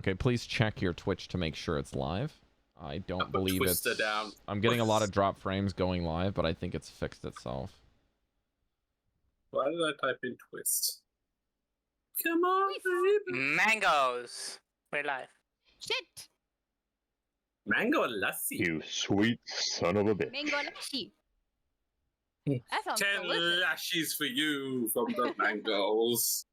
Okay, please check your Twitch to make sure it's live. I don't believe it's... down. I'm getting a lot of drop frames going live, but I think it's fixed itself. Why did I type in twist? Come on, baby. Mangoes. We're live. Shit! Mango lassi. You sweet son of a bitch. Mango lassi. That sounds 10 delicious. lashes for you from the mangoes.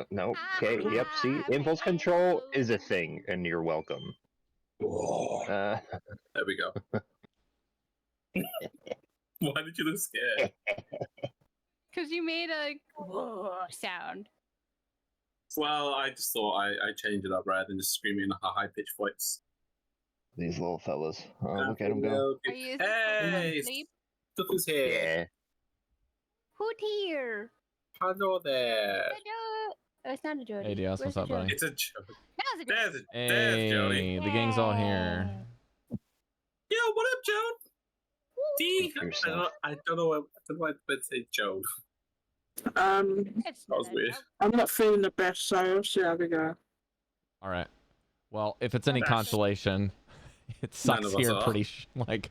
No. Okay, yep, see? Impulse control is a thing, and you're welcome. There we go. Why did you look scared? Because you made a sound. Well, I just thought I changed it up rather than just screaming in a high-pitched voice. These little fellas. Oh, look at them go. Are you Hey! asleep? Look who's here. Yeah. Hoot here. Hello there. Hello. Oh, it's not a Jodie. Hey, DS, what's up, buddy? It's a joke. That was a There's Hey, Jodie. the gang's all here. Yo, what up, Joe? D. Yourself. I don't know why I say Joe. That was weird. I'm not feeling the best, so we'll see how we go. All right. Well, if it's any That's- consolation, it None sucks of us here are. pretty like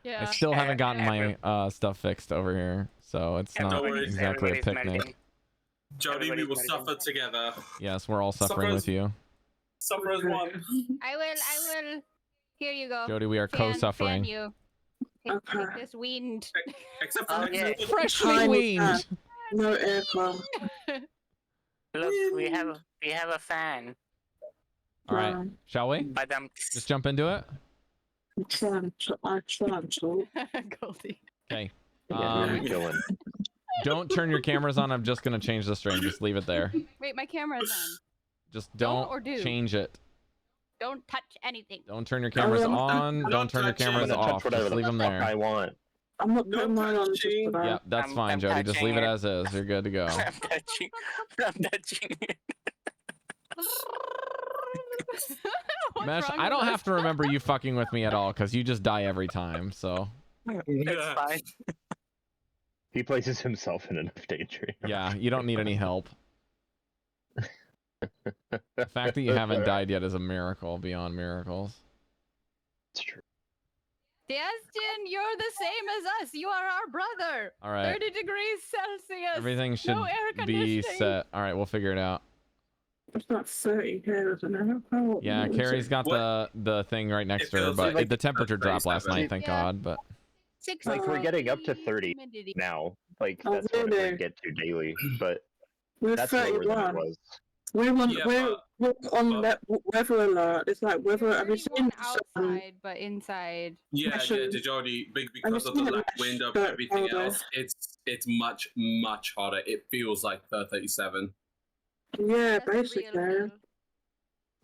Yeah. I still haven't gotten my stuff fixed over here, so it's not Everybody's- exactly a everybody's picnic. melting. Jodie, we will Everybody's suffer together. Yes, we're all suffering Sufferers- with you. Suffer as one. I will. Here you go. Jodie, we are Fan co-suffering. you. Take this wind. Except for Oh, yeah. Freshly Tiny weaned! No aircon. Look, we have a fan. All right, shall we? But Just jump into it? I try to. Goldie. Okay. Yeah, you're killing. Don't turn your cameras on. I'm just going to change the stream. Just leave it there. Wait, my camera's on. Just Don't don't or do. change it. Don't touch anything. Don't turn your cameras on. Don't turn your touch it. cameras I'm gonna touch off. whatever Just the leave them fuck there. I want. I'm not No putting mine on just touching. for that. Yeah, that's I'm fine, Jodie. Just touching leave it it. as is. You're good to go. I'm touching. I'm touching it. What's Mesh, wrong I with don't this? have to remember you fucking with me at all, because you just die every time, so... It's fine. He places himself in enough danger. Yeah, you don't need any help. The fact that you haven't died yet is a miracle beyond miracles. It's true. Destin, you're the same as us. You are our brother. All right. 30 degrees Celsius. Everything should no air be conditioning. set. All right, we'll figure it out. It's not 30 here, isn't it? How Yeah, old is Carrie's it? got the thing right next to her, feels but like the temperature dropped last 37. night, thank Yeah. God, but... Like, we're getting up to 30 humidity. now. Like, Oh, that's what it really? would get to daily. But We're that's lower than it 31. was. Yeah, We're on weather alert. It's like weather. Have you seen 31 outside, but inside. Yeah, Actually, Jodie, because I'm of the assuming lack that's wind of the everything older. else, it's much hotter. It feels like 37. Yeah, That's the real basically. feel.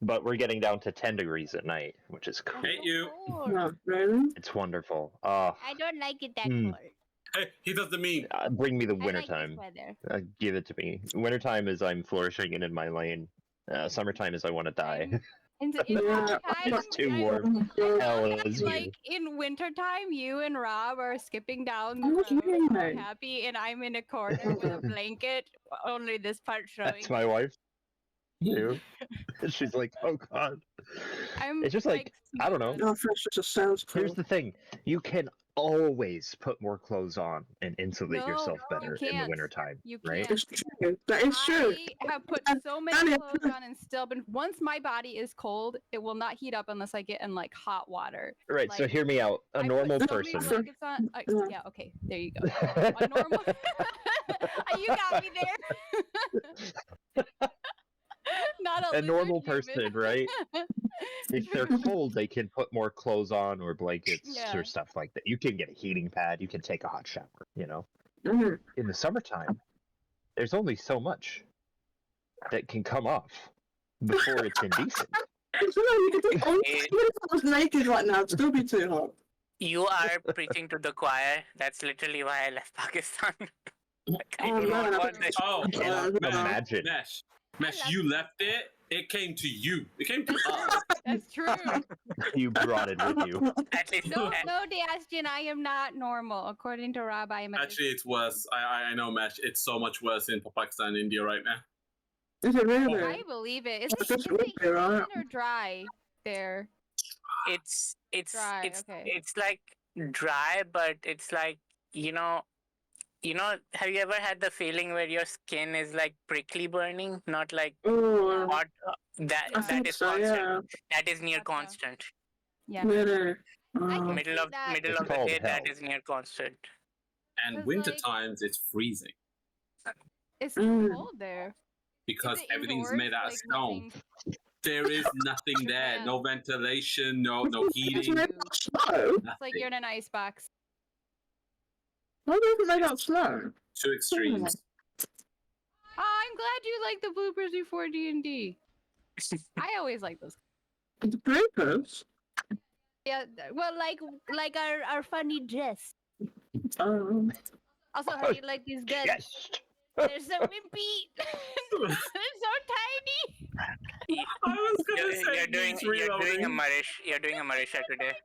But we're getting down to 10 degrees at night, which is cool. Hate you. Cold. Not really. It's wonderful. I don't like it that Hmm. cold. Hey, he does the meme. Bring me the I like wintertime. this weather. Give it to me. Wintertime is I'm flourishing and in my lane. Summertime is I want to die. In Yeah, wintertime, It's too I- warm. I Hell love that, is here. like in wintertime, you and Rob are skipping down the Oh, road, yeah. all happy, and I'm in a corner with a blanket, only this part showing. That's my wife. You. She's like, oh god. I'm It's just like, I don't know. smothered. No, it just sounds cool. Here's the thing. You can always put more clothes on and insulate No, yourself you better in the can't. wintertime. You right? can't. It's true. That is true. I have put And- so and many it- clothes on and still been. Once my body is cold, it will not heat up unless I get in like hot water. Right, so like, hear me out. A I put normal so many person. blankets on. Yeah. Yeah, okay, there you go. A normal. You got me there. Not a A normal lizard person, human. right? If they're cold, they can put more clothes on or blankets Yeah. or stuff like that. You can get a heating pad, you can take a hot shower, you know? Mhm. In the summertime, there's only so much that can come off before it's indecent. You know, you could do, even if I was naked right now, it'd still be too hot. You are preaching to the choir. That's literally why I left Pakistan. Like, I Oh, do not no, want this. Oh, I cannot no. imagine. Mesh, you left it. It came to you. It came to us. That's true. You brought it with you. At least, No, no, Dastin, I am not normal. According to Rob, I am. Actually, it's worse. I know, Mesh. It's so much worse in Pakistan and India right now. Is it really? I believe it. Is I it, guess is it would it be, right? humid or dry there? It's Dry, okay. it's like dry, but it's like have you ever had the feeling where your skin is like prickly burning, not like Oh, hot? That I Yeah. think is so, constant. yeah. That is near Gotcha. constant. Yeah. Really? I can Middle see of that. middle It's of the called day, that hell. is near constant. And 'Cause, winter like- times, it's freezing It's Mm. cold there. because Is it everything's indoors? made out of Like, stone. nothing's- There is nothing there. Yeah. No ventilation. No It's heating. made out of snow. It's like you're in an ice box. Why is it made out of snow? Two extremes. Oh, I'm glad you like the bloopers before D&D. I always like those. The bloopers? Yeah, well, like our funny jest. Also, how do you like these guns? Yes. They're so wimpy. They're so tiny. I was gonna say You're doing a Marisha today.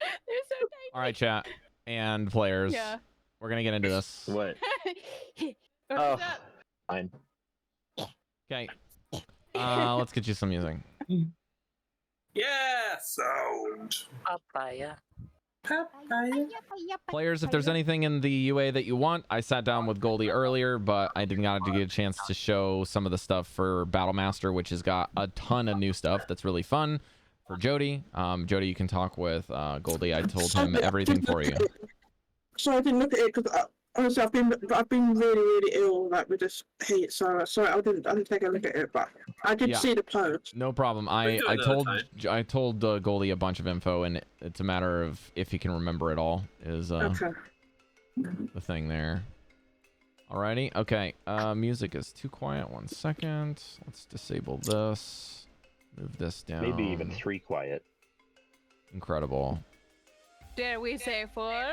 They're so tiny. All right, chat and players. Yeah. We're gonna get into this. What? What Oh, was that? fine. Okay. Let's get you some music. Yeah, sound. Papaya. Players, if there's anything in the UA that you want, I sat down with Goldy earlier, but I did not get a chance to show some of the stuff for Battlemaster, which has got a ton of new stuff that's really fun. For Jodie, Jodie, you can talk with Goldy. I told him everything for you. So I didn't look at it because honestly I've been really ill like with this heat. So sorry I didn't take a look at it, but I did Yeah. see the post. No problem. I do another told Goldy a bunch of info, and it's a matter of if he can remember it all. Is Okay. the thing there? Alrighty. Okay. Music is too quiet. 1 second. Let's disable this. Move this down. Maybe even 3 quiet. Incredible. Dare we say 4?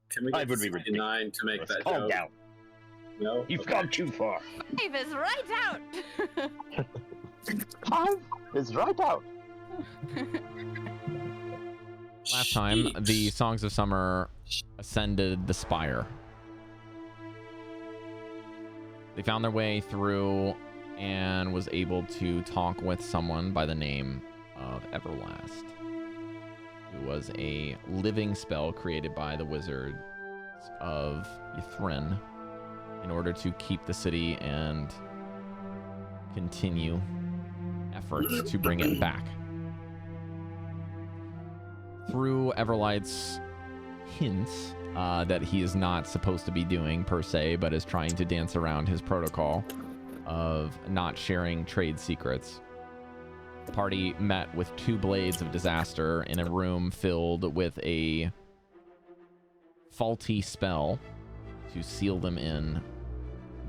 Can we I get would be 69 to make that Calm joke? down. No? You've Okay. gone too far. 5 is right out. 5 is right out. Last time, the Sheesh. Songs of Summer ascended the spire. They found their way through and was able to talk with someone by the name of Everlast, who was a living spell created by the wizards of Ythrin in order to keep the city and continue efforts to bring it back. Through Everlight's hints that he is not supposed to be doing per se, but is trying to dance around his protocol of not sharing trade secrets, the party met with 2 blades of disaster in a room filled with a faulty spell to seal them in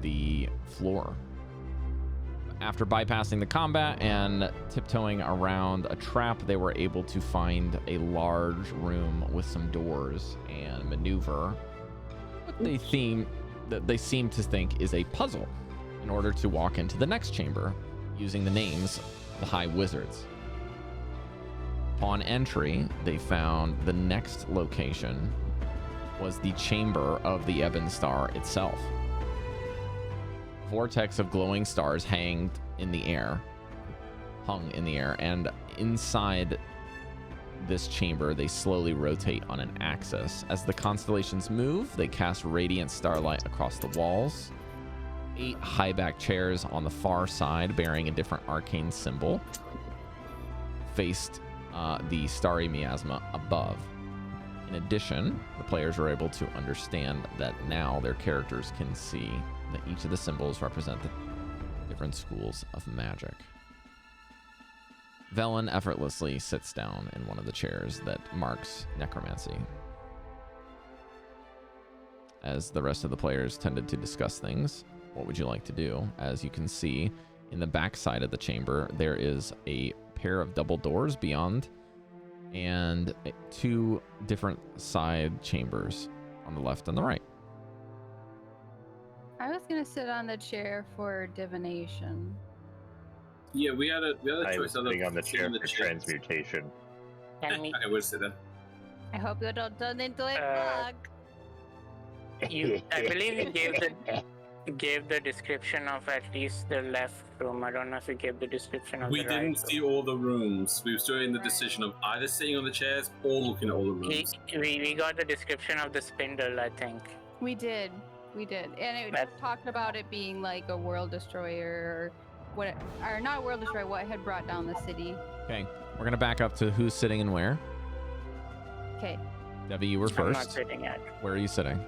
the floor. After bypassing the combat and tiptoeing around a trap, they were able to find a large room with some doors and maneuver what they seem to think is a puzzle in order to walk into the next chamber using the names of the High Wizards. Upon entry, they found the next location was the chamber of the Ebon Star itself. Vortex of glowing stars hung in the air, and inside this chamber, they slowly rotate on an axis. As the constellations move, they cast radiant starlight across the walls. 8 high-back chairs on the far side, bearing a different arcane symbol, faced the starry miasma above. In addition, the players were able to understand that now their characters can see that each of the symbols represent the different schools of magic. Velen effortlessly sits down in one of the chairs that marks necromancy. As the rest of the players tended to discuss things, what would you like to do? As you can see, in the back side of the chamber, there is a pair of double doors beyond, and 2 different side chambers on the left and the right. I was gonna sit on the chair for divination. Yeah, we had a I choice. was sitting on the chair for transmutation. Can we Okay, we'll sit there. I hope you don't turn into a Uh, frog. I believe you gave the description of at least the left room. I don't know if you gave the description of We the didn't right see all the rooms. We were still in the decision of either sitting on the chairs or looking at all the room. rooms. We got the description of the spindle, I think. We did. And it just talked about it being like a world destroyer, or not a world destroyer, what had brought down the city. Okay, we're gonna back up to who's sitting and where. Okay. Devii, you were I'm first. not sitting yet. Where are you sitting?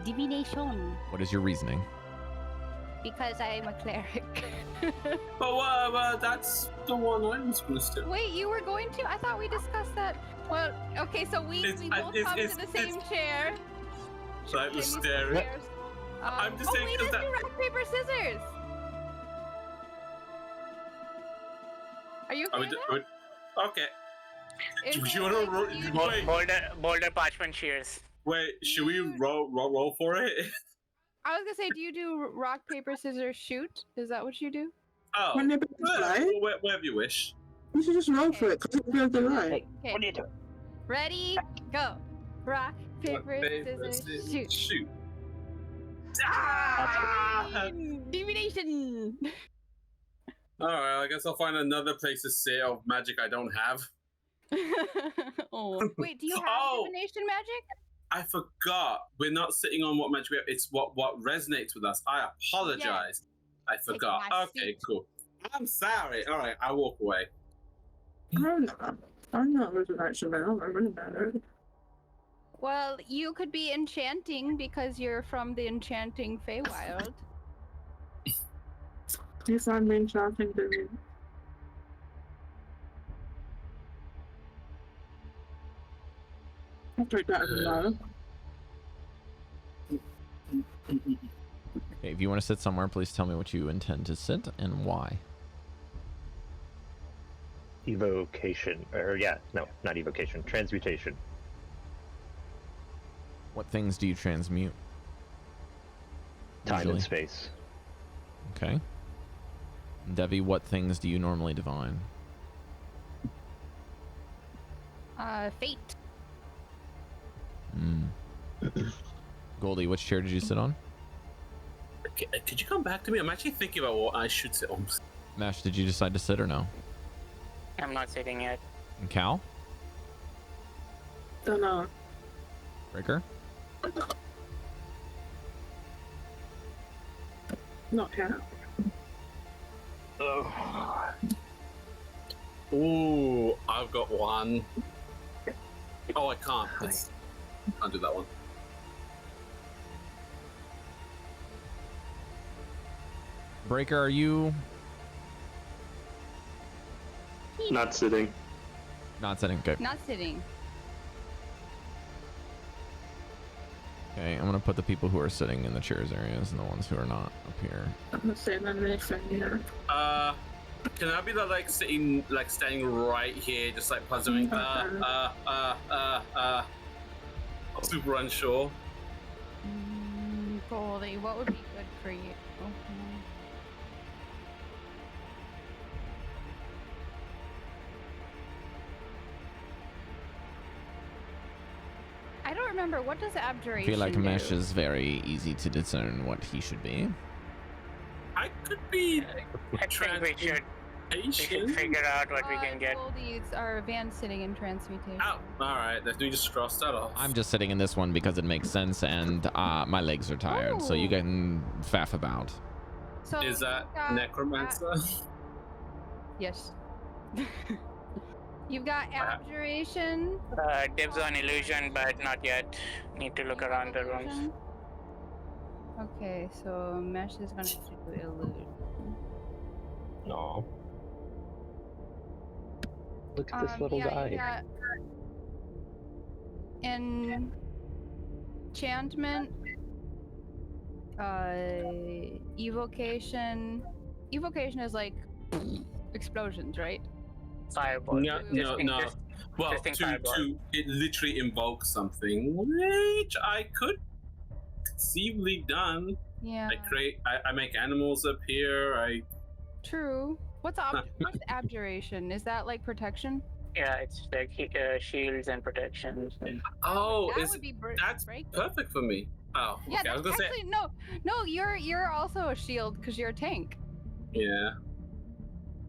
Divination. What is your reasoning? Because I am a cleric. But that's the one I was supposed to. Wait, you were going to? I thought we discussed that. Well, okay, so we both come to the same chair. So I was staring. I'm just saying because that. Rock, paper, scissors. Are you okay? Okay. Do you want to Boulder parchment shears. Wait, should we roll for it? I was gonna say, do you do rock, paper, scissors, shoot? Is that what you do? Oh, wherever you wish. You should just roll for it, because it'll be on the line. Okay. What are you doing? Ready, go. Rock, paper, scissors, shoot. Divination! Alright, I guess I'll find another place to sit of magic I don't have. Oh, wait, do you have divination magic? I forgot. We're not sitting on what magic we have. It's what resonates with us. I apologize. I forgot. Okay, cool. I'm sorry. Alright, I walk away. I'm not resurrection, man. I'm really bad at it. Well, you could be enchanting because you're from the enchanting Feywild. Do you find me enchanting, Devii? I'll take that as a no. Okay, if you want to sit somewhere, please tell me what you intend to sit and why. Evocation, not evocation, transmutation. What things do you transmute? Time Usually. and space. Okay. Devii, what things do you normally divine? Fate. Goldy, which chair did you sit on? Could you come back to me? I'm actually thinking about what I should sit on. Mesh, did you decide to sit or no? I'm not sitting yet. And Cal? Don't know. Breker? Not here. Ooh, I've got one. Oh, I can't. Can't do that one. Breker, are you not sitting? Not sitting. Okay. Not sitting. Okay, I'm gonna put the people who are sitting in the chairs areas and the ones who are not up here. I'm not saying anything here. Can I be like sitting, like standing right here, just like puzzling? Super unsure. Goldy, what would be good for you? I don't remember. What does abjuration I feel like do? Mesh is very easy to discern what he should be. I could be. I think we should figure out what we can get. Goldies are advanced sitting in transmutation. Oh, alright. Let me just cross that off. I'm just sitting in this one because it makes sense and my legs are tired, so you can faff about. So is that necromancer? Yes. You've got abjuration. Dibs on illusion, but not yet. Need to look around the rooms. Okay, so Mesh is gonna do illusion. No. Look at this little guy. Enchantment. Evocation. Evocation is like explosions, right? Fireball. No. Well, it literally invokes something, which I could conceivably done. Yeah. I make animals appear. True. What's abjuration? Is that like protection? Yeah, it's like shields and protections. Oh, that would be that's Breker. perfect for me. Oh, Yeah, okay. I was gonna say. actually, no, you're also a shield because you're a tank. Yeah.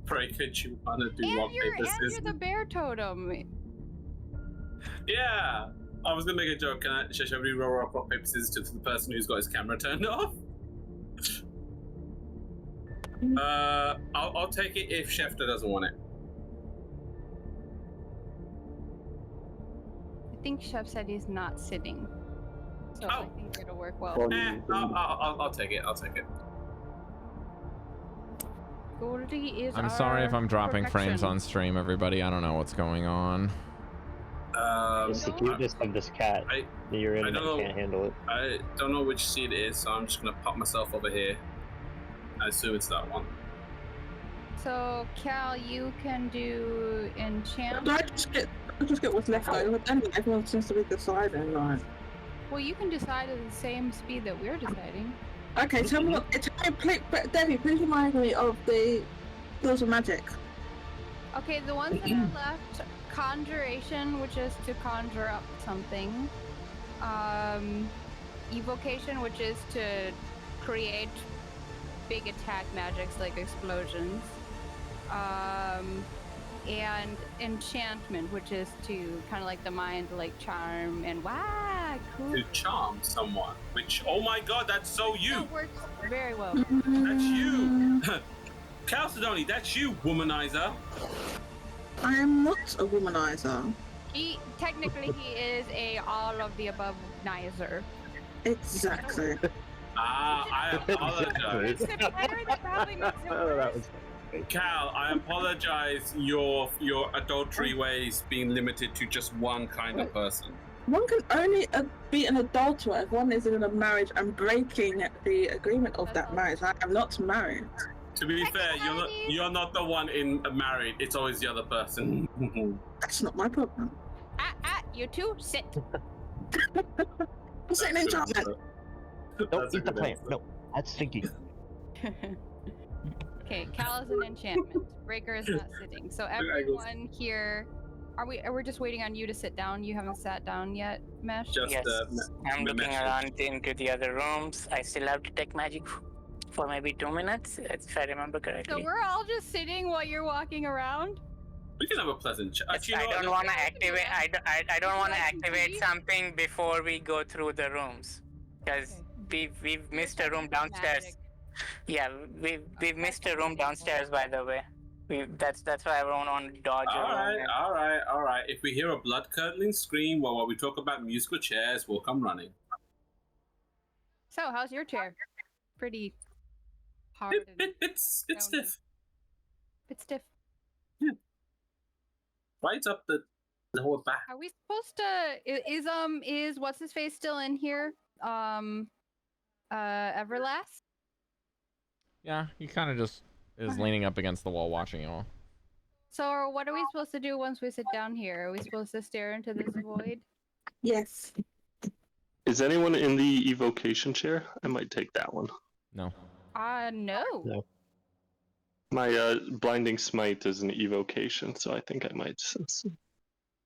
Breker, you wanna do And rock you're paper scissors? the bear totem. Yeah. I was gonna make a joke. Should we roll rock paper scissors to the person who's got his camera turned off? I'll take it if Schefter doesn't want it. I think Chef said he's not sitting, so I think it'll work well. I'll take it. I'll take it. Goldy is. I'm sorry if I'm dropping frames protection. on stream, everybody. I don't know what's going on. It's the cuteness of this cat. Your internet can't handle it. I don't know which seat it is, so I'm just gonna pop myself over here. I assume it's that one. So Cal, you can do enchant. I just get what's left over. Then everyone seems to be deciding, right? Well, you can decide at the same speed that we're deciding. Okay, tell me what. Devii, please remind me of the Tools of Magic. Okay, the ones that are left: conjuration, which is to conjure up something; evocation, which is to create big attack magics like explosions; and enchantment, which is to kind of like the mind, like charm and cool. To charm someone, which, oh my god, that's so you! That works very well. That's you! Chalcedony, that's you, womanizer! I am not a womanizer. Technically he is a all of the above nizer. Exactly. I apologize. It's a pattern that probably makes it worse. Cal, I apologize. Your adultery ways being limited to just one kind of person. One can only be an adulterer if one is in a marriage and breaking the agreement of that marriage. I am not married. To be fair, you're not the one in married. It's always the other person. That's not my problem. You two sit. I'm sitting in enchantment. Don't eat the plant. No, that's stinky. Okay, Cal is an enchantment. Breker is not sitting. So everyone here, are we just waiting on you to sit down? You haven't sat down yet, Mesh? Yes, I'm looking around into the other rooms. I still have to take magic for maybe 2 minutes, if I remember correctly. So we're all just sitting while you're walking around? We can have a pleasant chat. I don't want to activate. I don't want to activate something before we go through the rooms, because we've missed a room downstairs. Magic. Yeah, we've missed a room downstairs, by the way. That's why I don't want to dodge a room. All right. If we hear a blood-curdling scream while we talk about musical chairs, we'll come running. So, how's your chair? Pretty hard. It's stiff. It's stiff. Yeah. Right up the whole back. Are we supposed to? Is what's his face still in here? Everlast. Yeah, he kind of just is leaning up against the wall watching you all. So what are we supposed to do once we sit down here? Are we supposed to stare into this void? Yes. Is anyone in the evocation chair? I might take that one. No. No. No. My blinding smite is an evocation, so I think I might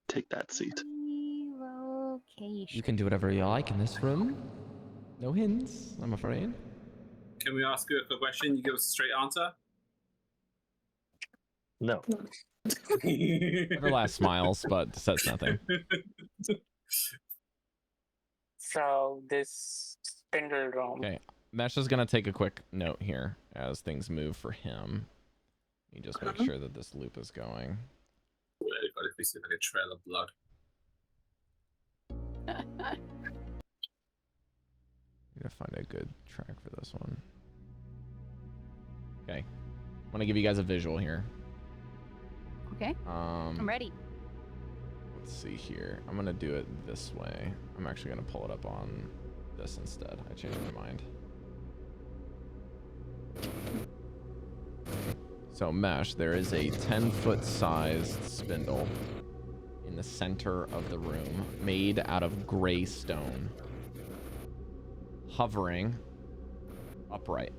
take that seat. Evocation. You can do whatever you like in this room. No hints, I'm afraid. Can we ask you a quick question? You give us a straight answer? No. Everlast smiles, but says nothing. So this spindle room. Okay, Mesh is gonna take a quick note here as things move for him. Let me just make sure that this loop is going. Really good if we see like a trail of blood. I'm gonna find a good track for this one. Okay, I'm gonna give you guys a visual here. Okay. I'm ready. Let's see here. I'm gonna do it this way. I'm actually gonna pull it up on this instead. I changed my mind. So Mesh, there is a 10-foot sized spindle in the center of the room, made out of gray stone, hovering upright.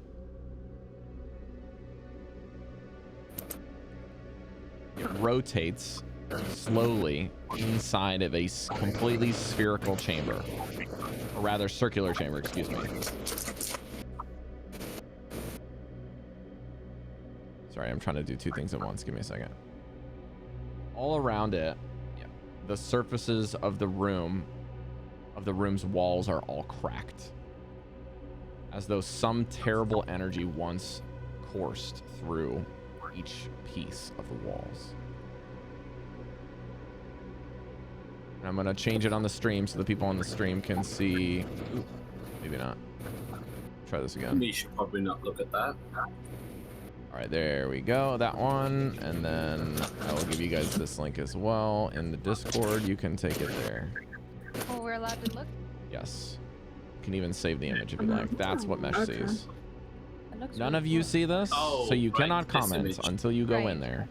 It rotates slowly inside of a completely spherical chamber, or rather circular chamber, excuse me. Sorry, I'm trying to do two things at once. Give me a second. All around it, the surfaces of the room's walls are all cracked, as though some terrible energy once coursed through each piece of the walls. And I'm gonna change it on the stream so the people on the stream can see. Ooh, maybe not. Try this again. We should probably not look at that. All right, there we go. That one, and then I will give you guys this link as well in the Discord. You can take it there. Oh, we're allowed to look? Yes. You can even save the image if you like. That's what Mesh Okay. sees. It looks None really of you cool. see this, Oh, so you right, cannot this comment image. until you go Right. in there.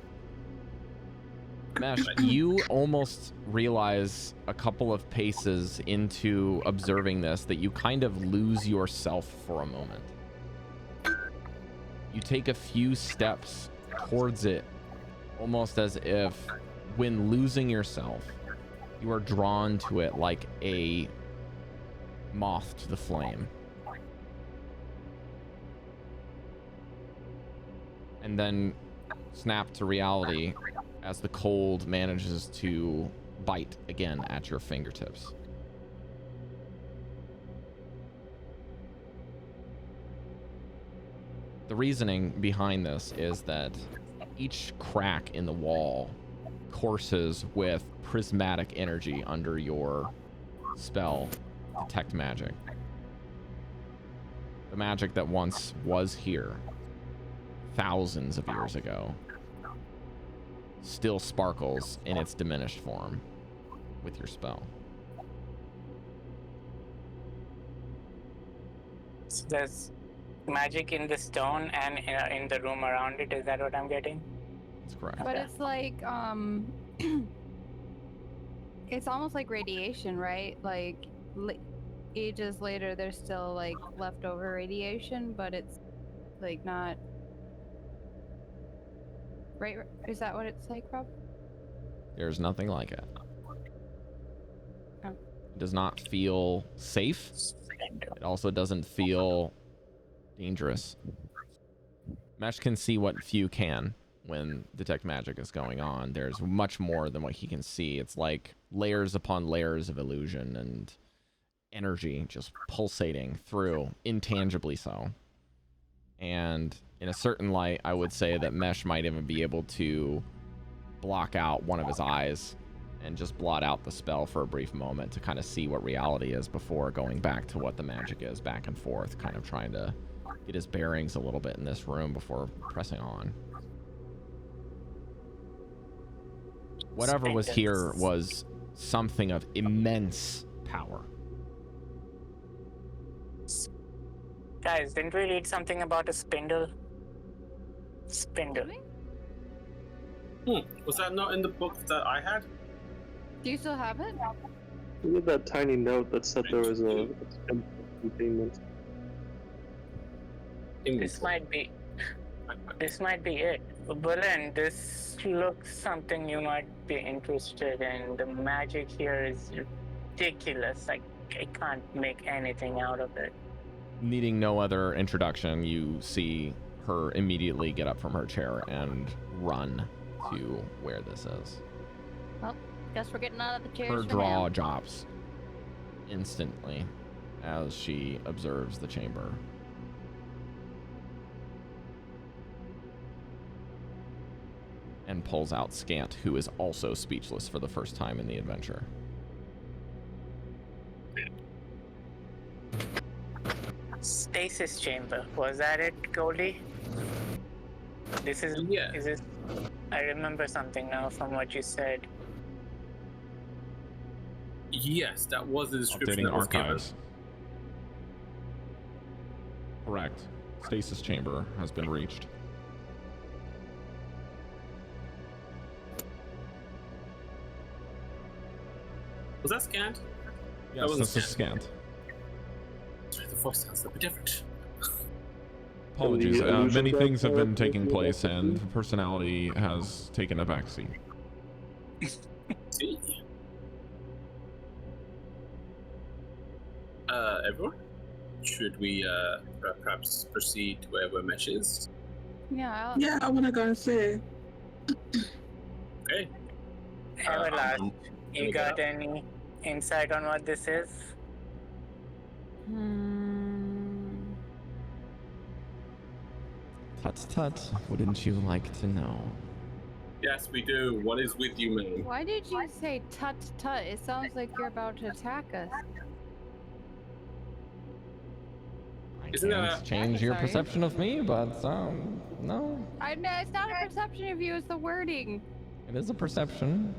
Mesh, you almost realize a couple of paces into observing this that you kind of lose yourself for a moment. You take a few steps towards it, almost as if when losing yourself, you are drawn to it like a moth to the flame. And then snap to reality as the cold manages to bite again at your fingertips. The reasoning behind this is that each crack in the wall courses with prismatic energy under your spell, Detect Magic. The magic that once was here, thousands of years ago, still sparkles in its diminished form with your spell. So there's magic in the stone and in the room around it. Is that what I'm getting? That's correct. But it's like, it's almost like radiation, right? Like, ages later, there's still like leftover radiation, but it's like not. Right? Is that what it's like, Rob? There's nothing like it. Oh. It does not feel safe. It also doesn't feel dangerous. Mesh can see what few can when Detect Magic is going on. There's much more than what he can see. It's like layers upon layers of illusion and energy just pulsating through, intangibly so. And in a certain light, I would say that Mesh might even be able to block out one of his eyes and just blot out the spell for a brief moment to kind of see what reality is before going back to what the magic is, back and forth, kind of trying to get his bearings a little bit in this room before pressing on. Whatever was here was something of immense power. Guys, didn't we read something about a spindle? Spindle. Was that not in the book that I had? Do you still have it? Look at that tiny note that said there was a containment. This might be it. Berlin, this looks something you might be interested in. The magic here is ridiculous. I can't make anything out of it. Needing no other introduction, you see her immediately get up from her chair and run to where this is. Well, guess we're getting out of the chairs Her for draw now. drops instantly as she observes the chamber. And pulls out Scant, who is also speechless for the first time in the adventure. Stasis chamber. Was that it, Goldy? This is. Yeah. Is this? I remember something now from what you said. Yes, that was the description Updating that was given. archives. Correct. Stasis chamber has been reached. Was that scanned? Yes, wasn't this is Scant. The voice sounds a bit different. Apologies. The illusion Many things have been that- taking place, and personality has taken a backseat. See? Everyone? Should we perhaps proceed to where Mesh is? Yeah. Yeah, I want to go and see. Okay. Everlast, you we got go. any insight on what this is? Tut tut, wouldn't you like to know? Yes, we do. What is with you, man? Why did you say tut tut? It sounds like you're about to attack us. I Isn't can't that change your Sorry. perception of me, but no. It's not a perception of you, it's the wording. It is a perception.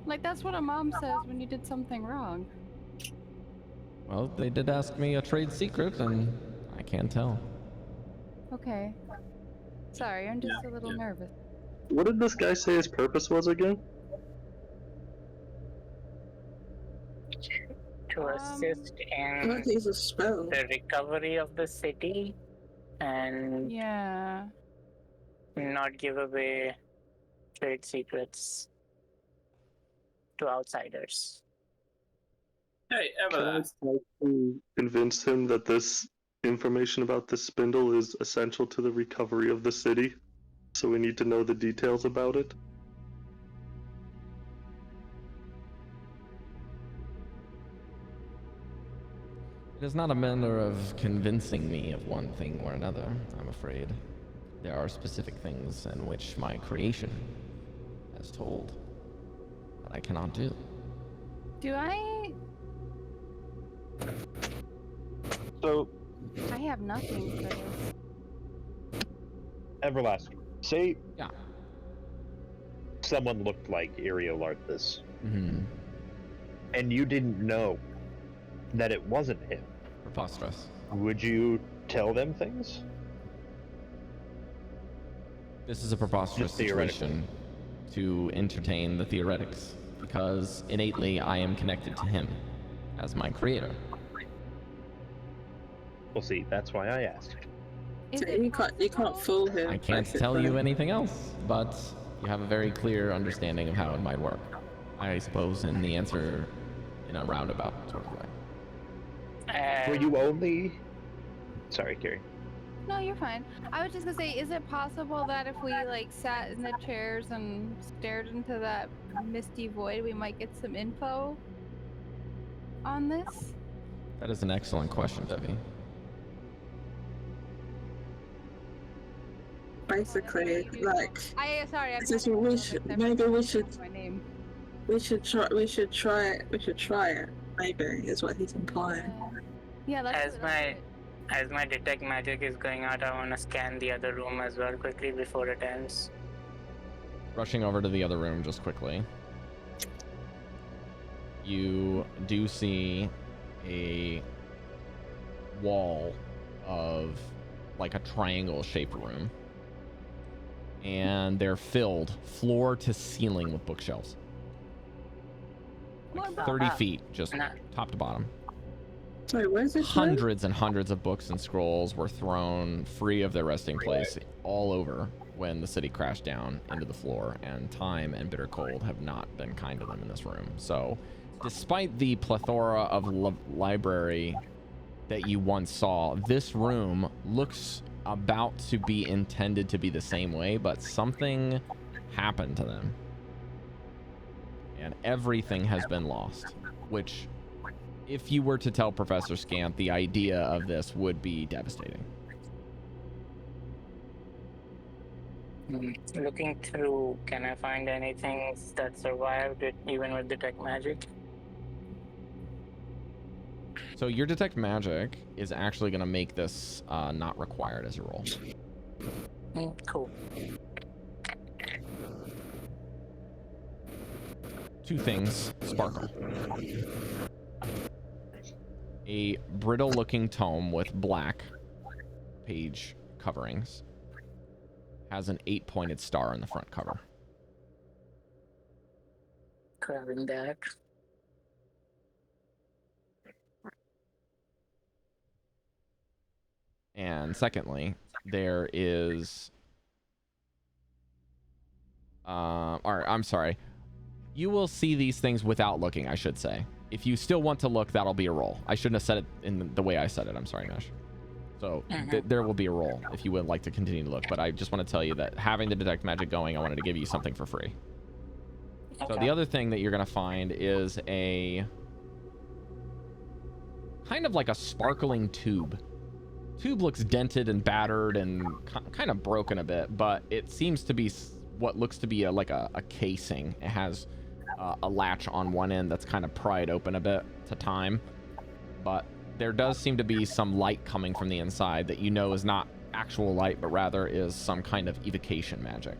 Like, that's what a mom says when you did something wrong. Well, they did ask me a trade secret, and I can't tell. Okay. Sorry, I'm just a little nervous. What did this guy say his purpose was again? To assist I in don't think it's a spell. the recovery of the city and Yeah. not give away trade secrets to outsiders. Hey, Can I Everlast. try to convince him that this information about the spindle is essential to the recovery of the city? So we need to know the details about it? It is not a matter of convincing me of one thing or another, I'm afraid. There are specific things in which my creation has told that I cannot do. Do I? So, I have nothing for this. Everlast, say Yeah. someone looked like Ariolarthus, Mm-hmm. and you didn't know that it wasn't him. Preposterous. Would you tell them things? This is a preposterous Just theoretically. situation to entertain the theoretics, because innately I am connected to him as my creator. Well, see, that's why I asked. Is So it you can't possible? fool him. I can't tell basically. you anything else, but you have a very clear understanding of how it might work. I suppose in the answer in a roundabout sort of way. Were you only... Sorry, Cari. No, you're fine. I was just gonna say, is it possible that if we like sat in the chairs and stared into that misty void, we might get some info on this? That is an excellent question, Devii. Basically, like, Sorry, I'm Just having we a should- perception maybe we of should- my name. we should try it. Maybe is what he's implying. Yeah, let's As my detect magic is going out, I want to scan the other room as well quickly before it ends. Rushing over to the other room just quickly. You do see a wall of like a triangle shaped room. And they're filled floor to ceiling with bookshelves. Like 30 feet, just top to bottom. Sorry, where's this? Hundreds and hundreds of books and scrolls were thrown free of their resting place all over when the city crashed down into the floor, and time and bitter cold have not been kind to them in this room. So, despite the plethora of library that you once saw, this room looks about to be intended to be the same way, but something happened to them. And everything has been lost, which, if you were to tell Professor Scant, the idea of this would be devastating. Looking through, can I find anything that survived it, even with detect magic? So your detect magic is actually going to make this not required as a roll. Cool. Two things sparkle. A brittle looking tome with black page coverings has an 8-pointed star in the front cover. Grabbing that. And secondly, there is Or I'm sorry. You will see these things without looking, I should say. If you still want to look, that'll be a roll. I shouldn't have said it in the way I said it. I'm sorry, Mesh. So there will be a roll if you would like to continue to look. But I just want to tell you that having the detect magic going, I wanted to give you something for free. Okay. So the other thing that you're going to find is a kind of like a sparkling tube. Tube looks dented and battered and kind of broken a bit, but it seems to be what looks to be like a casing. It has a latch on one end that's kind of pried open a bit to time, but there does seem to be some light coming from the inside that you know is not actual light, but rather is some kind of evocation magic.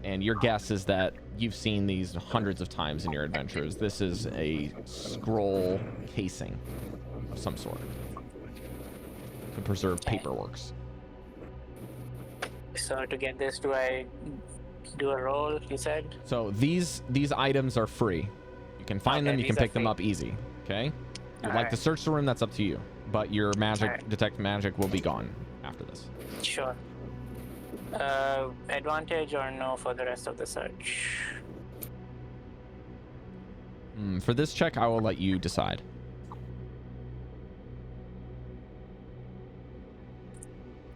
And your guess is that you've seen these hundreds of times in your adventures. This is a scroll casing of some sort to preserve paperworks. So to get this, do I do a roll, you said? So these items are free. You can find them, you can pick them up easy, okay? If you'd like to search the room, that's up to you. But your magic, detect magic will be gone after this. Sure. Advantage or no for the rest of the search? For this check, I will let you decide.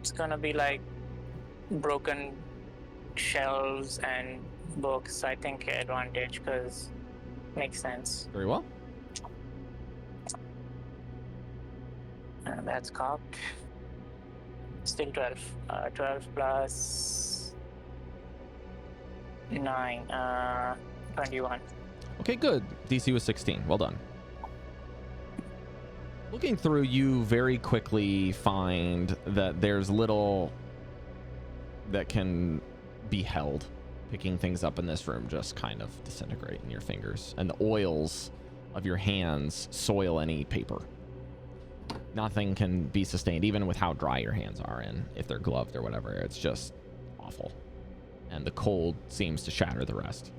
It's gonna be like broken shelves and books. I think advantage, because makes sense. Very well. That's cocked. Still 12. 12 plus 9. 21. Okay, good. DC was 16. Well done. Looking through, you very quickly find that there's little that can be held. Picking things up in this room just kind of disintegrate in your fingers, and the oils of your hands soil any paper. Nothing can be sustained, even with how dry your hands are, and if they're gloved or whatever. It's just awful. And the cold seems to shatter the rest.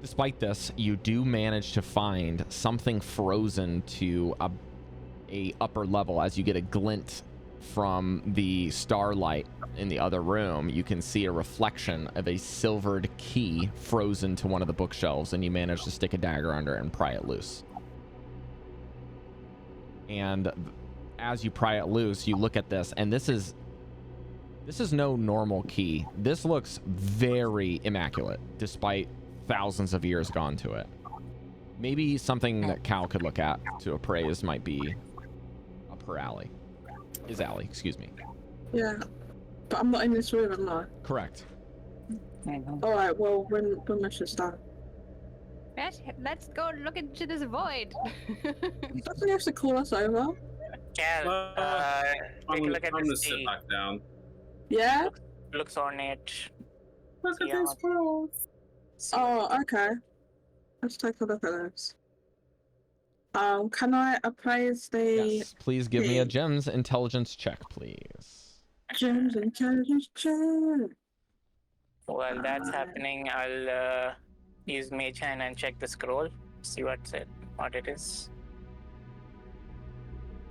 Despite this, you do manage to find something frozen to a upper level. As you get a glint from the starlight in the other room, you can see a reflection of a silvered key frozen to one of the bookshelves, and you manage to stick a dagger under it and pry it loose. And as you pry it loose, you look at this, and this is no normal key. This looks very immaculate, despite thousands of years gone to it. Maybe something that Cal could look at to appraise might be up her alley. His alley, excuse me. Yeah, but I'm not in this room, am I? Correct. Alright, well, when Mesh is done. Mesh, let's go look into this void. Doesn't he have to call us over? Cal, take a look at I'm gonna this sit key. back down. Yeah? Looks ornate. Look at Yeah. these scrolls. Oh, okay. Let's take a look at this. Can I appraise the Yes, please give me a gems intelligence check, please. gems intelligence check? While that's happening, I'll use Mage Hand and check the scroll, see what it is.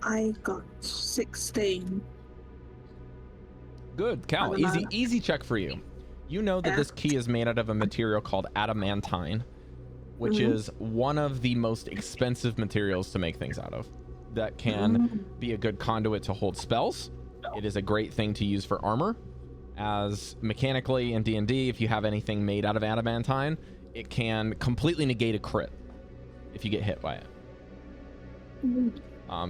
I got 16. Good, Cal. Easy check for you. You know that this key is made out of a material called adamantine, which is one of the most expensive materials to make things out of. That can be a good conduit to hold spells. It is a great thing to use for armor. As mechanically in D&D, if you have anything made out of adamantine, it can completely negate a crit if you get hit by it.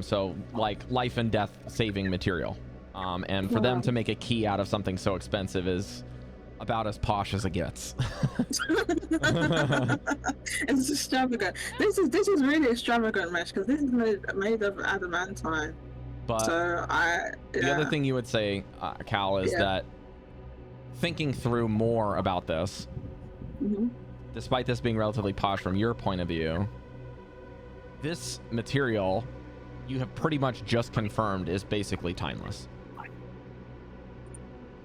So like life and death saving material. And for them to make a key out of something so expensive is about as posh as it gets. It's extravagant. This is really extravagant, Mesh, because this is made of adamantine. But so the other thing you would say, Cal, is that thinking through more about this, despite this being relatively posh from your point of view, this material you have pretty much just confirmed is basically timeless.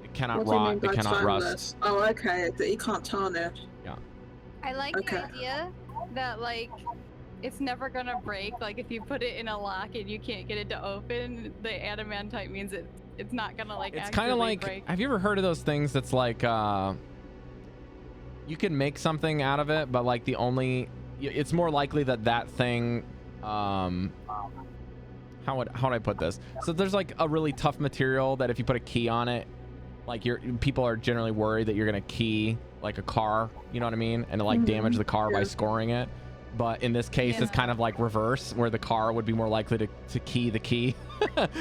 It cannot rot, it cannot rust. Oh, okay, that you can't tarnish. Yeah. I like the idea that, like, it's never gonna break. Like, if you put it in a lock and you can't get it to open, the adamantite means it's it's not gonna like. It's kind of like, break. have you ever heard of those things that's like, you can make something out of it, but like it's more likely that thing, how would I put this? So there's like a really tough material that if you put a key on it, like people are generally worried that you're gonna key like a car, you know what I mean? And like damage the car by scoring it. But in this case, it's kind of like reverse, where the car would be more likely to key the key.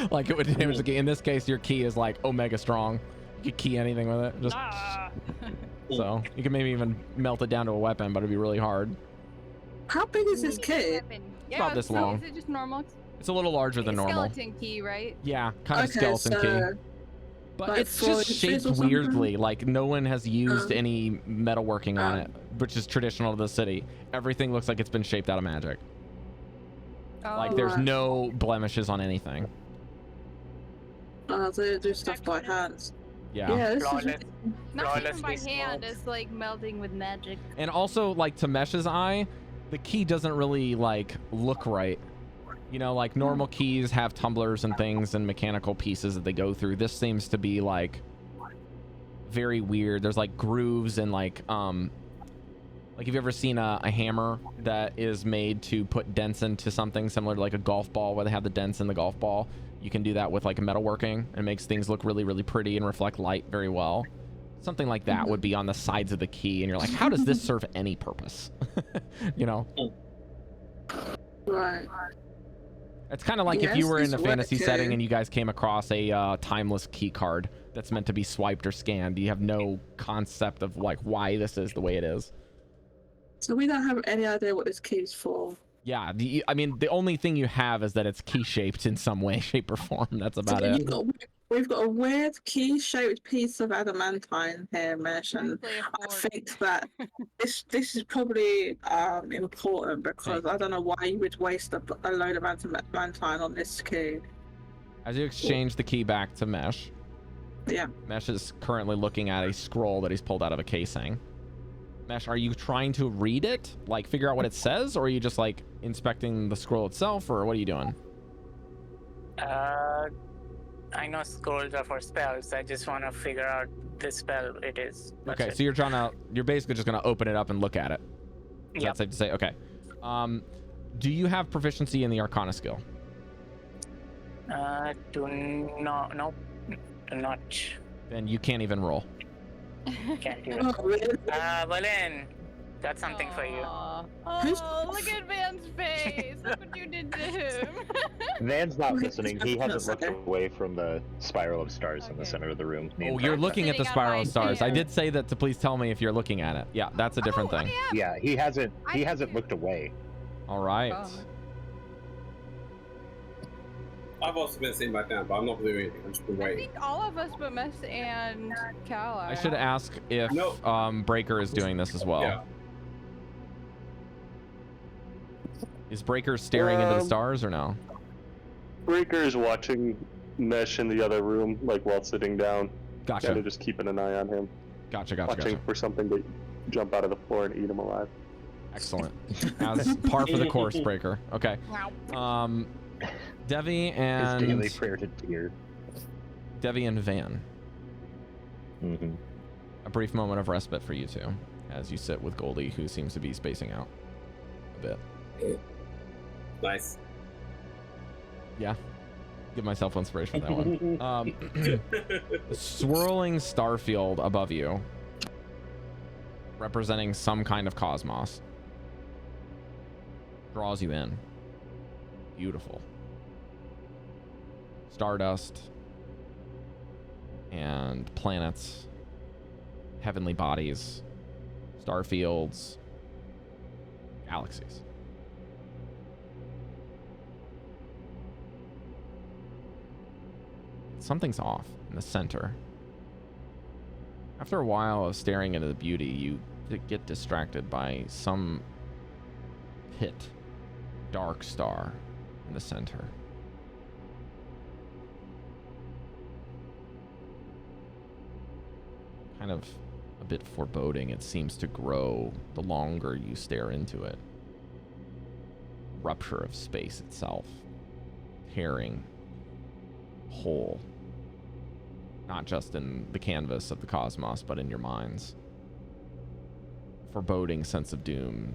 Like it would damage the key. In this case, your key is like omega strong. You could key anything with it. Just so you can maybe even melt it down to a weapon, but it'd be really hard. How big is this key? About this long. Is it just normal? It's a little larger than normal. Skeleton key, right? Yeah, kind of skeleton key. But like it's just shaped weirdly. Like no one has used any metalworking on it, which is traditional to the city. Everything looks like it's been shaped out of magic. Like there's no blemishes on anything. They do stuff by hands. Yeah. Not even by hand. It's like melting with magic. And also, like to Mesh's eye, the key doesn't really like look right. You know, like normal keys have tumblers and things and mechanical pieces that they go through. This seems to be like very weird. There's like grooves and like have you ever seen a hammer that is made to put dents into something similar to like a golf ball where they have the dents in the golf ball? You can do that with like metalworking and it makes things look really, really pretty and reflect light very well. Something like that would be on the sides of the key and you're like, how does this serve any purpose? You know? Right. It's kind of like if you were in a fantasy setting and you guys came across a timeless key card that's meant to be swiped or scanned. You have no concept of like why this is the way it is. So we don't have any idea what this key is for. Yeah, I mean, the only thing you have is that it's key shaped in some way, shape, or form. That's about it. We've got a weird key shaped piece of adamantine here, Mesh, and I think that this is probably important because I don't know why you would waste a load of adamantine on this key. As you exchange the key back to Mesh, Mesh is currently looking at a scroll that he's pulled out of a casing. Mesh, are you trying to read it, like figure out what it says, or are you just like inspecting the scroll itself, or what are you doing? I know scrolls are for spells. I just want to figure out the spell it is. Okay, so you're basically just gonna open it up and look at it. Is that safe to say? Okay. Do you have proficiency in the Arcana skill? No, not. Then you can't even roll. Can't do it. Valen, got something for you. Oh, look at Van's face. Look what you did to him. Van's not listening. He hasn't looked away from the spiral of stars in the center of the room. Oh, you're looking at the spiral of stars. I did say that to please tell me if you're looking at it. Yeah, that's a different thing. Yeah, he hasn't looked away. All right. I've also been sitting back down, but I'm not doing anything. I'm just been waiting. I think all of us but Mess and Cal are. I should ask if Breker is doing this as well. Yeah. Is Breker staring into the stars or no? Breker is watching Mesh in the other room, like while sitting down. Gotcha. Kind of just keeping an eye on him. Gotcha. Watching for something to jump out of the floor and eat him alive. Excellent. As par for the course, Breker. Okay. Devii and His daily prayer to deer. Devii and Van. Mm-hmm. A brief moment of respite for you two as you sit with Goldy, who seems to be spacing out a bit. Nice. Yeah. Give myself inspiration for that one. The swirling star field above you, representing some kind of cosmos, draws you in. Beautiful. Stardust and planets, heavenly bodies, star fields, galaxies. Something's off in the center. After a while of staring into the beauty, you get distracted by some pit, dark star in the center. Kind of a bit foreboding. It seems to grow the longer you stare into it. Rupture of space itself, tearing hole not just in the canvas of the cosmos, but in your minds. Foreboding sense of doom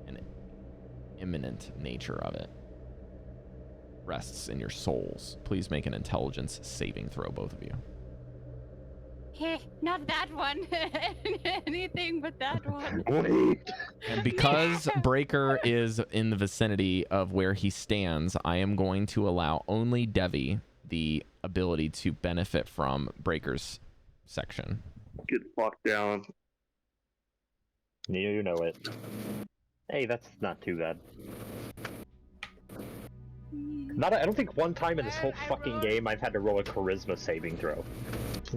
and imminent nature of it rests in your souls. Please make an intelligence saving throw, both of you. Not that one. Anything but that one. Wait. And because Breker is in the vicinity of where he stands, I am going to allow only Devii the ability to benefit from Breker's section. Get locked down. You know it. Hey, that's not too bad. I don't think one time in this whole fucking game I've had to roll a charisma saving throw.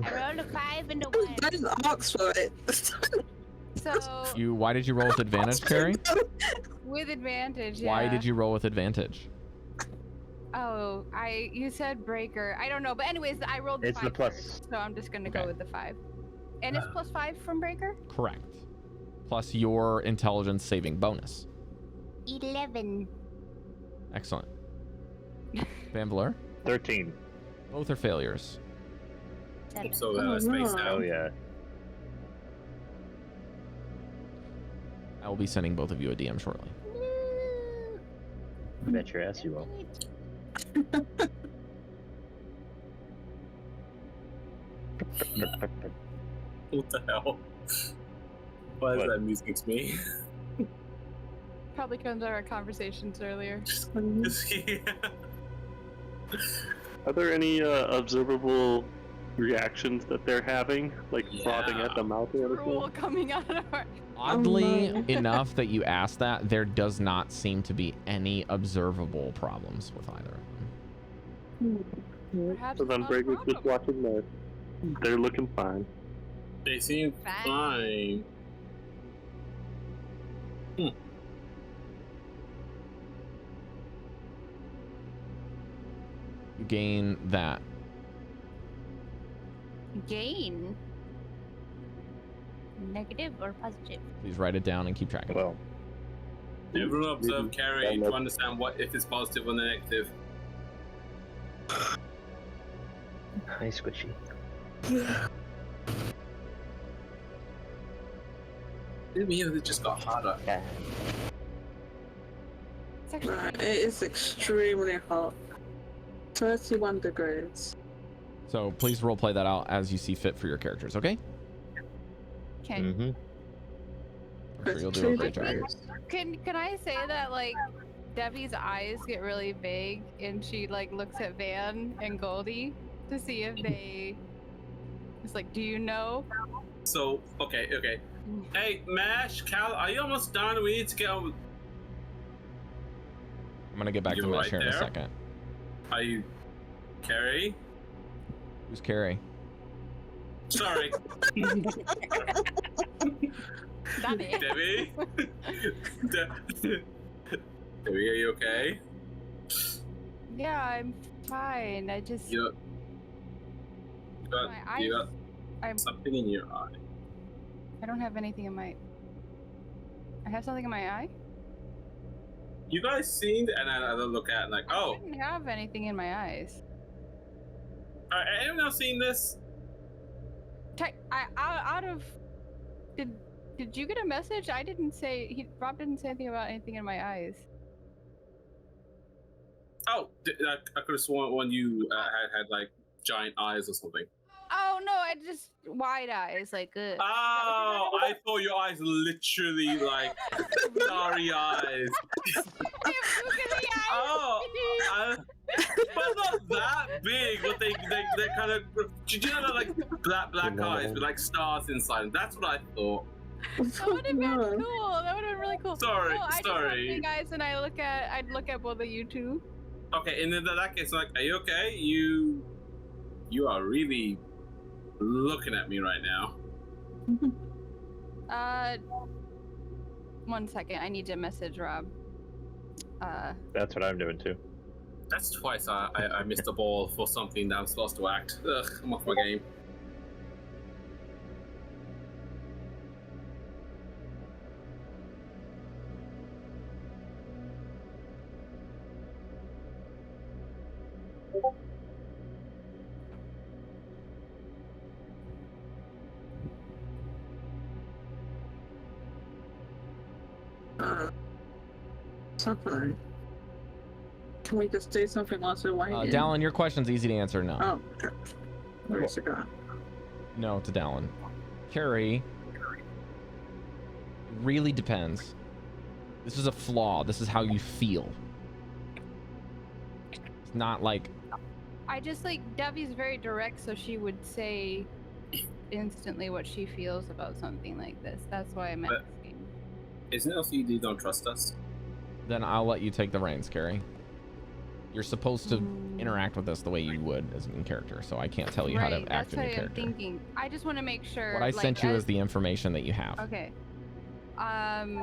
I rolled a 5 and a 1. Don't ask for it. So Why did you roll with advantage, Cari? with advantage, yeah. Why did you roll with advantage? Oh, you said Breker. I don't know, but anyways, I rolled the It's 5 the plus. first, so I'm just gonna go Okay. with the 5. And it's plus 5 from Breker? Correct. Plus your intelligence saving bonus. 11. Excellent. Vanvalor? 13. Both are failures. So Oh, space no. out. Oh yeah. I will be sending both of you a DM shortly. Bet your ass you will. What the hell? Why is What? that music to me? Probably comes out of our conversations earlier. Yeah. Are there any observable reactions that they're having, like frothing at the mouth or Drool anything? coming out of our... Oddly no. enough that you asked that, there does not seem to be any observable problems with either of them. Perhaps So then it's not a Breaker's just problem. watching this. They're looking fine. They seem fine. You gain that. Gain. Negative or positive? Please write it down and keep track of it. Well, Everyone observe Maybe Cari download. to understand what if it's positive or negative. hi squishy. It just got harder. Yeah. It's actually Right, it is extremely hot. 31 degrees. So please roleplay that out as you see fit for your characters, okay? okay. Mm-hmm. I'm sure you'll do a great job. Can I say that like Devi's eyes get really big and she like looks at Van and Goldy to see if they it's like, do you know? So okay. Hey, Mash, Cal, are you almost done? We need to get on. I'm gonna get back to You Mesh right here in a there? second. Are you, Cari? Who's Cari? Sorry, That it. Devii. Devii, are you okay? Yeah, I'm fine. I just You got, my you eyes. got something in your eye. I don't have anything in my. I have something in my eye. You guys seen? And I look at it like, oh, I didn't have anything in my eyes. anyone else seen this? Out of. Did you get a message? I didn't say. Rob didn't say anything about anything in my eyes. Oh, I could have sworn when you had like giant eyes or something. Oh no! I just wide eyes, like. Oh, I thought your eyes Oh, literally like starry eyes. Oh, but not that big. But they kind of. Did you know they're like black eyes with like stars inside them? That's what I thought. That would have been cool. That would have been really cool. Sorry, no, I just sorry. have big eyes, and I'd look at both of you two. Okay, and in that case, like, are you okay? You are really looking at me right now. 1 second. I need to message Rob. That's what I'm doing too. That's twice I missed the ball for something that I'm supposed to act. Ugh, I'm off my game. Something. Can we just do something whilst we're waiting? Dallan, your question's easy to answer. No. Oh, okay. Where's it going? No to Dallan. Cari, really depends. This is a flaw. This is how you feel. It's not like... I just like Devi's very direct, so she would say instantly what she feels about something like this. That's why I'm asking. Isn't it also you don't trust us? Then I'll let you take the reins, Cari. You're supposed to interact with us the way you would as in character, so I can't tell you how to act in your character. That's what I'm thinking. I just want to make sure. What I sent you is the information that you have. Okay. I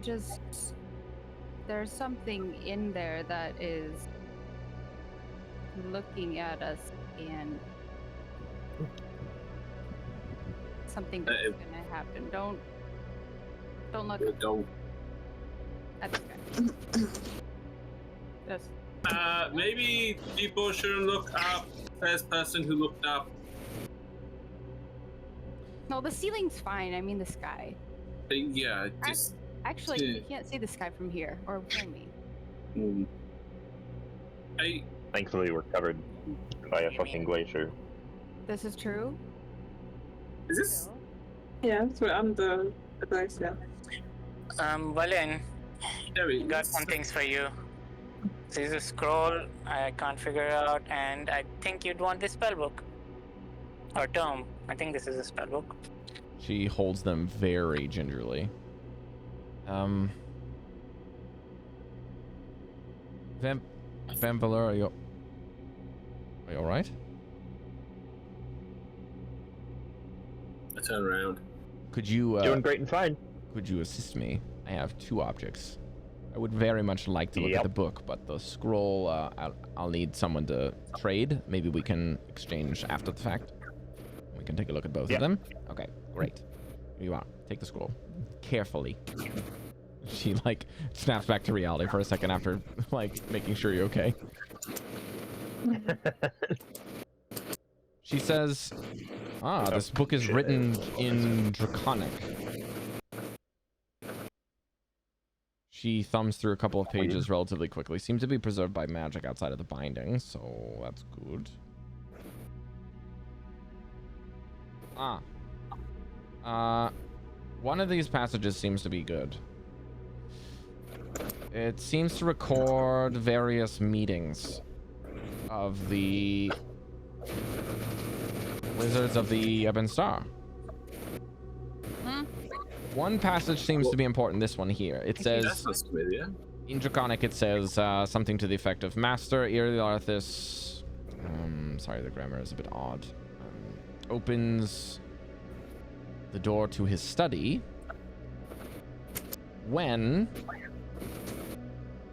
just... There's something in there that is looking at us and something that's gonna happen. Don't look up. Don't. At this guy. Just... Maybe people shouldn't look up. First person who looked up. No, the ceiling's fine. I mean the sky. Yeah, just... Actually, you can't see the sky from here, or from me. Thankfully, we're covered by a fucking glacier. This is true? Is this... Yeah, so I'm the glacier. Valen, got some things for you. This is a scroll I can't figure out, and I think you'd want this spellbook. Or tome. I think this is a spellbook. She holds them very gingerly. Vanvalor, are you all right? I turn around. Could you doing great and fine? Could you assist me? I have 2 objects. I would very much like to look at the book, but the scroll, I'll need someone to trade. Maybe we can exchange after the fact. We can take a look at both of them. Okay, great. Here you are. Take the scroll carefully. She like snaps back to reality for a second after like making sure you're okay. She says, this book is written in Draconic. She thumbs through a couple of pages relatively quickly. Seems to be preserved by magic outside of the binding, so that's good. One of these passages seems to be good. It seems to record various meetings of the Wizards of the Ebon Star. One passage seems to be important, this one here. It says, in Draconic, it says something to the effect of, Master Irilarthus, sorry, the grammar is a bit odd, opens the door to his study when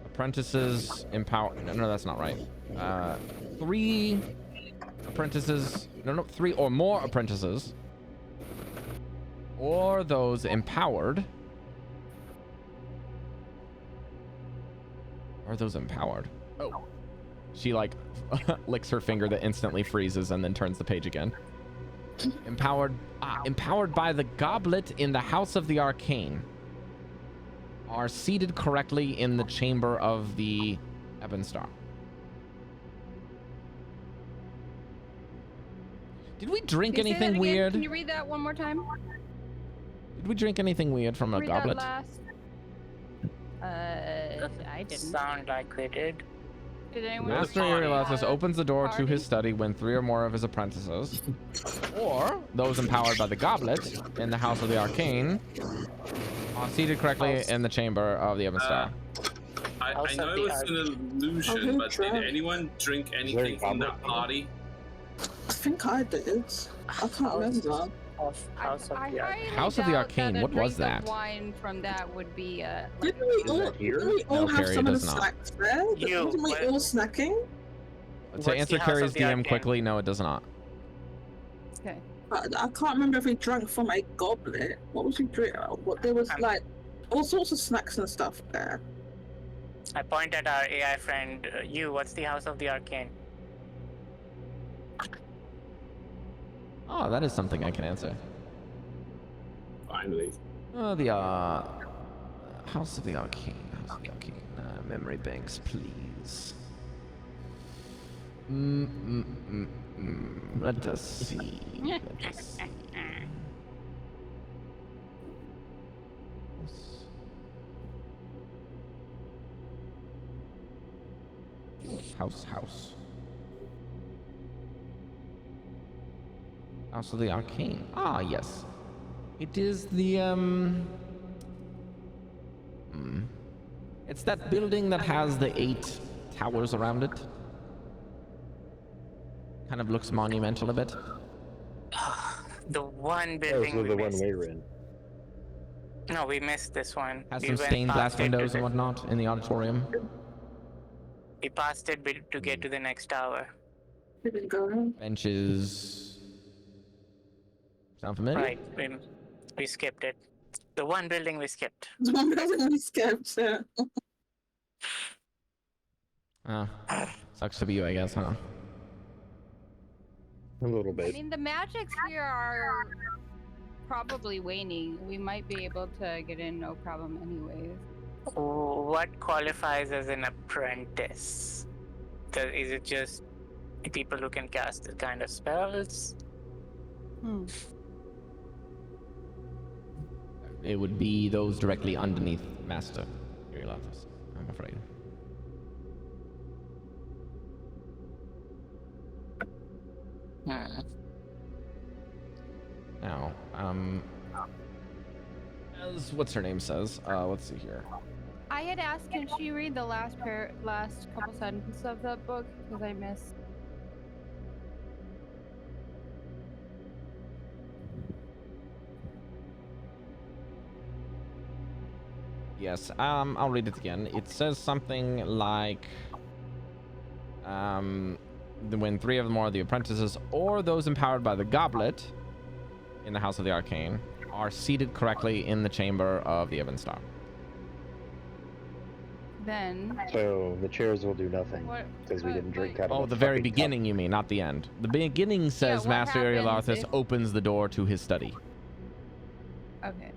apprentices empower... No, that's not right. 3 apprentices... No, 3 or more apprentices or those empowered... Are those empowered? Oh. She, like, licks her finger that instantly freezes and then turns the page again. Empowered by the goblet in the House of the Arcane are seated correctly in the chamber of the Ebon Star. Did we drink anything weird? Can you read that one more time? Did we drink anything weird from a goblet? I didn't. Sound like we did. Did anyone Master Irilarthus opens the door to his study when 3 or more of his apprentices, or those empowered by the goblet in the House of the Arcane, are seated correctly in the chamber of the Ebon Star. I know it's an illusion, but did anyone drink anything from that party? I think I did. I can't remember. House of the Arcane, what was that? Wine from that would be Didn't we all have Cari, some of the does not. snacks there? Wasn't we all snacking? To answer Cari's DM quickly, no, it does not. Okay. I can't remember if we drank from a goblet. What was we drinking? What there was like all sorts of snacks and stuff there. I point at our AI friend. What's the House of the Arcane? Oh, that is something I can answer. Finally. The House of the Arcane. House of the Arcane. Memory banks, please. Let us see. Let us see. House. House of the Arcane. Ah, yes. It is the, It's that building that has the 8 towers around it. Kind of looks monumental a bit. The one Those building were we the one missed. we were in. No, we missed this one. Has We some went stained glass past it to windows and the- whatnot in the auditorium. We passed it to get to the next tower. Didn't go in. Benches. Sound familiar? Right, we skipped it. The one building we skipped. The one building we skipped. Yeah. Ah, sucks to be you, I guess, huh? A little I bit. mean, the magics here are probably waning. We might be able to get in no problem anyways. What qualifies as an apprentice? Is it just people who can cast this kind of spells? It would be those directly underneath Master Irilatus, I'm afraid. Now, as what's her name says, let's see here. I had asked, can she read the last couple sentences of the book? Because I missed. Yes, I'll read it again. It says something like, when 3 or more of the apprentices or those empowered by the goblet in the House of the Arcane are seated correctly in the chamber of the Evenstar. Then. So the chairs will do nothing What? because we didn't drink wait. out of Oh, a the very fucking cup. beginning, you mean, not the end. The beginning says what Master happens Irilatus if- opens the door to his study. Okay.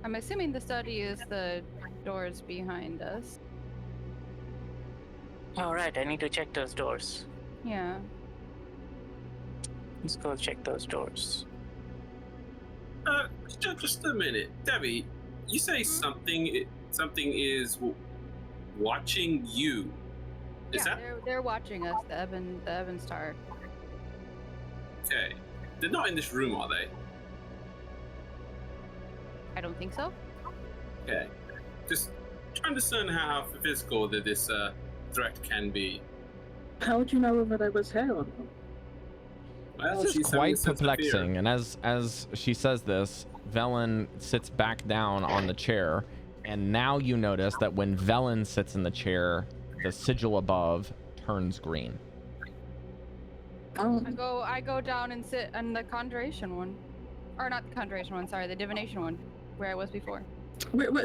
I'm assuming the study is the doors behind us. Alright, I need to check those doors. Yeah. Let's go check those doors. Just a minute, Devii. You say something is watching you. Is Yeah, that they're watching us, the Evenstar. okay? They're not in this room, are they? I don't think so. Okay. Just trying to discern how physical that this threat can be. How would you know whether they was here or not? Well, This is she's having a quite sense of fear. perplexing, and as she says this, Velen sits back down on the chair, and now you notice that when Velen sits in the chair, the sigil above turns green. Oh, I go down and sit on the conjuration one. Or not the conjuration one, sorry, the divination one, where I was before.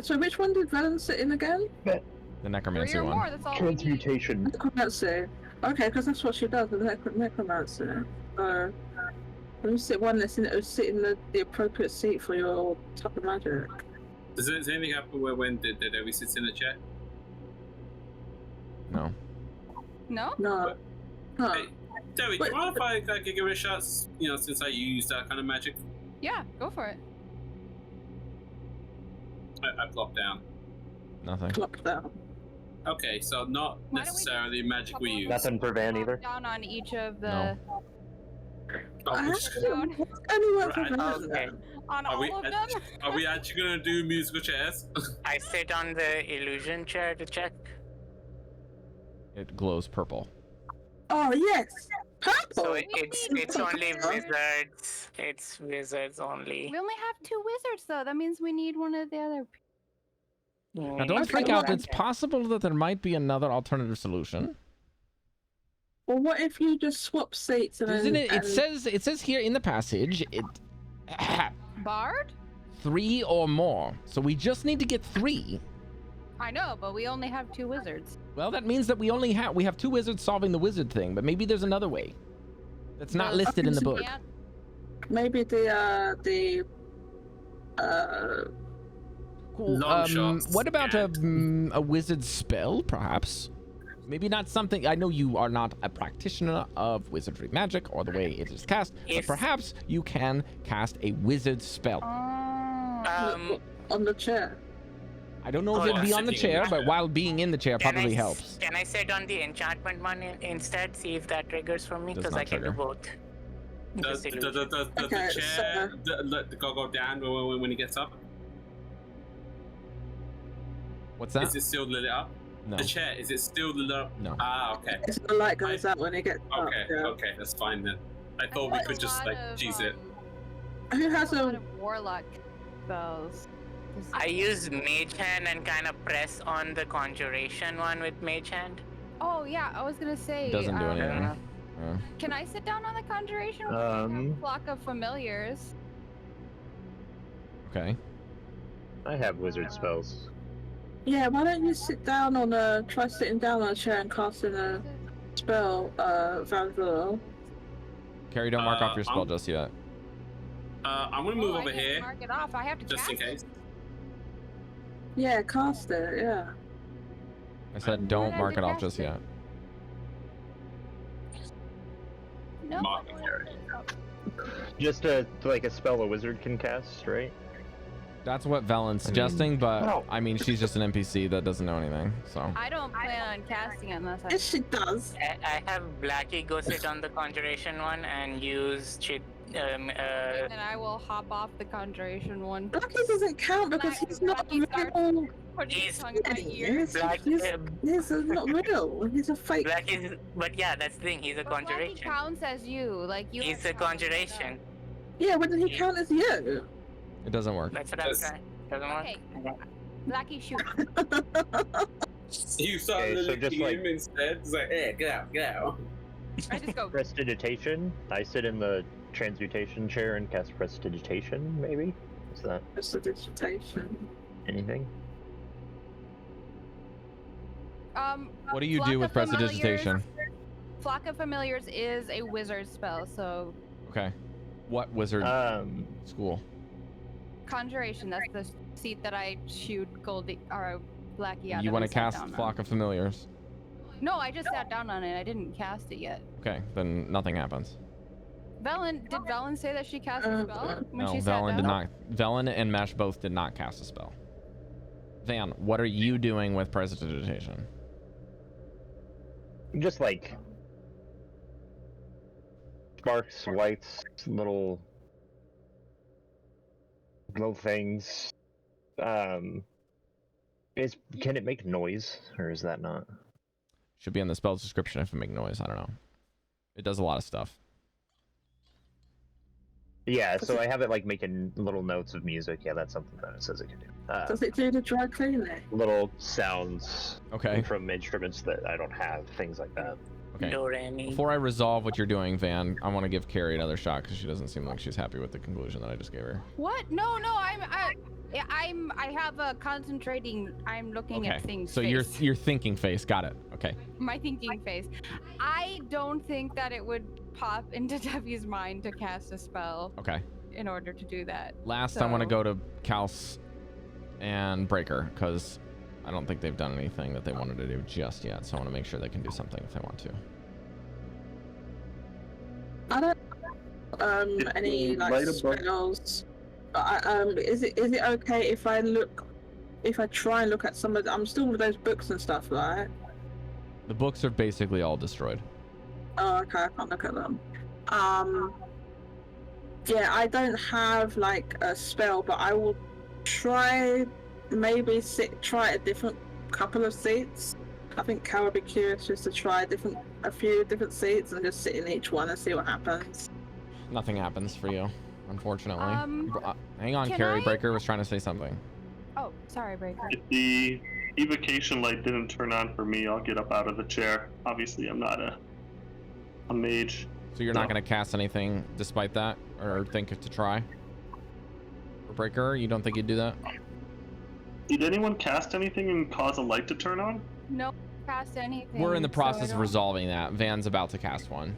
so which one did Velen sit in again? The 3 necromancy or one. more, that's all we need. Transmutation. Necromancy. Okay, because that's what she does with necromancy. So, when you sit one that's sit in the appropriate seat for your type of magic. Does anything happen where when Devii sits in a chair? No. No? No. Huh. Hey, Devii, do you mind if I give it a shot? You know, since I use that kind of magic, Yeah, go for it. I plop down. Nothing. Plop down. Okay, so not Why don't we necessarily just magic we couple- use. Nothing for Van either. Down on each of the... Oh, I we have just- to anywhere for Right, Velen. okay. On Are we- all of them? Are we actually gonna do musical chairs? I sit on the illusion chair to check. It glows purple. Oh yes, purple. So it's only wizards. It's wizards only. We only have 2 wizards, though. That means we need one of the other... Now, don't Okay, freak out. well- It's possible that there might be another alternative solution. Well, what if you just swap seats and Isn't then? it? It says here in the passage, Bard? 3 or more. So we just need to get 3. I know, but we only have 2 wizards. Well, that means that we have 2 wizards solving the wizard thing, but maybe there's another way that's not Well, listed in the okay, so book. Can't... Maybe the Cool. Long shots What about a and- wizard spell, perhaps? Maybe not something. I know you are not a practitioner of wizardry magic or the way it is cast, but perhaps you can cast a wizard spell. On the chair. I don't know if it'd be on the chair, but while being in the chair Can probably I helps. Can I sit on the enchantment one instead? See if that triggers for me, Does because not I can do trigger. both. Does Just the Okay, chair let the go down when he gets up? What's that? Is it still lit up? No. The chair, is it still lit up? No. Ah, okay. It's the light goes out when it gets up. Okay, Yeah. okay, that's fine then. I thought we could just like cheese it. Who has a lot a? of warlock spells? I use Mage Hand and kind of press on the Conjuration one with Mage Hand. Oh yeah, I was gonna say. Doesn't do anything. Uh, Yeah. Can I sit down on the conjuration? Flock of familiars. Okay. I have wizard spells. Yeah, why don't you sit down on a? Try sitting down on a chair and casting a spell, Vanvalor. Cari, don't mark off your spell I'm- just yet. I'm gonna move I over can't here Mark it off. I have to just in cast case. it. Yeah, cast it. Yeah. I said Why don't did I mark it off cast just it? yet. No. Mark it, Cari. Just like a spell a wizard can cast, right? That's what Valen's suggesting, but Oh. I mean, she's just an NPC that doesn't know anything, so. I don't plan on casting it unless I. Yes, she does. I have Blackie go sit on the Conjuration one and use Then I will hop off the conjuration one. Blackie doesn't count because he's not Blackie starts real. putting his He's- tongue in my ear. He's, Black- he's not real. He's a fake. Blackie, but yeah, that's the thing. He's a But Blackie Conjuration. counts as you, like you. He's are a counted as Conjuration. Yeah, but then he count as you. It doesn't work. That's what I'm Yes. saying. Doesn't work. Okay. Blackie shoot. You started Okay, so just licking like- him instead. It's like, hey, get out, get out. I just go. Prestidigitation. I sit in the transmutation chair and cast prestidigitation. Maybe. Is that It's a digitation. anything? What do you Flock do with of Familiars- prestidigitation? Flock of Familiars is a wizard spell, so Okay. What wizard school? conjuration. That's the seat that I shoot Goldy or Blackie out. You of want and to sat cast down on. Flock of Familiars? No, I just sat down on it. I didn't cast it yet. Okay, then nothing happens. Did Velen say that she cast a spell when No, she sat Velen down? did not. Velen and Mesh both did not cast a spell. Van, what are you doing with prestidigitation? Just like sparks, lights, little things. Can it make noise, or is that not? Should be in the spell's description if it make noise. I don't know. It does a lot of stuff. Yeah, so I have it like making little notes of music. Yeah, that's something that it says it can do. Does it do the dry cleaning? Little sounds Okay. from instruments that I don't have, things like that. Okay. Do re mi. Before I resolve what you're doing, Van, I want to give Cari another shot because she doesn't seem like she's happy with the conclusion that I just gave her. What? No, I have a concentrating. I'm looking at things. So face. you're thinking face. Got it. Okay. My thinking face. I don't think that it would pop into Devi's mind to cast a spell Okay. in order to do that. Last, I want to So- go to Calce and Breker because I don't think they've done anything that they wanted to do just yet. So I want to make sure they can do something if they want to. I don't any like Light above- spells. Is it okay if I try and look at some of I'm still with those books and stuff, right? The books are basically all destroyed. Oh, okay, I can't look at them. Yeah, I don't have like a spell, but I will try try a different couple of seats. I think Cal would be curious just to try a few different seats and just sit in each one and see what happens. Nothing happens for you, unfortunately. Hang on, can Cari. I- Breker was trying to say something. Oh, sorry, Breker. If the evocation light didn't turn on for me, I'll get up out of the chair. Obviously, I'm not a mage. So you're not No. going to cast anything despite that, or think to try? For Breker, you don't think you'd do that? Did anyone cast anything and cause a light to turn on? No, cast anything. We're in the so I process of don't- resolving that. Van's about to cast one,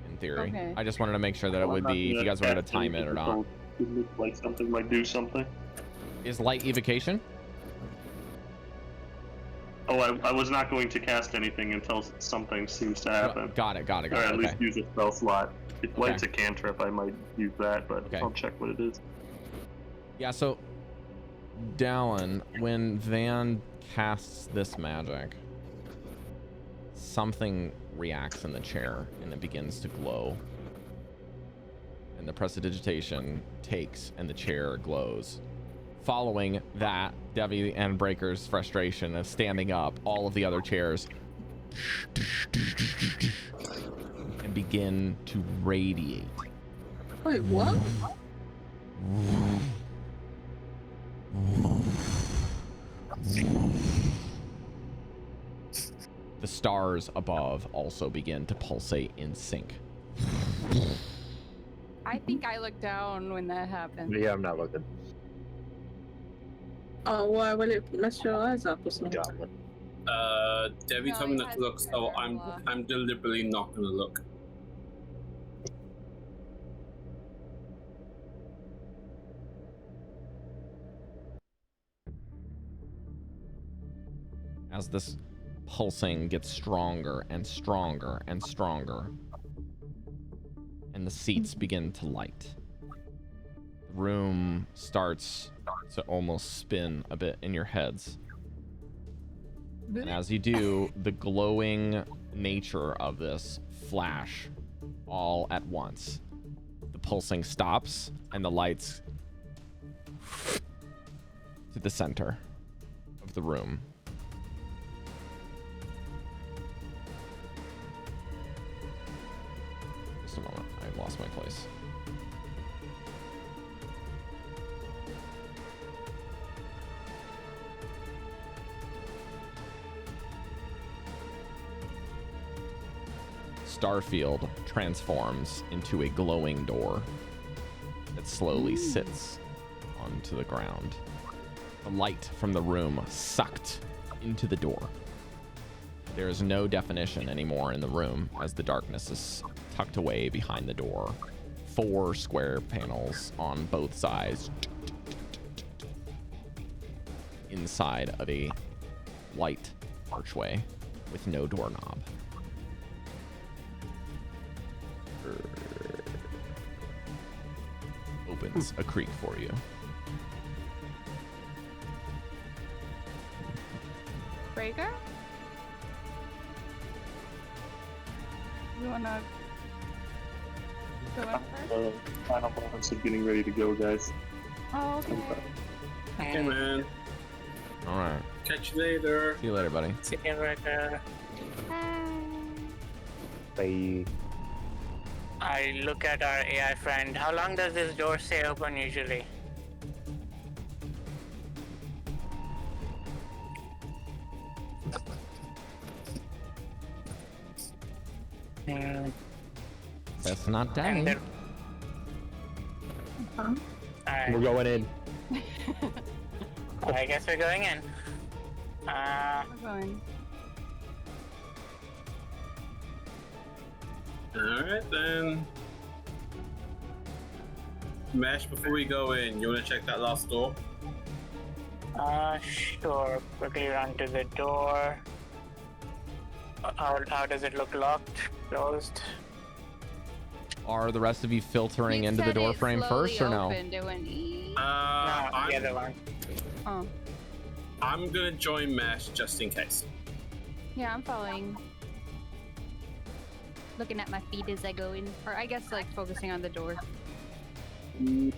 in theory. Okay. I just wanted to make sure that it Well, would I'm be, not if you gonna guys wanted to cast time it or anything not. until It looked like something might do something. Is light evocation? Oh, I was not going to cast anything until something seems to happen. Got it. Or at least use a spell slot. If light's a cantrip, I might use that, but I'll check what it is. Yeah, so Dallan, when Van casts this magic, something reacts in the chair and it begins to glow. And the prestidigitation takes and the chair glows. Following that, Devii and Breker's frustration of standing up, all of the other chairs and begin to radiate. Wait, what? The stars above also begin to pulsate in sync. I think I looked down when that happened. Yeah, I'm not looking. Oh, why will it mess your eyes up or something? Devii No, told me it not to has look, so Vanvalor. I'm deliberately not gonna look. As this pulsing gets stronger and stronger and stronger, and the seats begin to light. The room starts to almost spin a bit in your heads. And as you do, the glowing nature of this flash all at once. The pulsing stops and the lights to the center of the room. Just a moment, I lost my place. Starfield transforms into a glowing door that slowly sits onto the ground. The light from the room sucked into the door. There is no definition anymore in the room as the darkness is tucked away behind the door. 4 square panels on both sides inside of a light archway with no doorknob. Opens a creek for you. Breker? You wanna go in first? Final moments of getting ready to go, guys. Oh, okay. Okay, man. All right. Catch you later. See you later, buddy. See you later. Bye. I look at our AI friend. How long does this door stay open usually? That's not Danny. And then- Huh? Alright, We're going in. I guess we're going in. We're going. Alright then. Mesh, before we go in, you wanna check that last door? Sure. Quickly run to the door. How does it look? Locked? Closed? Are the rest of you filtering You into the said door it frame slowly first or no? opened, it went E. No, I'm, the other one. Oh, I'm gonna join Mesh just in case. yeah, I'm following. Looking at my feet as I go in, or I guess like focusing on the door. You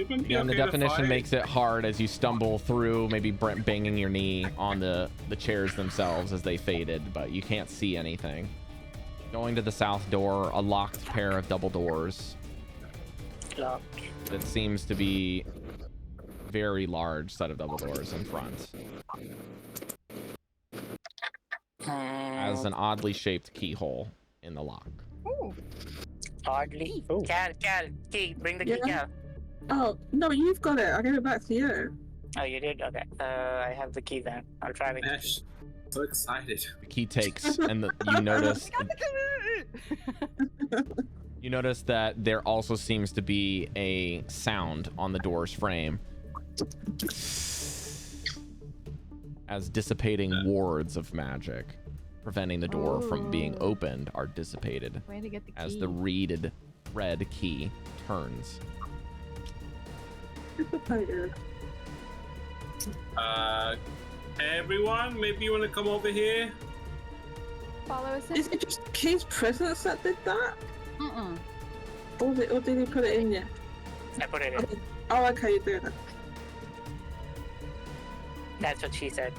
can be Yeah, and the okay to definition fight. makes it hard as you stumble through, maybe banging your knee on the chairs themselves as they faded, but you can't see anything. Going to the south door, a locked pair of double doors Locked. that seems to be very large set of double doors in front. Has an oddly shaped keyhole in the lock. Ooh. Oddly. Oh. Cal, key. Bring the key, Yeah. Cal. Oh, no, you've got it. I gave it back to you. Oh, you did? Okay. I have the key then. I'll try the key. Mesh, so excited. The key takes, and you notice You notice that there also seems to be a sound on the door's frame as dissipating wards of magic, preventing the door from being opened, are dissipated Way to get the key. as the reeded red key turns. Everyone, maybe you want to come over here? Follow us in. Is it just Key's presence that did that? Or did he put it in yet? I put it in. Oh, okay, you do that. That's what she said.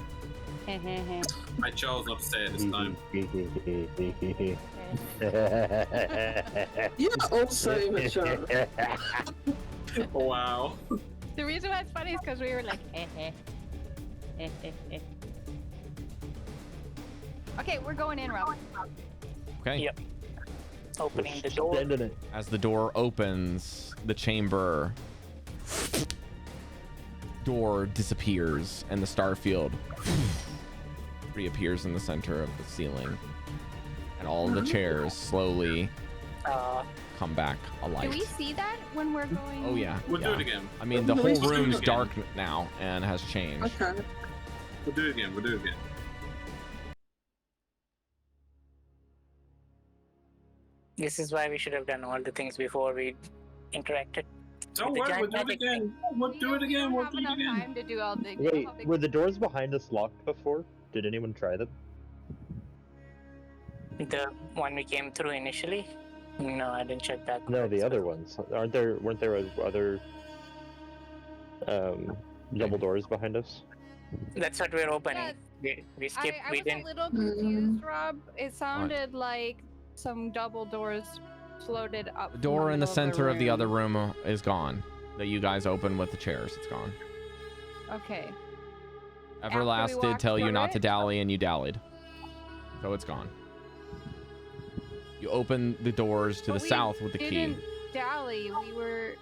I chose upstairs this time. You're also immature. Wow. The reason why it's funny is because we were like, Okay, we're going in, Rob. Okay. Yep. Opening the door. As the door opens, the chamber door disappears and the starfield reappears in the center of the ceiling. And all the chairs slowly come back alight. Do we see that when we're going? Oh yeah. We'll do it again. I mean, the whole room's dark now and has changed. Okay. We'll do it again. We'll do it again. This is why we should have done all the things before we interacted. Don't worry, we'll do it again. We'll do it again. We'll do it again. Time to do all the. Wait, were the doors behind us locked before? Did anyone try them? The one we came through initially? No, I didn't check that. No, the other ones. Weren't there other double doors behind us? That's what we're opening. Yeah, we skipped. I We was didn't. a little confused, Rob. It sounded like some double doors floated up. The door in the center of the other room. room is gone. That you guys opened with the chairs. It's gone. Okay. Everlast did walked tell you through not it? to dally, and you dallied. So it's gone. You opened the doors to But the we south with the key. didn't dally. We were.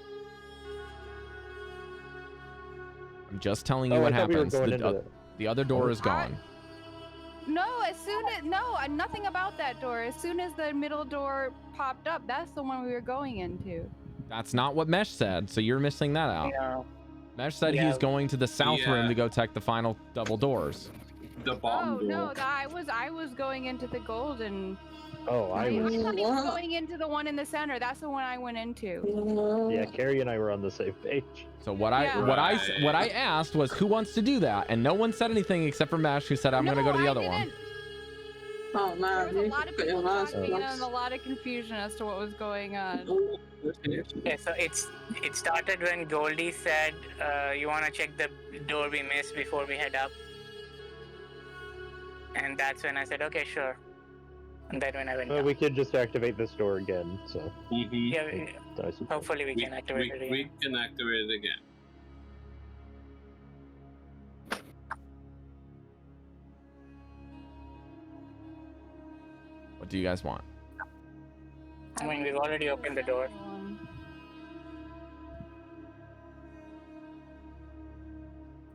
I'm just telling you Oh, what I thought we were happens. going into The other door is gone. No, as soon as nothing about that door. As soon as the middle door popped up, that's the one we were going into. That's not what Mesh said, so you're missing that out. Yeah. Mesh said Yeah. he's going to the south room to go check the final double doors. The bottom door. No, I was going into the golden. Oh, I I was. thought he was going into the one in the center. That's the one I went into. Yeah, Cari and I were on the same page. So what I asked was who wants to do that, and no one said anything except for Mesh, who said I'm gonna go to the other one. Oh There man, was a you lot of got your people last talking one. and a lot of confusion as to what was going on. Yeah, so it started when Goldy said, "You want to check the door we missed before we head up," and that's when I said, "Okay, sure." And then when I went Well, down. we could just activate this door again, so. Yeah, I suppose. hopefully we can activate it again. We can activate it again. What do you guys want? I mean, we've already opened the door.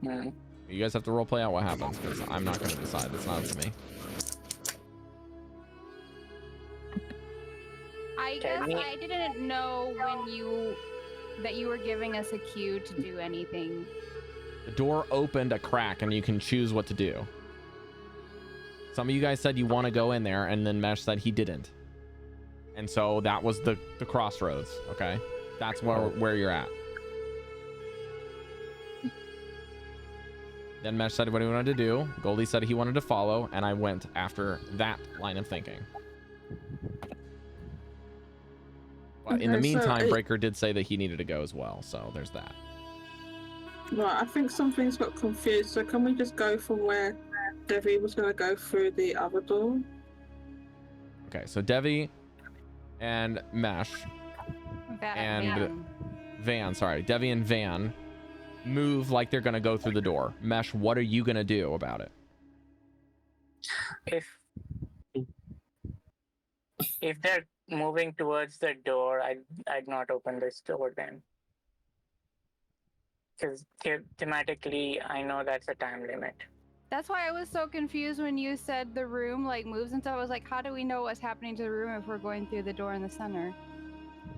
Mm. You guys have to roleplay out what happens, because I'm not going to decide. It's not up to me. I guess I didn't know that you were giving us a cue to do anything. The door opened a crack, and you can choose what to do. Some of you guys said you want to go in there, and then Mesh said he didn't. And so that was the crossroads, okay? That's where you're at. Then Mesh said what he wanted to do. Goldy said he wanted to follow, and I went after that line of thinking. But in the Okay, so meantime, Breker did say that he needed to go as well, so there's that. Right, I think some things got confused. So can we just go from where Devii was going to go through the other door? Okay, so Devii and Mesh and Devii and Van move like they're gonna go through the door. Mesh, what are you gonna do about it? If they're moving towards the door, I'd not open this door then. Because thematically, I know that's a time limit. That's why I was so confused when you said the room like moves and stuff. I was like, how do we know what's happening to the room if we're going through the door in the center?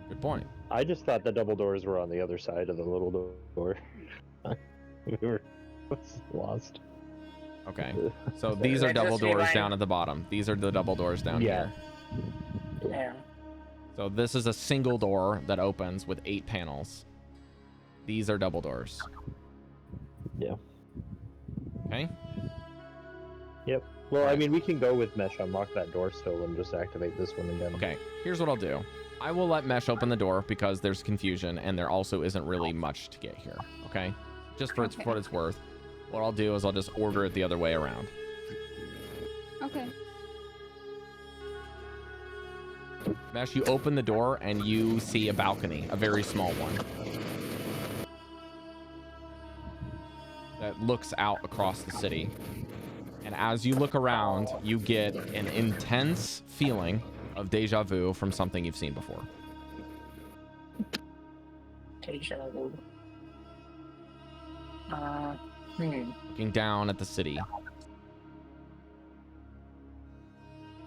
Good point. I just thought the double doors were on the other side of the little door. We were lost. Okay. So these are double doors down at the bottom. These are the double doors down here. Yeah. So this is a single door that opens with 8 panels. These are double doors. Yeah. Okay. Yep. Well, I mean, we can go with Mesh, unlock that door still, and just activate this one again. Okay. Here's what I'll do. I will let Mesh open the door because there's confusion and there also isn't really much to get here. Okay. Just for what it's worth. What I'll do is I'll just order it the other way around. Okay. Mesh, you open the door and you see a balcony, a very small one, that looks out across the city. And as you look around, you get an intense feeling of deja vu from something you've seen before. Deja vu. Looking down at the city.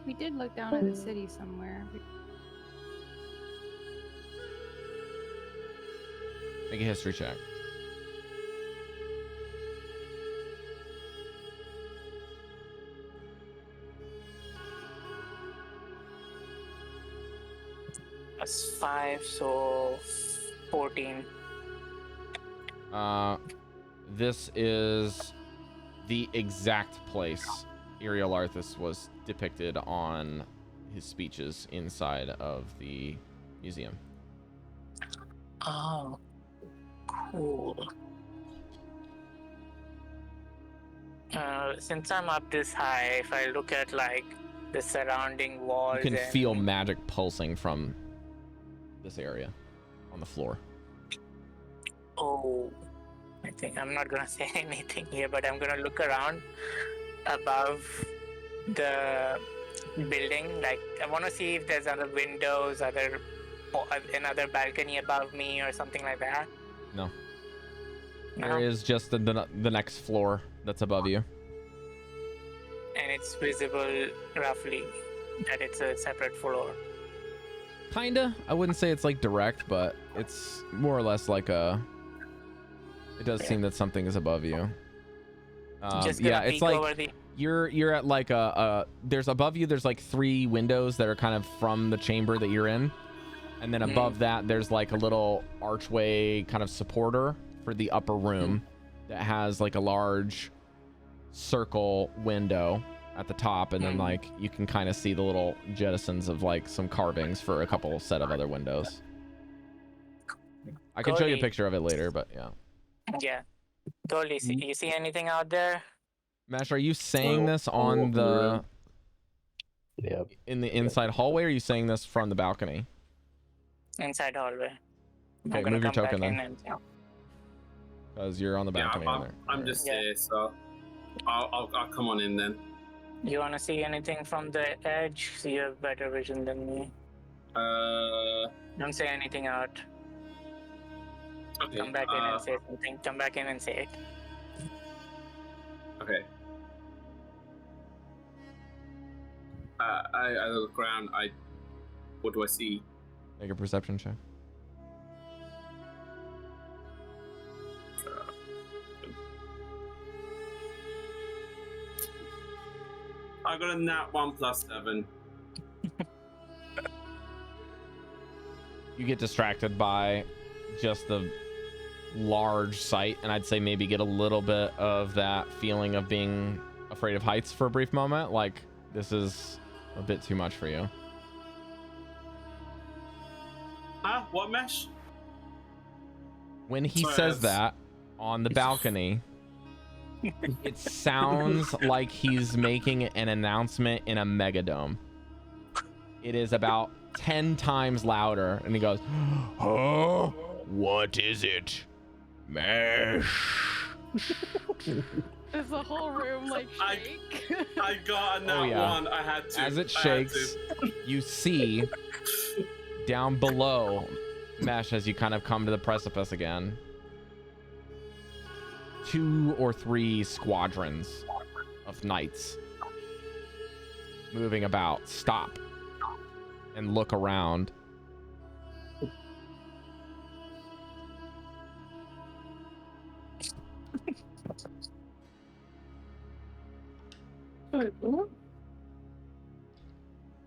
We did look down at the city somewhere. Make a history check. That's 5, so 14. This is the exact place Ariel Arthas was depicted on his speeches inside of the museum. Oh, cool. Since I'm up this high, if I look at like the surrounding walls, You can feel magic pulsing from this area on the floor. Oh, I think I'm not gonna say anything here, but I'm gonna look around above the building. Like, I want to see if there's other windows, another balcony above me or something like that. No. No? There is just the next floor that's above you. And it's visible roughly that it's a separate floor. Kinda. I wouldn't say it's like direct, but it's more or less like a... It does seem that something is above you. Yeah, it's like you're at like there's above you, there's like 3 windows that are kind of from the chamber that you're in. And then above that, there's like a little archway kind of supporter for the upper room that has like a large circle window at the top. And then like you can kind of see the little jettisons of like some carvings for a couple set of other windows. I can show you a picture of it later, but yeah. Yeah. Goldy, you see anything out there? Mesh, are you saying this on the... Yep. In the inside hallway, or are you saying this from the balcony? Inside hallway. Okay, move your token then. Because you're on the balcony. Yeah, I'm just here, so I'll come on in then. You want to see anything from the edge? So you have better vision than me. Don't say anything out. Okay. Come back in and say something. Come back in and say it. Okay. I look around. What do I see? Make a perception check. I got a nat 1 + 7. You get distracted by just the large sight, and I'd say maybe get a little bit of that feeling of being afraid of heights for a brief moment. Like, this is a bit too much for you. Huh? What, Mesh? When he says that on the balcony, it sounds like he's making an announcement in a megadome. It is about 10 times louder, and he goes, "Oh, what is it? Mesh." Does the whole room like shake? I got a nat 1. I had to. As it shakes, you see down below Mesh, as you kind of come to the precipice again, 2 or 3 squadrons of knights moving about. Stop and look around. Wait, what?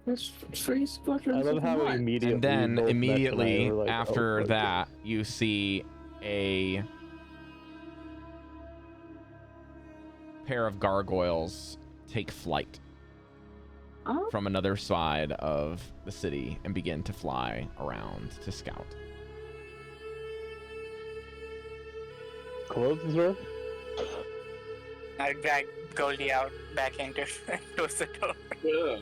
There's 3 squadrons. I love how of immediately. And then both Mesh and I immediately were like, after oh, that, you see a pair of gargoyles take flight Oh, from another side of the city and begin to fly around to scout. Closes her. I drag Goldy out back into close the door. Yeah.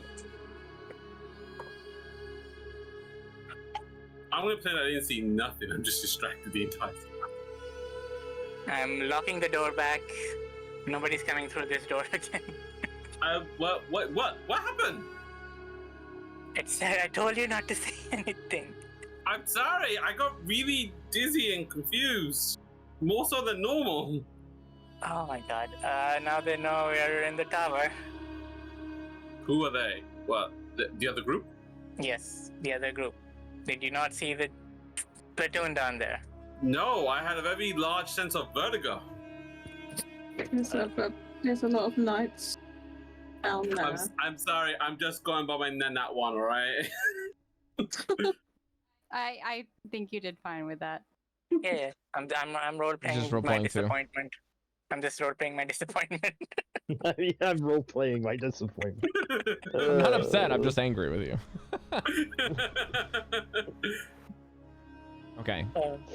I'm gonna pretend I didn't see nothing. I'm just distracted the entire time. I'm locking the door back. Nobody's coming through this door again. What happened? I told you not to say anything. I'm sorry. I got really dizzy and confused. More so than normal. Oh my god. Now they know we're in the tower. Who are they? What? The other group? Yes, the other group. Did you not see the platoon down there? No, I had a very large sense of vertigo. there's a lot of knights down there. I'm sorry. I'm just going by my nat one, alright? I think you did fine with that. Yeah, I'm role playing just my role-playing too. disappointment. I'm just role playing my disappointment. Yeah, I'm role playing my disappointment. I'm not upset. I'm just angry with you. Okay.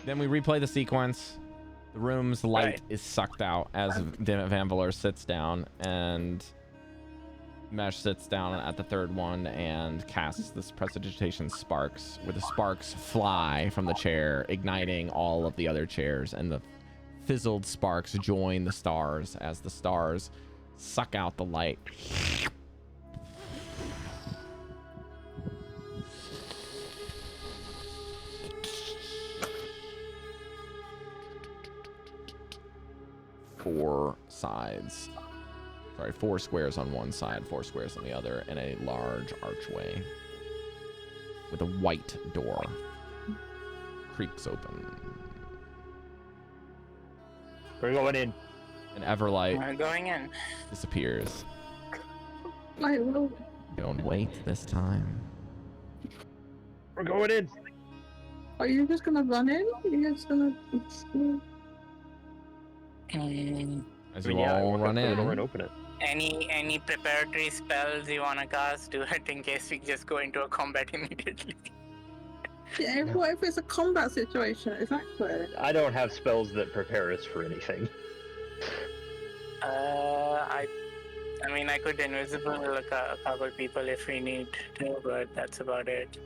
Then we replay the sequence. The room's light Right. is sucked out as Vanvalor sits down, and Mesh sits down at the third one and casts this prestidigitation sparks, where the sparks fly from the chair, igniting all of the other chairs, and the fizzled sparks join the stars as the stars suck out the light. Four squares on one side, 4 squares on the other, and a large archway with a white door creaks open. We're going in. And Everlight We're going in. disappears. I will. Don't wait this time. We're going in. Are you just gonna run in? You're just gonna. As you all run The door and in, open it. Any preparatory spells you wanna cast, do it in case we just go into a combat immediately. Yeah, what if it's a combat situation? Exactly. I don't have spells that prepare us for anything. I mean, I could invisible a couple people if we need to, but that's about it.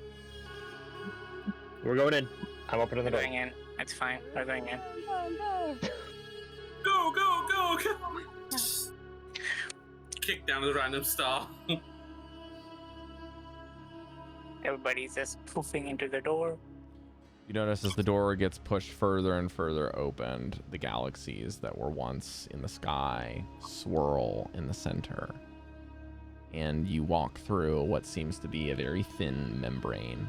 We're going in. I'm opening We're the door. going in. It's fine. We're going in. Go! Kick down a random star. Everybody's just poofing into the door. you notice as the door gets pushed further and further opened, the galaxies that were once in the sky swirl in the center. And you walk through what seems to be a very thin membrane.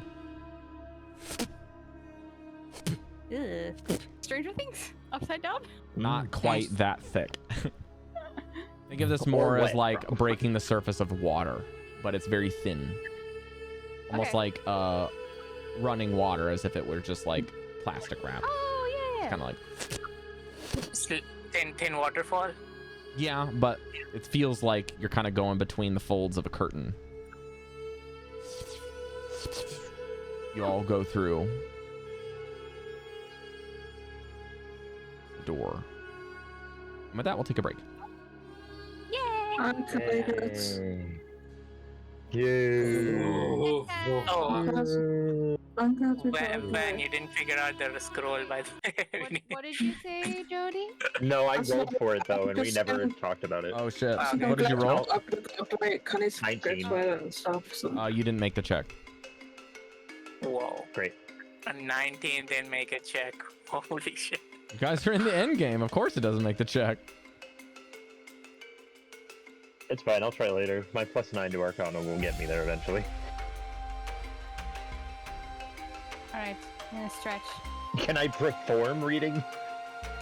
Ugh. Stranger Things? Upside down? Not quite that thick. Think of this more as like breaking the surface of water, but it's very thin. Almost like running water, as if it were just like plastic wrap. Oh, yeah. Kind of like... Thin waterfall? Yeah, but it feels like you're kind of going between the folds of a curtain. You all go through the door. And with that, we'll take a break. Yay! I'm completed. Oh, I'm glad we Van, you didn't figure out the scroll by the way. What did you say, Jodie? No, I rolled for it though, and we never talked about it. Oh shit! Okay. What did you roll? Kind of 19. and stuff. So. You didn't make the check. Whoa. Great. A 19 didn't make a check. Holy shit. You guys are in the end game. Of course, it doesn't make the check. It's fine, I'll try later. My +9 to Arcana will get me there eventually. Alright, I'm gonna stretch. Can I perform reading?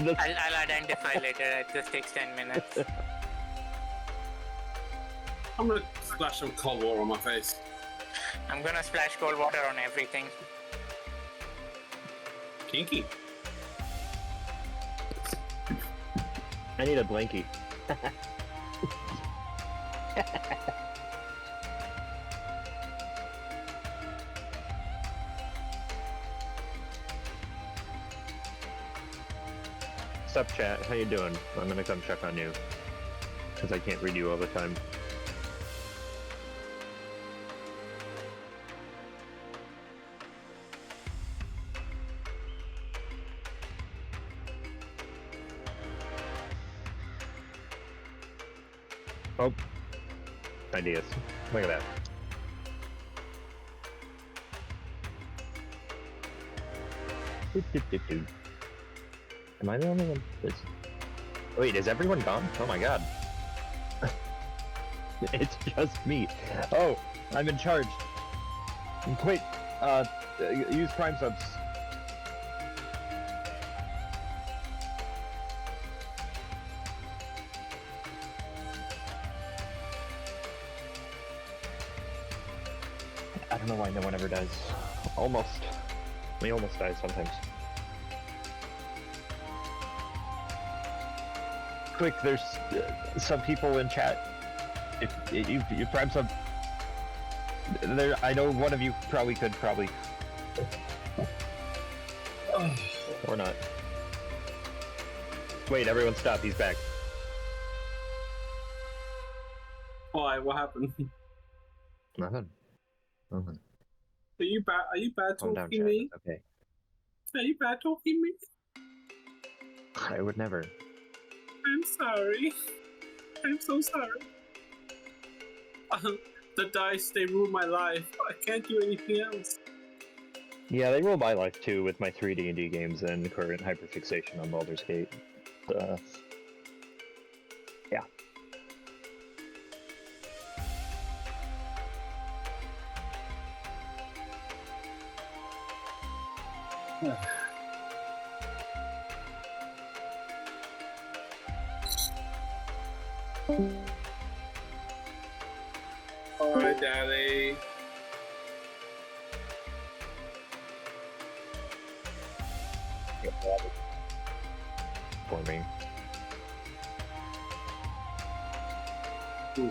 I'll identify later. It just takes 10 minutes. I'm gonna splash some cold water on my face. I'm gonna splash cold water on everything. Kinky. I need a blankie. What's up, chat? How you doing? I'm gonna come check on you. Because I can't read you all the time. Oh. Ideas. Look at that. Doop, doop, doop, doop. Am I the only one? Wait, is everyone gone? Oh my god. It's just me. Oh, I'm in charge. Wait, use prime subs. I don't know why no one ever does. Almost. We almost die sometimes. Quick, there's some people in chat. If you prime sub, there, I know one of you probably could, or not. Wait, everyone stop, he's back. Why? What happened? Nothing. Nothing. Are you bad Calm down, talking chat. me? Okay. Are you bad talking me? I would never. I'm sorry. I'm so sorry. The dice, they rule my life. I can't do anything else. Yeah, they rule my life too with my 3 D&D games and current hyperfixation on Baldur's Gate. Yeah. Alright, Daddy. For me. Ooh.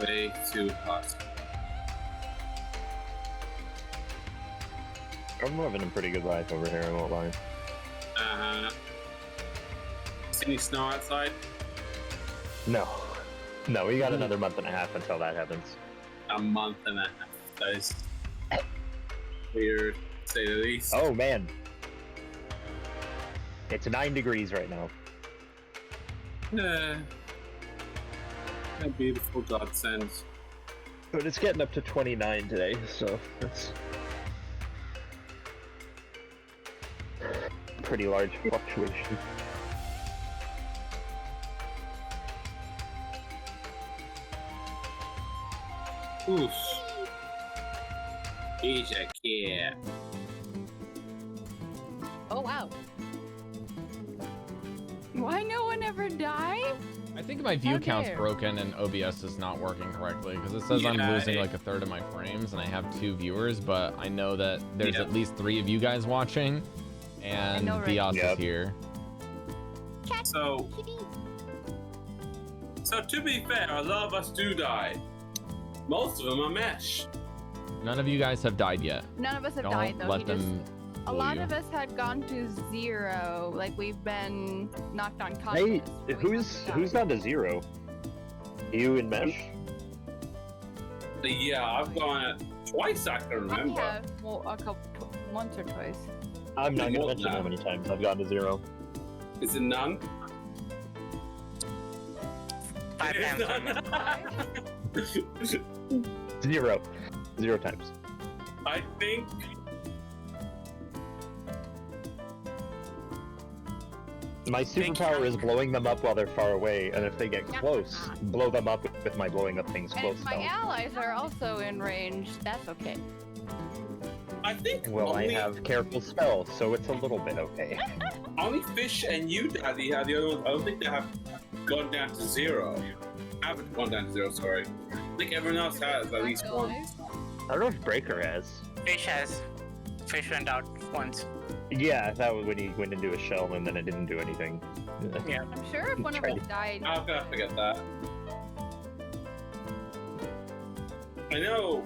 Way too hot. I'm living a pretty good life over here, I won't lie. See any snow outside? No. No, we got another month and a half until that happens. A month and a half. That is weird, to say the least. Oh man. It's 9 degrees right now. A beautiful godsend. But it's getting up to 29 today, so that's pretty large fluctuation. Oof. Asia care. Oh wow. Why no one ever died? I think my view How count's dare. broken and OBS is not working correctly because it says I'm Yeah, losing like a third of my frames and I have 2 viewers, but I know that there's Yep. at least 3 of you guys watching, and know, right? Dios Yep. is here. So to be fair, a lot of us do die. Most of them are mesh. None of you guys have died yet. None of us have Don't died though. let He them a fool lot you. of us had gone to 0. Like we've been knocked unconscious. Hey, but we who's haven't gone to 0? You and Mesh? Yeah, I've gone it twice. I can died. I remember. have a couple, once or twice. I'm not gonna More mention than how that. many times I've gone to 0. Is it none? 5 It is times. none. 0. 0 times. I think. My Thank superpower you. is blowing them up while they're far away, and if they get close, blow them up with my blowing up things And close if my spell. allies are also in range, that's okay. I think Well, I only, have careful spells, so it's a little bit okay. only Fish and you, Daddy, are the only ones. I don't think they have gone down to 0. I haven't gone down to 0, sorry. I think everyone else has at least once. I don't know if Breker has. Fish has. Fish went out once. Yeah, that was when he went into a shell and then it didn't do anything. Yeah. I'm sure if one of us died. I'm gonna forget that. I know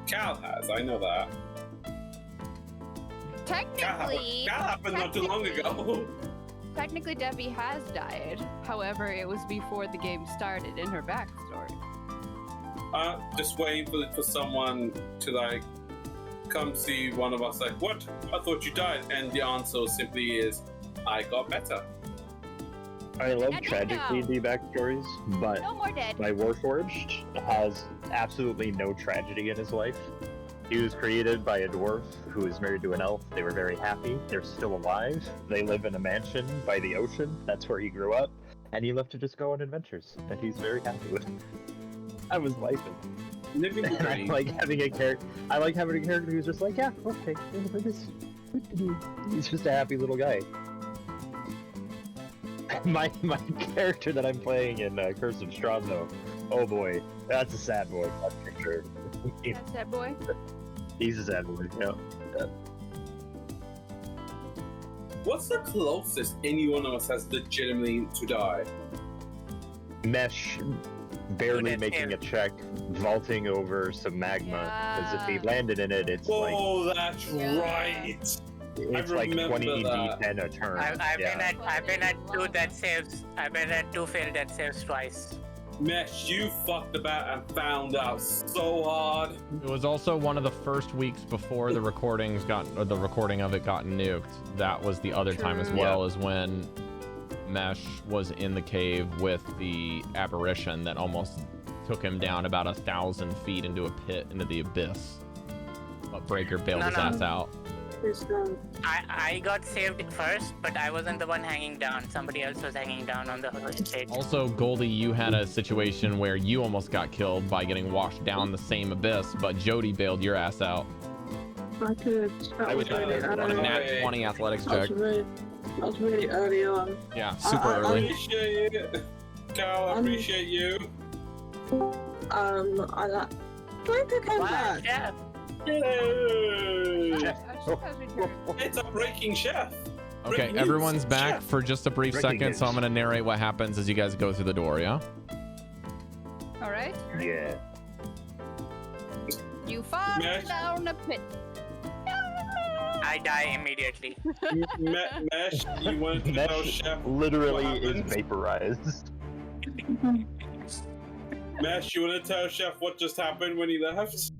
Cal has, I know that. Technically, Cal happened not too long ago. Technically, Devii has died. However, it was before the game started in her backstory. Just waiting for someone to like come see one of us like, what? I thought you died. And the answer simply is, I got better. I love No, no, tragic no. D&D backstories, but No more dead. my Warforged has absolutely no tragedy in his life. He was created by a dwarf who is married to an elf. They were very happy. They're still alive. They live in a mansion by the ocean. That's where he grew up. And he left to just go on adventures. And he's very happy with it. I was life. Living the And I dream. like having a character. I like having a character who's just like, yeah, okay, he's just a happy little guy. My character that I'm playing in Curse of Strahd, though, oh boy, that's a sad boy. That's for sure. That's that boy. He's a sad boy. Yeah. What's the closest any one of us has legitimately to die? Mesh barely Good making attempt. a check, vaulting over some magma. Because if he landed in it, it's Oh, that's Yeah. right. it's like remember 20 that. d10 a turn. I've yeah. been at 2 death saves. I've been at 2 failed death saves twice. Mesh, you fucked about and found out so hard. It was also one of the first weeks before the recording of it got nuked. That was the other time as True. well, as when Mesh was in the cave with the apparition that almost took him down about 1,000 feet into a pit into the abyss. But Breker bailed No, his no. ass out. I got saved first, but I wasn't the one hanging down. Somebody else was hanging down on the stage. Also, Goldy, you had a situation where you almost got killed by getting washed down the same abyss, but Jodie bailed your ass out. I could. That I was was really On a early. nat 20 athletics check. That was really early on. Yeah, super I- early. Appreciate it. Cal, I appreciate you. I like. Breker came Wow, back. yeah. Yay! Chef has returned. It's a breaking chef. Okay, Breaking everyone's news. back Chef. for just a brief Breaking second, so news. I'm going to narrate what happens as you guys go through the door, yeah? All right. Yeah. You fall Mesh. down a pit. I die immediately. Mesh, you want to tell Mesh chef? literally what is happened? vaporized. Mesh, you want to tell chef what just happened when he left?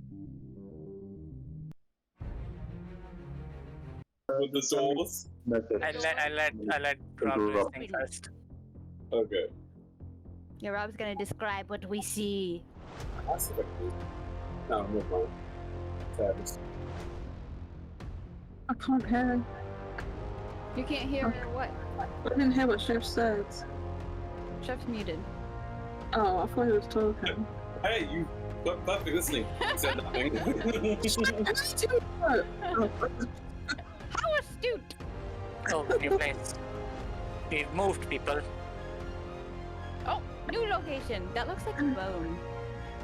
With the doors. I let Rob listen first. Okay. Yeah, Rob's gonna describe what we see. That's the No, never mind. Sadness. I can't hear. You can't hear what? I didn't hear what Chef said. Chef's muted. Oh, I thought he was talking. Hey, you got perfect listening. You said nothing. How astute! Oh, new place. We've moved people. Oh, new location. That looks like a bone.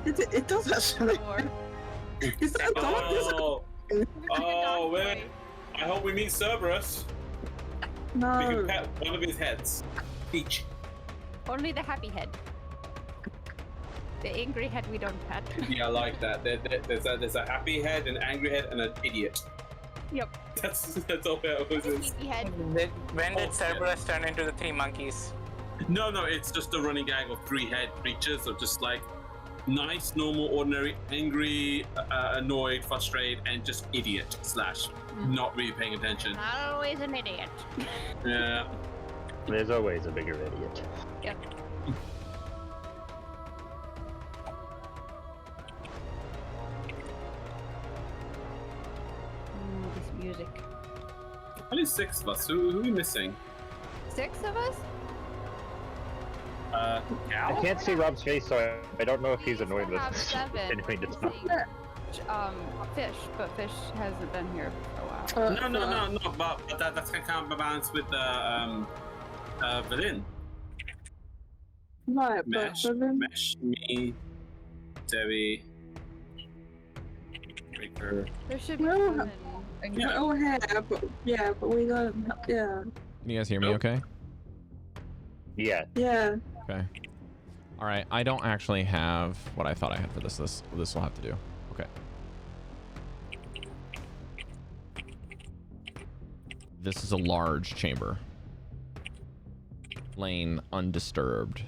It does actually. Or Is that a dog? Is it- Oh, wait. I hope we meet Cerberus. We No. can pet one of his heads. Each. only the happy head. The angry head we don't pet. Yeah, I like that. There's a happy head, an angry head, and an idiot. Yep. That's all that was. Sleepy head. When Oh, did Cerberus turn into the 3 monkeys? No, it's just a running gag of 3 head creatures of just like nice, normal, ordinary, angry, annoyed, frustrated, and just idiot / not really paying attention. Not always an idiot. Yeah. There's always a bigger idiot. Yep. This music. Only 6 of us. Who are we missing? 6 of us? I Cal? can't see Rob's face, so I don't know if he's We used annoyed to with have us. 7. Continuing to talk. Fish, but Fish hasn't been here for a while. No, but that's gonna counterbalance with the Valin. Right, Mesh, but then me, Devii, Breker. There should be No. food and Yeah. oh yeah, but we don't. Yeah, Can you guys hear me Nope. okay? Yeah. yeah. Okay. All right. I don't actually have what I thought I had for this. This will have to do. Okay. This is a large chamber, lain undisturbed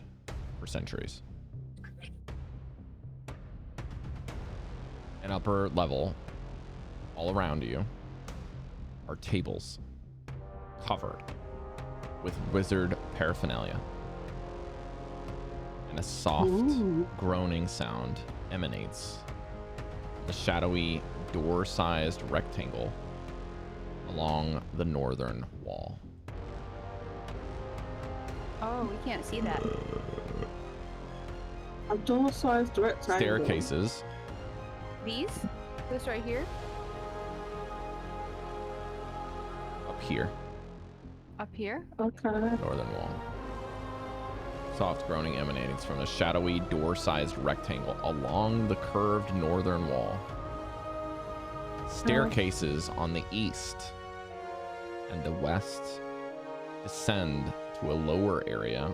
for centuries. An upper level, all around you, are tables covered with wizard paraphernalia. And a soft groaning sound emanates from the shadowy door-sized rectangle along the northern wall. Oh, we can't see that. A door-sized rectangle. Staircases. These? This right here? Up here, Up here? Okay. northern wall. Soft groaning emanates from the shadowy door-sized rectangle along the curved northern wall. Staircases on the east and the west descend to a lower area,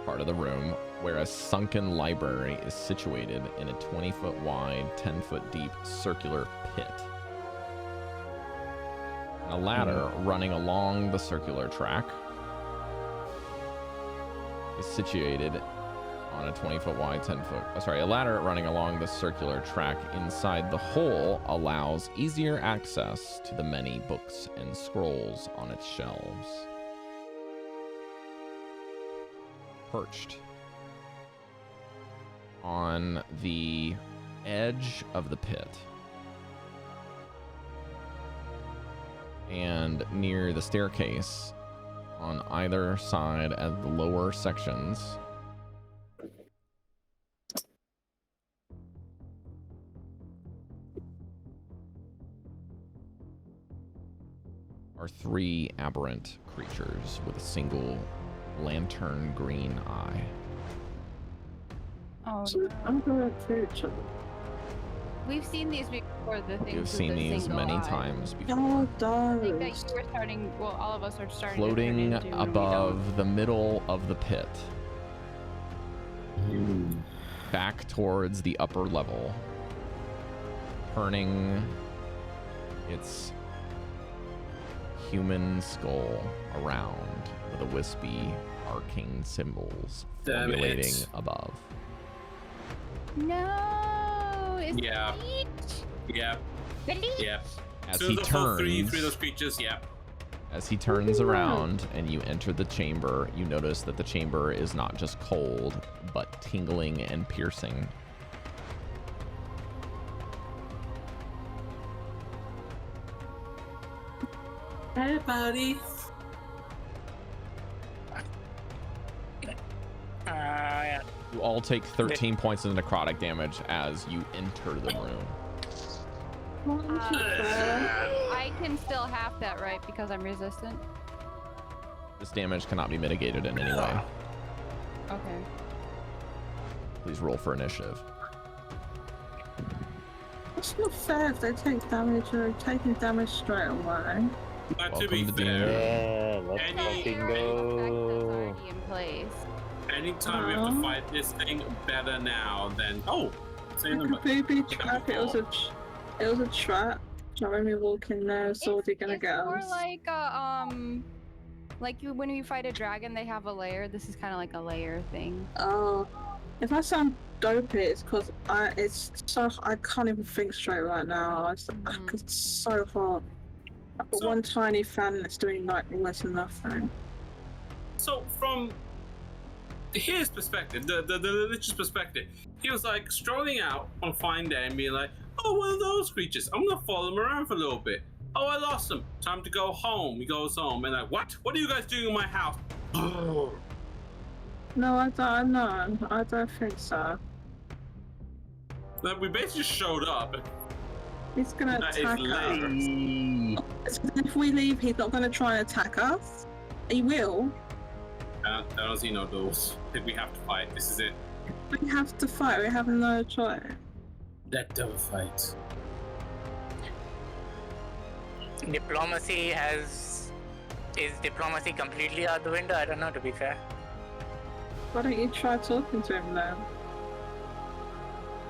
part of the room, where a sunken library is situated in a 20-foot wide, 10-foot deep circular pit. And a ladder running along the circular track is situated on a 20-foot wide, 10-foot... a ladder running along the circular track inside the hole allows easier access to the many books and scrolls on its shelves. Perched on the edge of the pit and near the staircase on either side at the lower sections are three aberrant creatures with a single lantern green eye. Oh, I'm going to. we've seen these before. The things. You've with seen the these single many eye. times before. Oh, I think that those. you were starting. Well, all of us are starting. Floating to turn into, above the middle of the pit, back towards the upper level, turning its human skull around with a wispy arcane symbols Damn formulating it. above. No. Is Yeah. it Yeah, Really? yeah. As So he the full three of turns, those creatures, yeah. as he turns around and you enter the chamber, you notice that the chamber is not just cold, but tingling and piercing. Hey, buddy. Yeah. You all take 13 points of necrotic damage as you enter the room. I can still half that, right? Because I'm resistant. This damage cannot be mitigated in any way. Okay. Please roll for initiative. It's not fair if they take damage or taking damage straight away. But to be Welcome to fair, Yeah, let's Any- fucking Effect that's go. already in place. anytime we have to fight this thing, better now than same number. Booby trap. It was a trap. So when we walk in there, so they're gonna it's get more us. like when you fight a dragon, they have a lair. This is kind of like a lair thing. Oh, if I sound dopey, it's because I can't even think straight right now. It's so hot. I've got So- one tiny fan that's doing like less than nothing. So from his perspective, the Lich's perspective, he was like strolling out on a fine day and being like, "Oh, what are those creatures? I'm gonna follow them around for a little bit. Oh, I lost them. Time to go home." He goes home and like, "What? What are you guys doing in my house?" No, I don't know. I don't think so. Like, we basically showed up. He's gonna That is attack lame. us. If we leave, he's not gonna try and attack us. He will. I don't see no doors. We have to fight. This is it. We have to fight. We have no choice. Let them fight. Diplomacy is diplomacy completely out the window? I don't know, to be fair. Why don't you try talking to him then?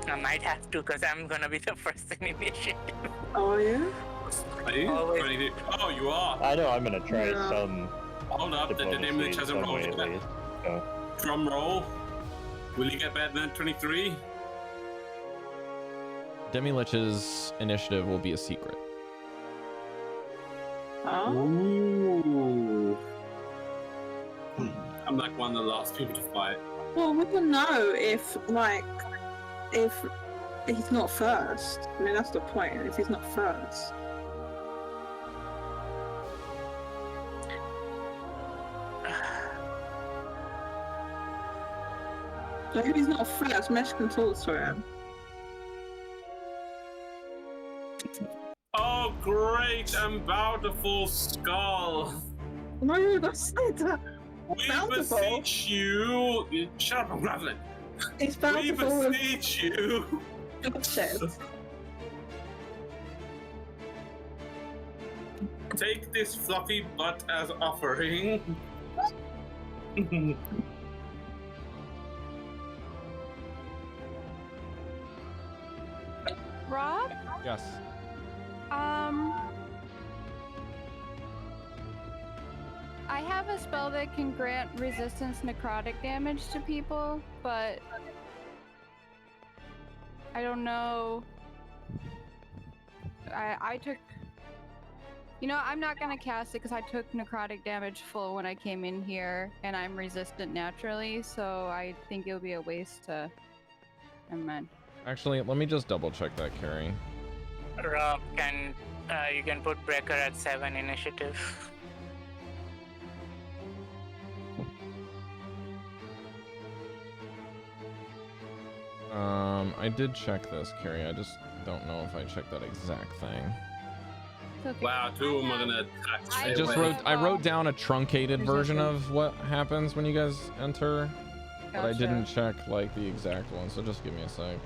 I might have to, because I'm gonna be the first in initiative. Oh yeah? Are you? Always. Oh, you are. I know I'm gonna try Yeah. some Hold up. The diplomacy damage in hasn't some way rolled at yet. least. So, Drum roll. Will you get better than 23? Demi-Lich's initiative will be a secret. Oh? Ooh. I'm like one of the last people to fight. Well, we will know if he's not first. I mean, that's the point. If he's not first. So if he's not first, Mesh can talk to him. Oh, great and bountiful skull. No, that's not. We Bountiful? beseech you. Shut up, I'm graveling. It's We bountiful with beseech you. bloodshed. Take this fluffy butt as offering. Rob? Yes. I have a spell that can grant resistance necrotic damage to people, but I don't know. I took. You know, I'm not gonna cast it because I took necrotic damage full when I came in here, and I'm resistant naturally, so I think it would be a waste to. Never mind. Actually, let me just double check that, Cari. Rob, you can put Breker at 7 initiative. I did check this, Cari. I just don't know if I checked that exact thing. It's okay. Wow, two of them are gonna attack I straight Just away. I wrote down a truncated version of what happens when you guys enter, but I Gotcha. didn't check like the exact one. So just give me a sec.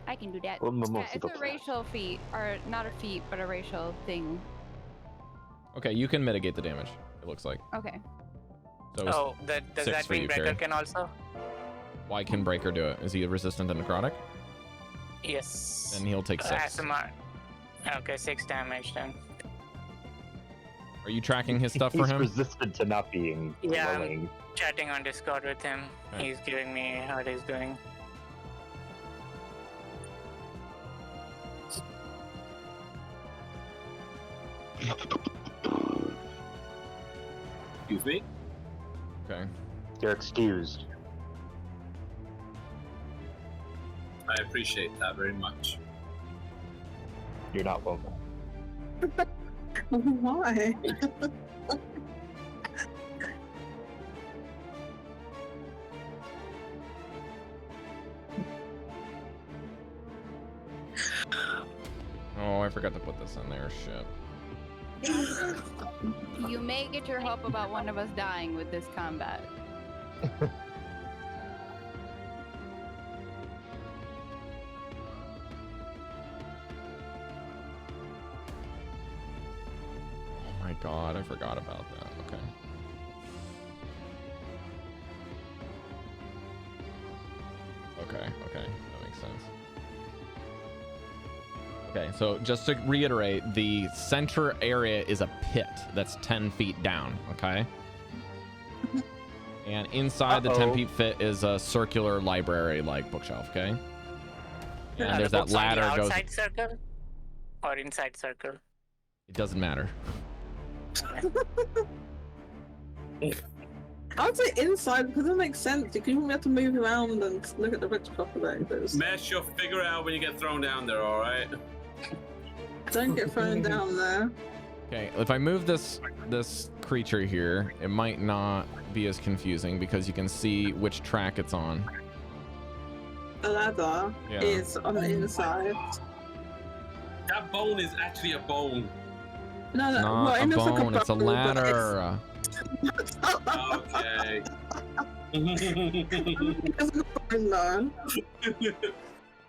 I can do that. Well, Yeah, most of it's the a racial feat, or not a feat, but a racial thing. Okay, you can mitigate the damage. It looks like. Okay. So it's- Oh, does 6 that for mean you, Breker Cari. can also? Why can Breker do it? Is he resistant to necrotic? Yes. Then he'll take 6. ASMR. Okay, 6 damage then. Are you tracking his stuff for he's him? resistant to not being Yeah, I'm- glowing. Chatting on Discord with him. Okay. He's giving me what he's doing. Excuse me. Okay. You're excused. I appreciate that very much. You're not welcome. Why? Oh, I forgot to put this in there. Shit. You may get your hope about one of us dying with this combat. Oh my god, I forgot about that. Okay. Okay, that makes sense. Okay, so just to reiterate, the center area is a pit that's 10 feet down, okay? And inside the 10 feet pit is a circular library-like bookshelf, okay? And Are there's the that books on the ladder goes... outside circle or inside circle? It doesn't matter. I would say inside because it makes sense. You can have to move around and look at the books properly. Mesh, you'll figure it out when you get thrown down there, alright? Don't get thrown down there. Okay, if I move this creature here, it might not be as confusing because you can see which track it's on. The ladder Yeah. is on the inside. That bone is actually a bone. No, Not well, a it looks bone, like it's a bubble, but ladder. Okay.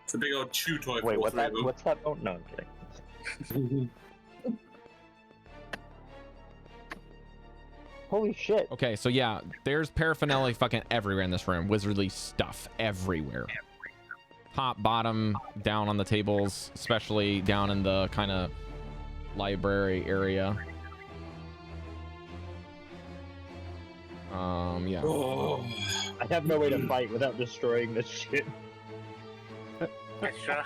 It's a big old chew toy. Wait, for what's three that? of them. What's that? Oh no, I'm kidding. Holy shit! Okay, so yeah, there's paraphernalia fucking everywhere in this room. Wizardly stuff everywhere. Top, bottom, down on the tables, especially down in the kind of library area. Yeah. Oh. I have no way to fight without destroying this shit. Destroy.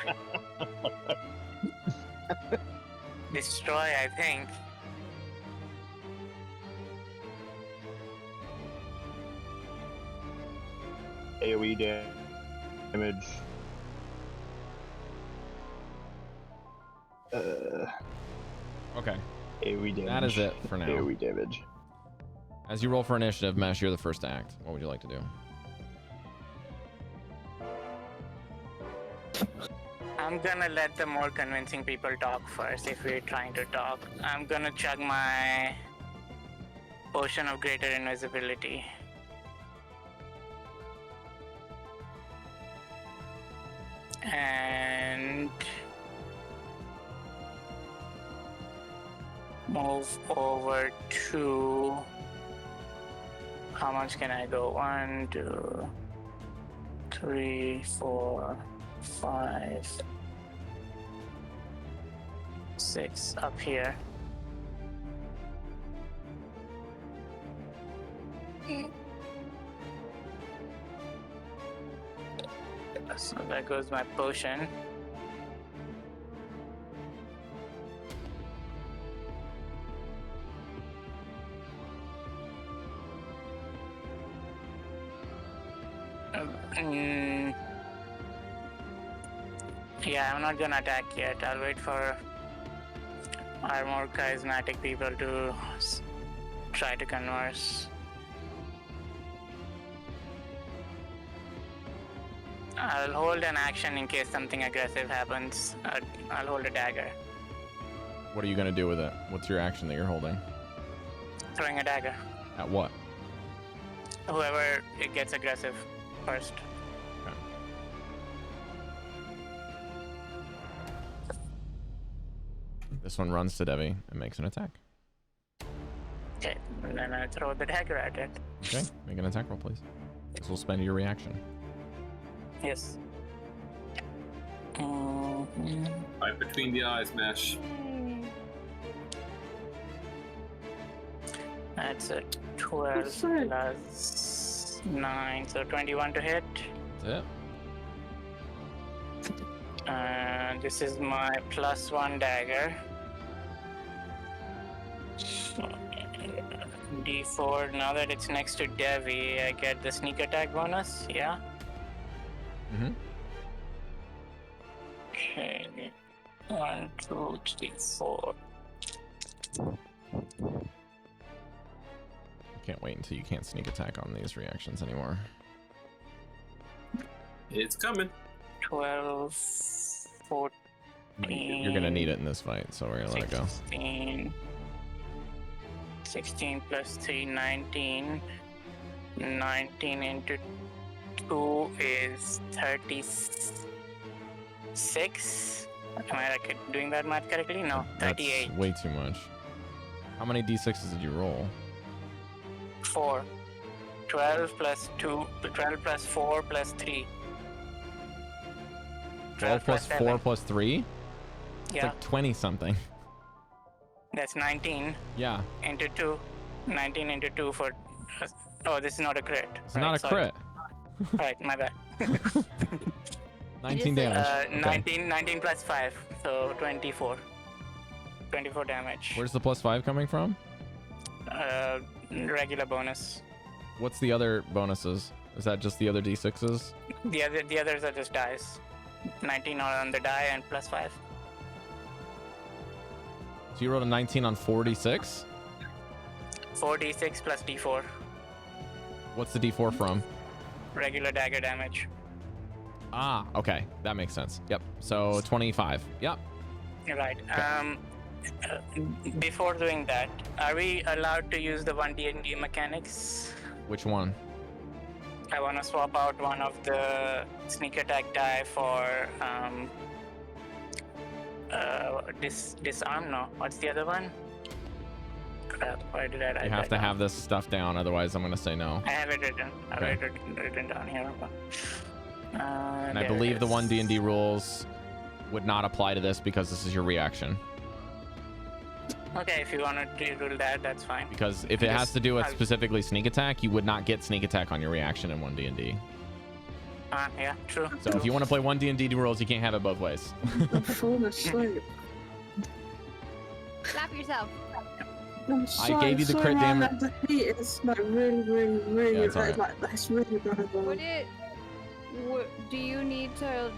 Destroy, I think. AoE damage. Okay. AoE damage. That is it for now. AoE damage. As you roll for initiative, Mesh, you're the first to act. What would you like to do? I'm gonna let the more convincing people talk first if we're trying to talk. I'm gonna chug my potion of greater invisibility. And move over to, how much can I go? 1, 2, 3, 4, 5, 6 up here. So there goes my potion. Yeah, I'm not gonna attack yet. I'll wait for our more charismatic people to try to converse. I'll hold an action in case something aggressive happens. I'll hold a dagger. What are you going to do with it? What's your action that you're holding? Throwing a dagger. At what? Whoever it gets aggressive first. Okay. This one runs to Devii and makes an attack. Okay, and then I throw the dagger at it. Okay, make an attack roll, please. This will spend your reaction. Yes. Right between the eyes, Mesh. That's a 12 plus 9, so 21 to hit. That's it. This is my +1 dagger. D4. Now that it's next to Devii, I get the sneak attack bonus. Yeah. Mm-hmm. Okay. 1, 2, 3, 4. Can't wait until you can't sneak attack on these reactions anymore. It's coming. 12, 14. You're gonna need it in this fight, so we're gonna let it go. 16 plus 3, 19. 19 into 2 is 36. Am I doing that math correctly? No, 38. That's way too much. How many d6s did you roll? 4. 12 plus 2, 12 plus 4 plus 3. 12 plus 4 7. plus 3? It's Yeah, like 20 something. that's 19 Yeah, into 2. 19 into 2 for... Oh, this is not a crit. it's not a crit. Right, my bad. 19 damage. Okay. 19 plus 5, so 24. 24 damage. Where's the +5 coming from? Regular bonus. What's the other bonuses? Is that just the other d6s? The others are just dice. 19 on the die and +5. So you rolled a 19 on 46? 4d6 plus d4. What's the d4 from? Regular dagger damage. Ah, okay. That makes sense. Yep. So 25. Yep. Right. Okay. Before doing that, are we allowed to use the 1D&D mechanics? Which one? I want to swap out one of the sneak attack die for disarm. No, what's the other one? Crap, why did I write You have that to down? have this stuff down, otherwise I'm gonna say no. I have it written. I Okay. have it written down here. And I believe the 1D&D rules would not apply to this because this is your reaction. Okay, if you want to rule that, that's fine. Because if it has to do with I'll- specifically sneak attack, you would not get sneak attack on your reaction in 1D&D. Yeah, true. So if you want to play 1D&D rules, you can't have it both ways. I'm falling asleep. Slap yourself. I'm gave you the crit damage. The heat is like really, Yeah, it's alright. like that's really bad. Would it? Do you need to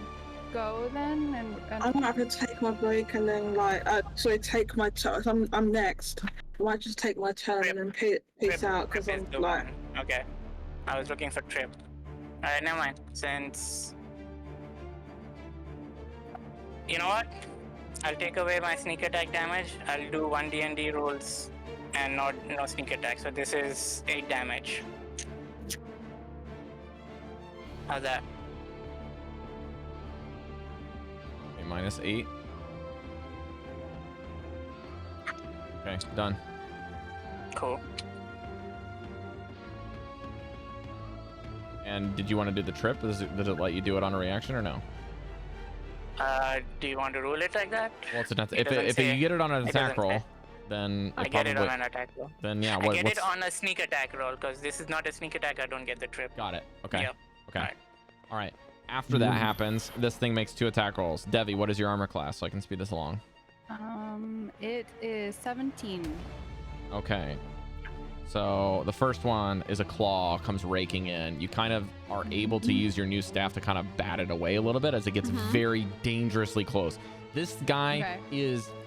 go then? And I might have to take my break and then take my turn. I'm next. I might just take my turn and then peace out because Trip I'm is the like. one. Okay. I was looking for Trip. Alright, never mind. Since... You know what? I'll take away my sneak attack damage. I'll do 1D&D rolls and no sneak attack. So this is 8 damage. How's that? Okay, -8. Okay, done. Cool. And did you want to do the trip? Does it let you do it on a reaction or no? Do you want to rule it like that? Well, it's an It doesn't if say- you get it on an it attack doesn't roll, say. then I it get it on probably an attack roll. then yeah. I get What's it on a sneak attack roll because this is not a sneak attack. I don't get the trip. got it? Okay. Yep. Okay. Alright. All right. After that happens, this thing makes 2 attack rolls. Devii, what is your armor class so I can speed this along? it is 17. Okay. So the first one is a claw, comes raking in. You kind of are able to use your new staff to kind of bat it away a little bit as it gets very dangerously close. This guy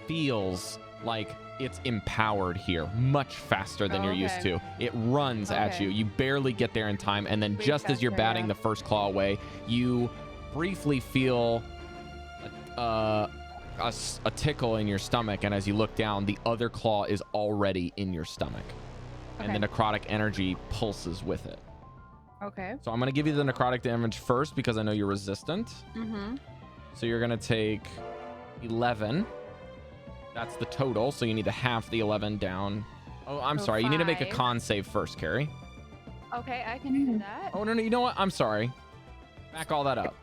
feels like it's empowered here much faster than you're used to. It runs at you. You barely get there in time. And then just as you're batting the first claw away, you briefly feel a tickle in your stomach. And as you look down, the other claw is already in your stomach. And the necrotic energy pulses with it. Okay. So I'm going to give you the necrotic damage first because I know you're resistant. So you're going to take 11. That's the total. So you need to half the 11 down. Oh, I'm sorry. You need to make a 5. con save first, Cari. Okay, I can do that. Oh, no. You know what? I'm sorry. Back all that up.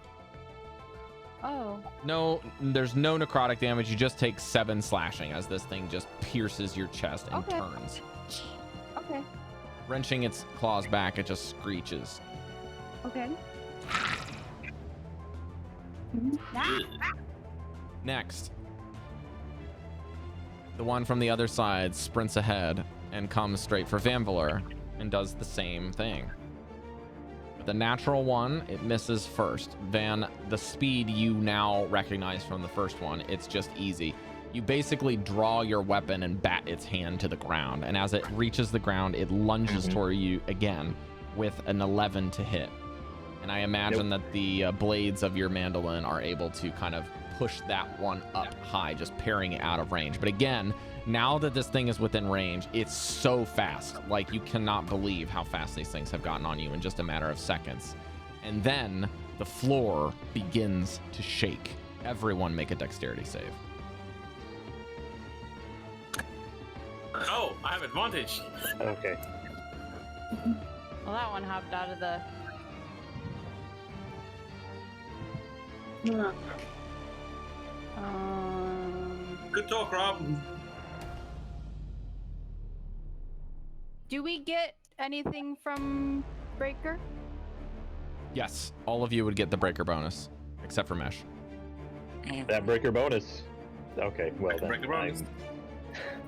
Oh. No, there's no necrotic damage. You just take 7 slashing as this thing just pierces your chest and turns. Okay. Wrenching its claws back, it just screeches. Okay. Next, the one from the other side sprints ahead and comes straight for Vanvalor and does the same thing. With the natural one, it misses first. Van, the speed you now recognize from the first one, it's just easy. You basically draw your weapon and bat its hand to the ground, and as it reaches the ground, it lunges toward you again with an 11 to hit. And I imagine that the blades of your mandolin are able to kind of push that one up high, just parrying it out of range. But again, now that this thing is within range, it's so fast. Like, you cannot believe how fast these things have gotten on you in just a matter of seconds. And then the floor begins to shake. Everyone make a dexterity save. Oh, I have advantage. Okay. Well, that one hopped out of the... Yeah. Good talk, Rob. Do we get anything from Breker? Yes, all of you would get the breaker bonus, except for Mesh. That breaker bonus. Okay, well then. Breaker bonus.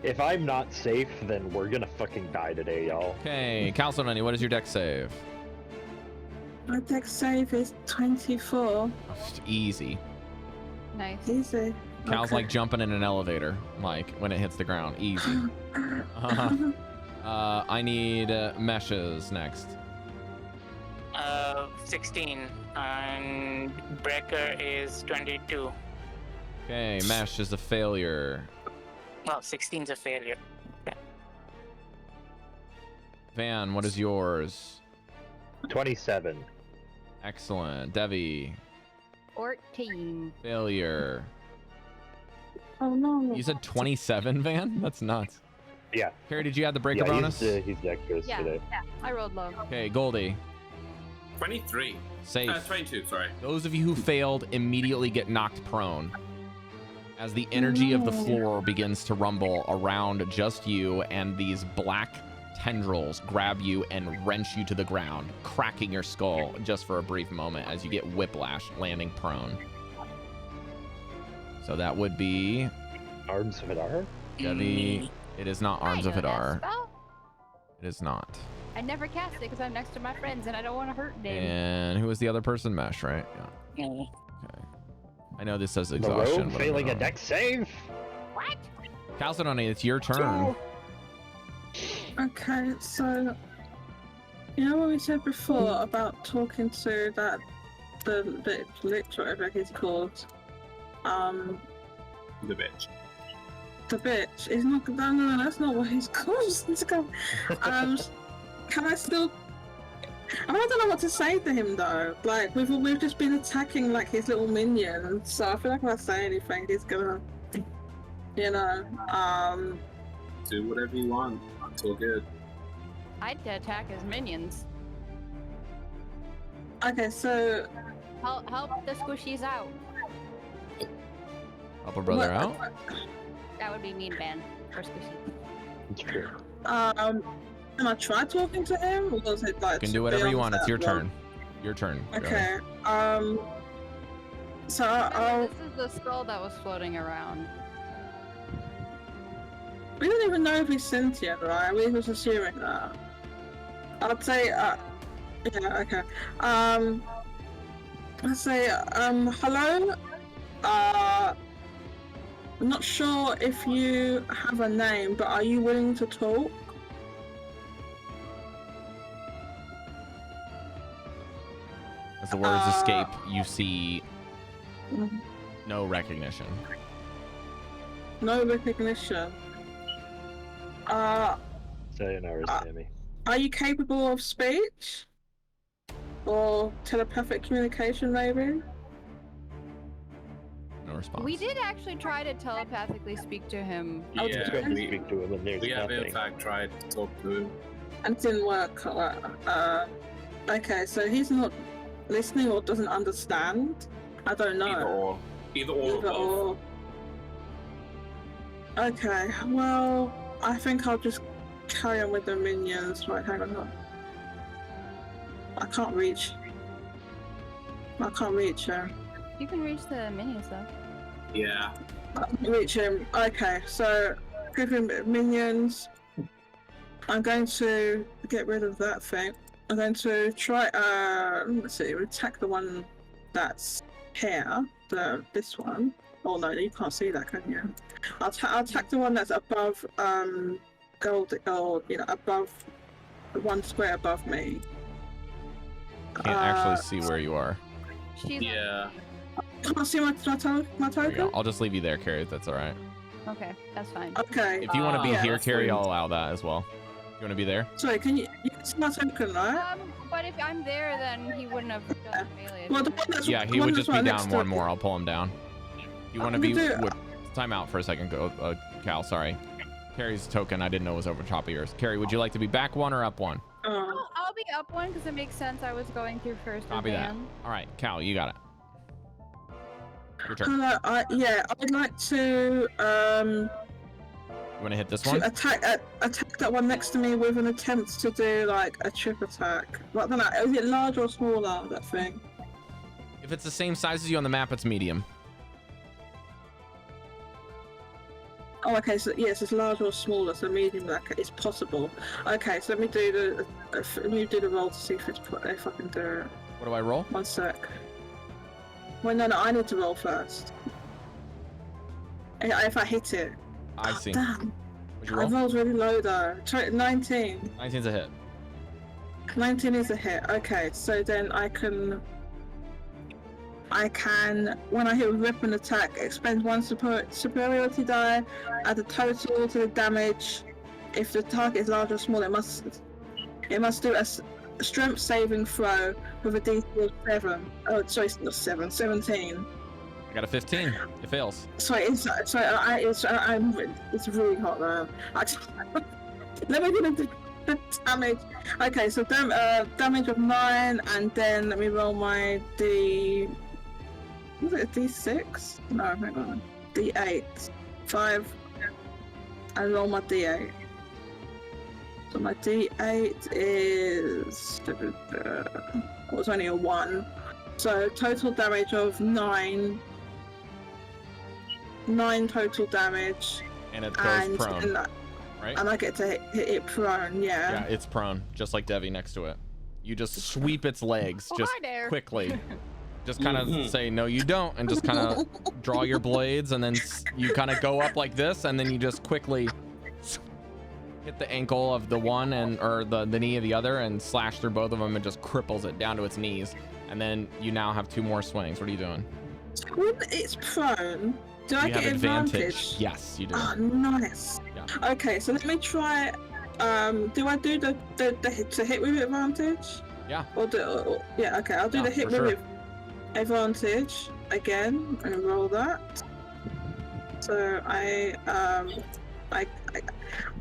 If I'm not safe, then we're gonna fucking die today, y'all. Okay, Chalcedony, what is your dex save? My dex save is 24. Oh, it's easy. Nice. Easy. Cal's Okay. like jumping in an elevator, like when it hits the ground. Easy. I need Meshes next. 16 and Breker is 22. Okay, Mesh is a failure. Well, 16's a failure. Van, what is yours? 27. Excellent. Devii, 14. failure. Oh no. You said 27, Van? That's nuts. Yeah. Cari, did you add the breaker Yeah, bonus? he's dexterous Yeah, today. yeah, I rolled low. Okay, Goldy, 23. safe. 22, sorry. Those of you who failed immediately get knocked prone as the energy of the floor begins to rumble around just you, and these black tendrils grab you and wrench you to the ground, cracking your skull just for a brief moment as you get whiplash, landing prone. So that would be Arms of Hadar? Devii. It is not Arms I of know that Hadar. spell. It is not. I never cast it because I'm next to my friends and I don't want to hurt them. And who was the other person? Mesh, right? Yeah. Mm. Okay. I know this says The exhaustion. rogue but failing a I'm dex save? What? Chalcedony, it's your turn. Okay, so you know what we said before about talking to that the lich, whatever he's called, The bitch. the bitch. He's not. No, that's not what he's called. Can I still? I don't know what to say to him though. Like we've just been attacking like his little minions, so I feel like if I say anything, he's gonna, you know, Do whatever you want. It's all good. I'd attack his minions. Okay, so Help the squishies out. Help a brother out. That would be mean, man. For squishy. It's true. can I try talking to him, or was it like? You can do whatever you want. It's your beyond turn. Your turn. Go Okay. ahead. So Remember, I'll. this is the skull that was floating around. We don't even know if he's sentient, right? We was assuming that. I'd say, yeah, okay. I'd say, hello. I'm not sure if you have a name, but are you willing to talk? As the words escape, you see Mhm. no recognition. No recognition. Sayonara, Sammy. Are you capable of speech? Or telepathic communication, maybe? No response. We did actually try to telepathically speak to him. Oh, Just Yeah, going to we, speak to him, and there's we have in nothing. fact tried to talk to him. And it didn't work. Okay, so he's not listening or doesn't understand? I don't know. Either or. Either or. Either or both. or. Okay, well, I think I'll just carry on with the minions. Right, hang on. I can't reach him. You can reach the minions though. Yeah. I can reach him. Okay, so give him minions. I'm going to get rid of that thing. I'm going to try, let's see, attack the one that's here, this one. Oh no, you can't see that, can you? I'll attack the one that's above, gold, you know, above, the one square above me. Can't actually see where you are. She's Yeah. Can't see my There you token? go. I'll just leave you there, Cari, if that's all right. Okay, that's fine. Okay. If you want to be yeah, here, that's Cari, fine. I'll allow that as well. You want to be there? Sorry, you can see my token, right? But if I'm there, then he wouldn't have done melee. Well, the one that's Yeah, the he one would that's just be right down next more to and more. I'll pull him down. You want to I'm be? gonna do- Time out for a second, Cal. Sorry. Cari's token I didn't know was over top of yours. Cari, would you like to be back one or up one? I'll be up one because it makes sense. I was going through first. Copy that. Van. All right, Cal, you got it. Your turn. Hello, yeah, I would like to You want to hit this one? attack that one next to me with an attempt to do like a trip attack. What the is it large or smaller, that thing? If it's the same size as you on the map, it's medium. Oh, okay, so yes, it's large or smaller, so medium. Okay, it's possible. Okay, so let me do the roll to see if I can do it. What do I roll? 1 sec. Well, no, I need to roll first. If I hit it. I see. Damn. What'd you I roll? rolled really low though. 19. 19's a hit. 19 is a hit. Okay, so then I can I can, when I hit with weapon attack, expend one superiority die, add the total to the damage. If the target is large or small, it must do a strength saving throw with a DC of 7. Oh, sorry, it's not 7, 17. I got a 15. It fails. Sorry, it's really hot there. Let me do the damage. Okay, so damage of 9, and then let me roll my D. Was it a D6? No, hang on. D8. 5. And roll my D8. So my D8 is. It was only a 1. So total damage of 9. 9 total damage. And it goes prone. Right? And I get to hit it prone, yeah. Yeah, it's prone, just like Devii next to it. You just sweep its legs, just quickly. Just kind of say, no, you don't, and just kind of draw your blades, and then you kind of go up like this, and then you just quickly hit the ankle of the one or the knee of the other, and slash through both of them, and just cripples it down to its knees. And then you now have 2 more swings. What are you doing? When it's prone, do I get advantage? Yes, you do. Oh, nice. Yeah. Okay, so let me try. Do I do the to hit with advantage? Yeah. Yeah. Okay, I'll do the hit with advantage again and roll that. So I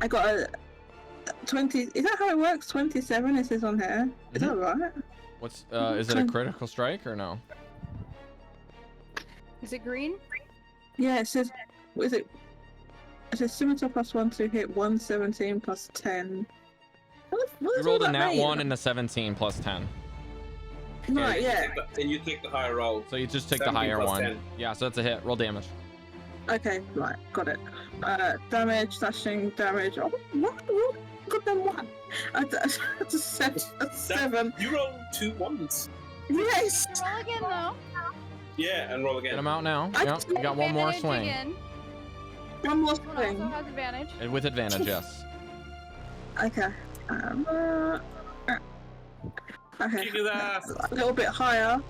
got a 20. Is that how it works? 27. It says on here. Is that right? What's is it a critical strike or no? Is it green? Yeah, it says. What is it? It says scimitar +1 to hit 117 plus 10. You rolled a nat 1 and a 17 plus 10. Right, yeah. Then you take the higher roll. So you just take the higher one. 10. Yeah, so that's a hit. Roll damage. Okay, right, got it. Damage, slashing, damage. Oh, what? Got them 1. That's a 7. You roll 2 1s. Yes. Roll again though. Yeah, and roll Get again. him out now. Yep, you got one more swing. Again. One more One swing. also has advantage. And with advantage, yes. Okay. Okay. Kick his ass. A little bit higher.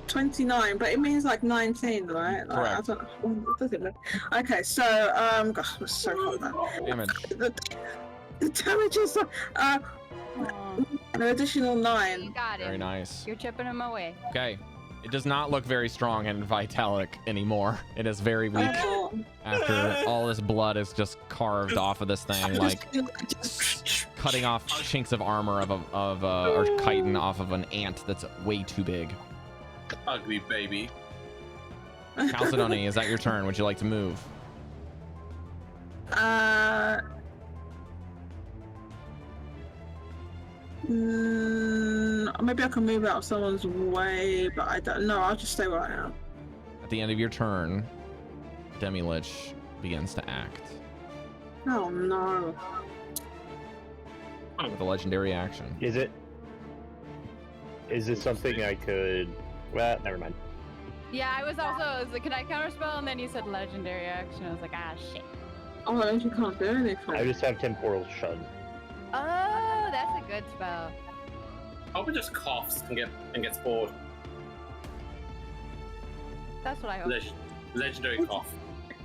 29, but it means like 19, right? Like, Correct. I don't know. What does it mean? Okay, so gosh, I'm so hot now. Damage. The damage is Aw, an additional you 9. got Very him. nice. You're chipping him away. Okay. It does not look very strong and vitalic anymore. It is very weak Oh. after all this blood is just carved off of this thing, like cutting off chinks of armor or chitin off of an ant that's way too big. Ugly baby. Chalcedony, is that your turn? Would you like to move? Maybe I can move out of someone's way, but I don't know. I'll just stay where I am. At the end of your turn, Demi-Lich begins to act Oh no. with a legendary action. Is this something I could? Well, never mind. Yeah, I was like, can I counterspell? And then you said legendary action. I was like, ah, shit. Oh, that means you can't do anything. I just have temporal shun. Oh, that's a good spell. Hope it just coughs and gets bored. That's what I hope. Legendary cough.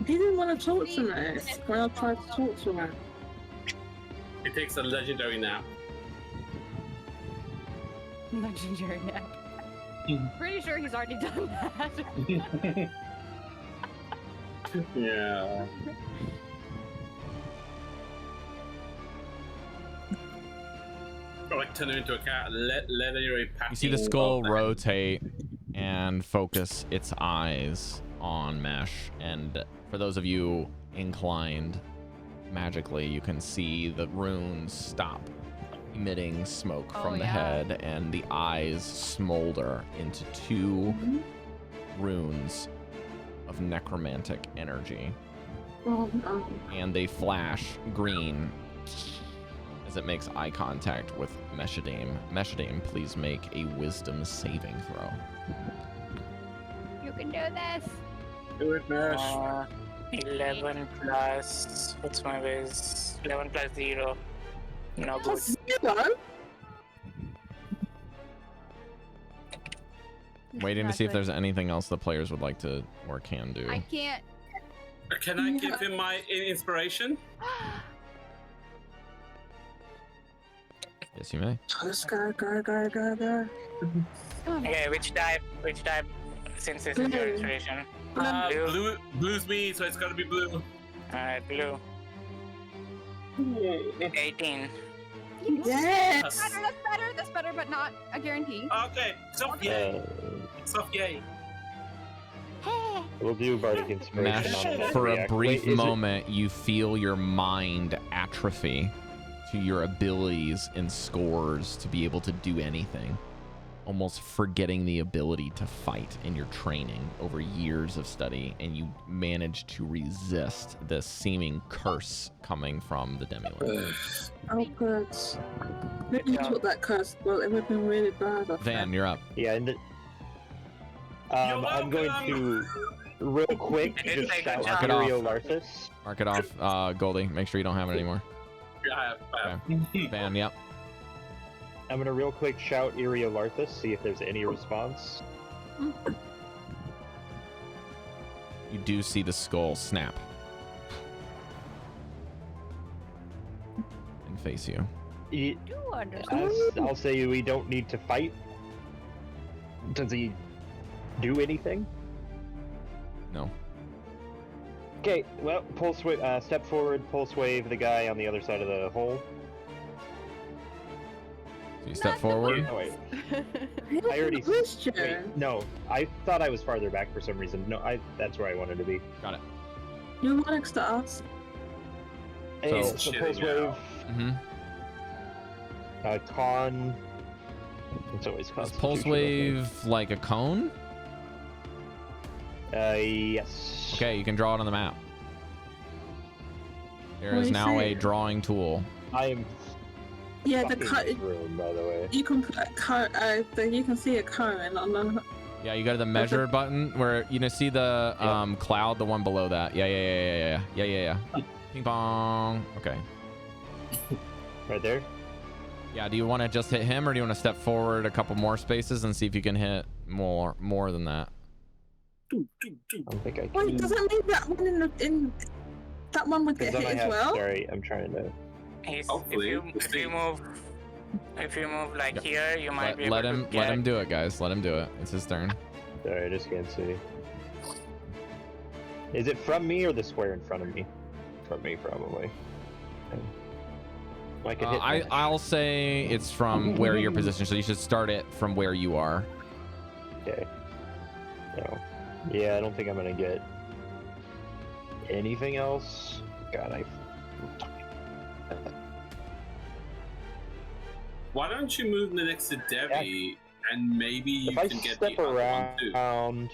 He didn't want to talk to me when I tried to talk to him. It takes a legendary nap. Legendary nap. Pretty sure he's already done that. Yeah. Or like turn him into a cat. Legendary You see the skull rotate and focus its eyes on Mesh, and for those of you inclined magically, you can see the runes stop emitting smoke from the head, and the eyes smolder into 2 runes of necromantic energy, Oh no. and they flash green as it makes eye contact with Meshadieme. Meshadieme, please make a wisdom saving throw. You can do this. Do it, Mesh. 11 plus. What's my base? 11 plus 0. No good. Plus 0? Waiting to see if there's anything else the players would like to or can do. I can't. Can I give him my inspiration? Yes, you may. Let's go. Okay, which type? Since this is your inspiration. Blue. Blue's me, so it's gotta be blue. Alright, blue. 18. Yes. That's better, but not a guarantee. Okay, so yay. So yay. Hey. We'll do bardic inspiration Mesh, on it. for a React. brief Wait, is it- moment, you feel your mind atrophy to your abilities and scores to be able to do anything. Almost forgetting the ability to fight in your training over years of study, and you manage to resist this seeming curse coming from the Demi-Lord. Oh, good. Maybe that's what that curse. Well, it would have been really bad. Van, you're up. Yeah, and I'm going to real quick It's just like shout a Curio Larthus. Mark it off, Goldy. Make sure you don't have it anymore. Yeah, I have. Van, yep. I'm gonna real quick shout Irio Larthus, see if there's any response. You do see the skull snap and face you. Do understand. I'll say we don't need to fight. Does he do anything? No. Okay, well, pulse wave, step forward, pulse wave the guy on the other side of the hole. So you step forward. Oh, wait. I already- question. Wait, no, I thought I was farther back for some reason. No, that's where I wanted to be. Got it. You're right next to us. Hey, So- so pulse Shitting wave, Mm-hmm. con. It's always Is constitution. pulse wave like a cone? Yes. Okay, you can draw it on the map. There What is do you now say? a drawing tool. I am Yeah, the fucking cut. this room, by the way. You can put a cone. You can see a cone on the. Yeah, you go to the measure button where you know see the cloud, the one below that. Yeah. Ping pong. Okay. Right there. Yeah. Do you want to just hit him, or do you want to step forward a couple more spaces and see if you can hit more than that? I don't think I can. Wait, does that mean that one in that one would get Because then hit I as have. well? Sorry, I'm trying to. Hopefully, If you move like Yep. here, you might be Let able him to get... let him do it, guys. Let him do it. It's his turn. Sorry, I just can't see. Is it from me or the square in front of me? From me, probably. I can hit. Mesh. I'll say it's from where you're positioned, so you should start it from where you are. Okay. No. Yeah, I don't think I'm gonna get anything else. God, Why don't you move next to Devii, and maybe you if I can get step the other one too. around,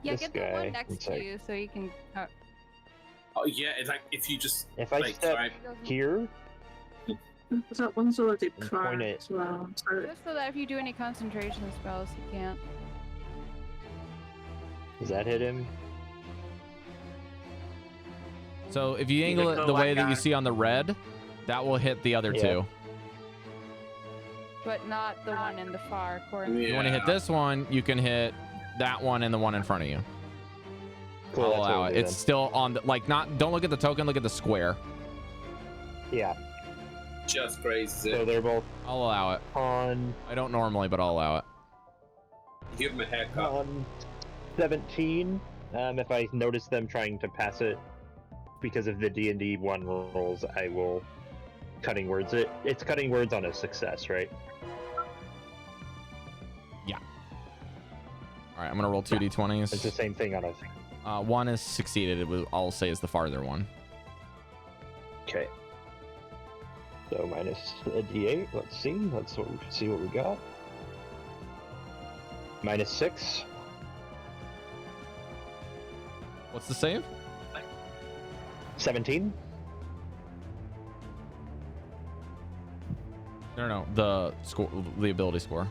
Yeah, this get the guy, one next it's to like- you so you can. Oh yeah, it's like if you just if I like step try. here, That one's already And point prone it. as well. So Just so that if you do any concentration spells, you can't. does that hit him? So if you angle it the way that you see on the red, that will hit the other Yeah. two. But not the one in the far corner. If you want to hit this one, you can hit that one and the one in front of you. Cool, I'll that's what allow we'll it. do It's still on the, like, not, don't look at the token, look at the square. then. Yeah. Just grazes So it. they're both I'll allow it. on I don't normally, but I'll allow it. Give him a haircut. 17. If I notice them trying to pass it because of the D&D 1 rolls, I will cutting words it. It's cutting words on a success, right? All right, I'm gonna roll 2d20s. It's the same thing on a. One is succeeded. I'll say is the farther one. Okay. So minus a D8. Let's see. See what we got. Minus 6. What's the save? 17. No, the score, the ability score.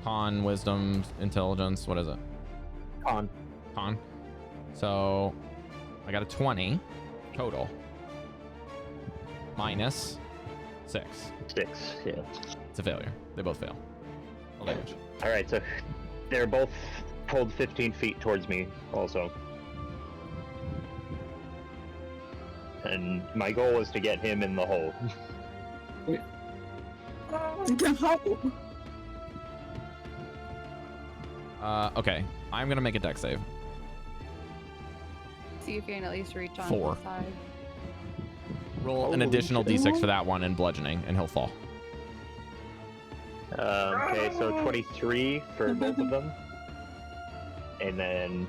Con, wisdom, intelligence. What is it? Con. Con. So I got a 20 total. Minus 6. 6. Yeah. It's a failure. They both fail. Roll damage. All right, so they're both pulled 15 feet towards me, also. And my goal is to get him in the hole. The hole. Okay. I'm gonna make a dex save. See if you can at least reach on 4. the side. Roll an additional d6 for that one and bludgeoning, and he'll fall. Okay, so 23 for both of them. And then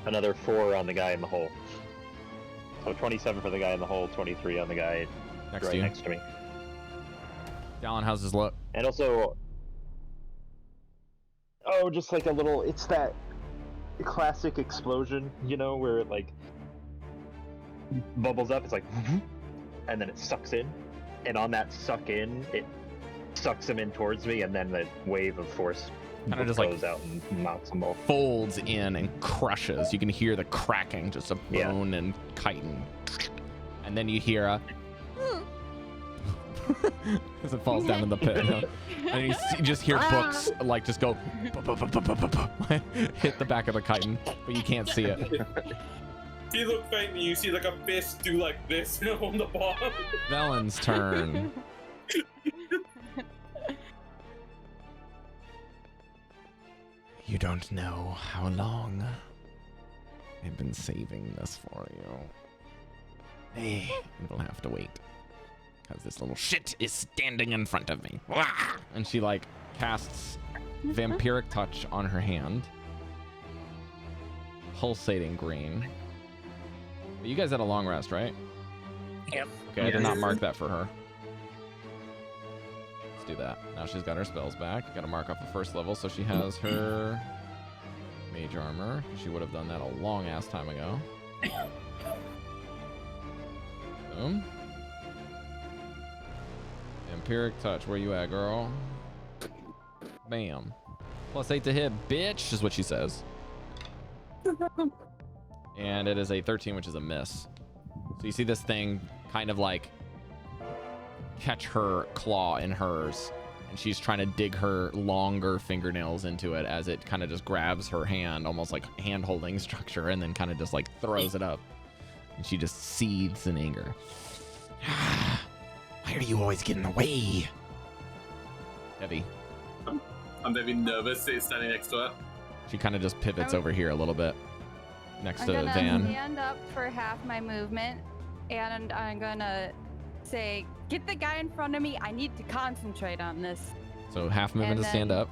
another 4 on the guy in the hole. So 27 for the guy in the hole, 23 on the guy Next to you. next to me. Dallan, how's his look? And also, oh, just like a little, it's that classic explosion, you know, where it like bubbles up, it's like, and then it sucks in. And on that suck in, it sucks him in towards me, and then the wave of force Kind of just goes like out and knocks them both. folds in and crushes. You can hear the cracking just of bone and chitin. And then you hear a as it falls down in the pit. You know? And you just hear books like just go hit the back of the chitin, but you can't see it. If you look faintly, you see like a fist do like this on the bottom. Velen's turn. You don't know how long I've been saving this for you. Hey, you'll have to wait. Because this little shit is standing in front of me. And she like casts Vampiric Touch on her hand. Pulsating green. But you guys had a long rest, right? Yep. Okay, I did not mark that for her. Let's do that. Now she's got her spells back. Got to mark off the first level, so she has her mage armor. She would have done that a long ass time ago. Boom. Vampiric Touch, where you at, girl? Bam. +8 to hit, bitch, is what she says. And it is a 13, which is a miss. So you see this thing kind of like catch her claw in hers, and she's trying to dig her longer fingernails into it as it kind of just grabs her hand, almost like hand-holding structure, and then kind of just like throws it up. And she just seethes in anger. Why are you always getting away? Devii. I'm very nervous standing next to her. She kind of just pivots over here a little bit next to I'm gonna Van. stand up for half my movement, and I'm gonna say, get the guy in front of me. I need to concentrate on this. So half movement And to stand then- up.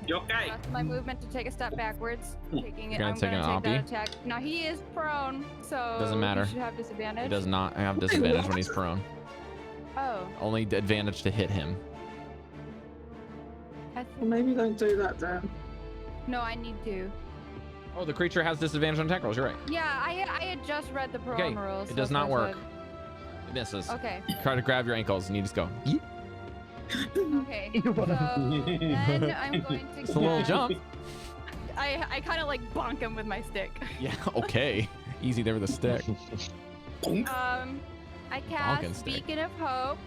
You okay? Rest of my movement to take a step backwards. Taking it, You're I'm gonna take gonna an take that attack. Now he is prone, so Doesn't matter. he should have disadvantage. He does not have disadvantage when he's prone. Oh, Only advantage to hit him. Well, maybe don't do that then. no, I need to. Oh, the creature has disadvantage on attack rolls. You're right. Yeah, I had just read the prone Okay, rules. it so does not that's work. what It misses. Okay. Try to grab your ankles and you just go. Yeet. Okay. So then I'm going to. It's a little cast- jump. I kind of like bonk him with my stick. Yeah, okay. Easy there with a stick. I Bonking cast stick. Beacon of Hope.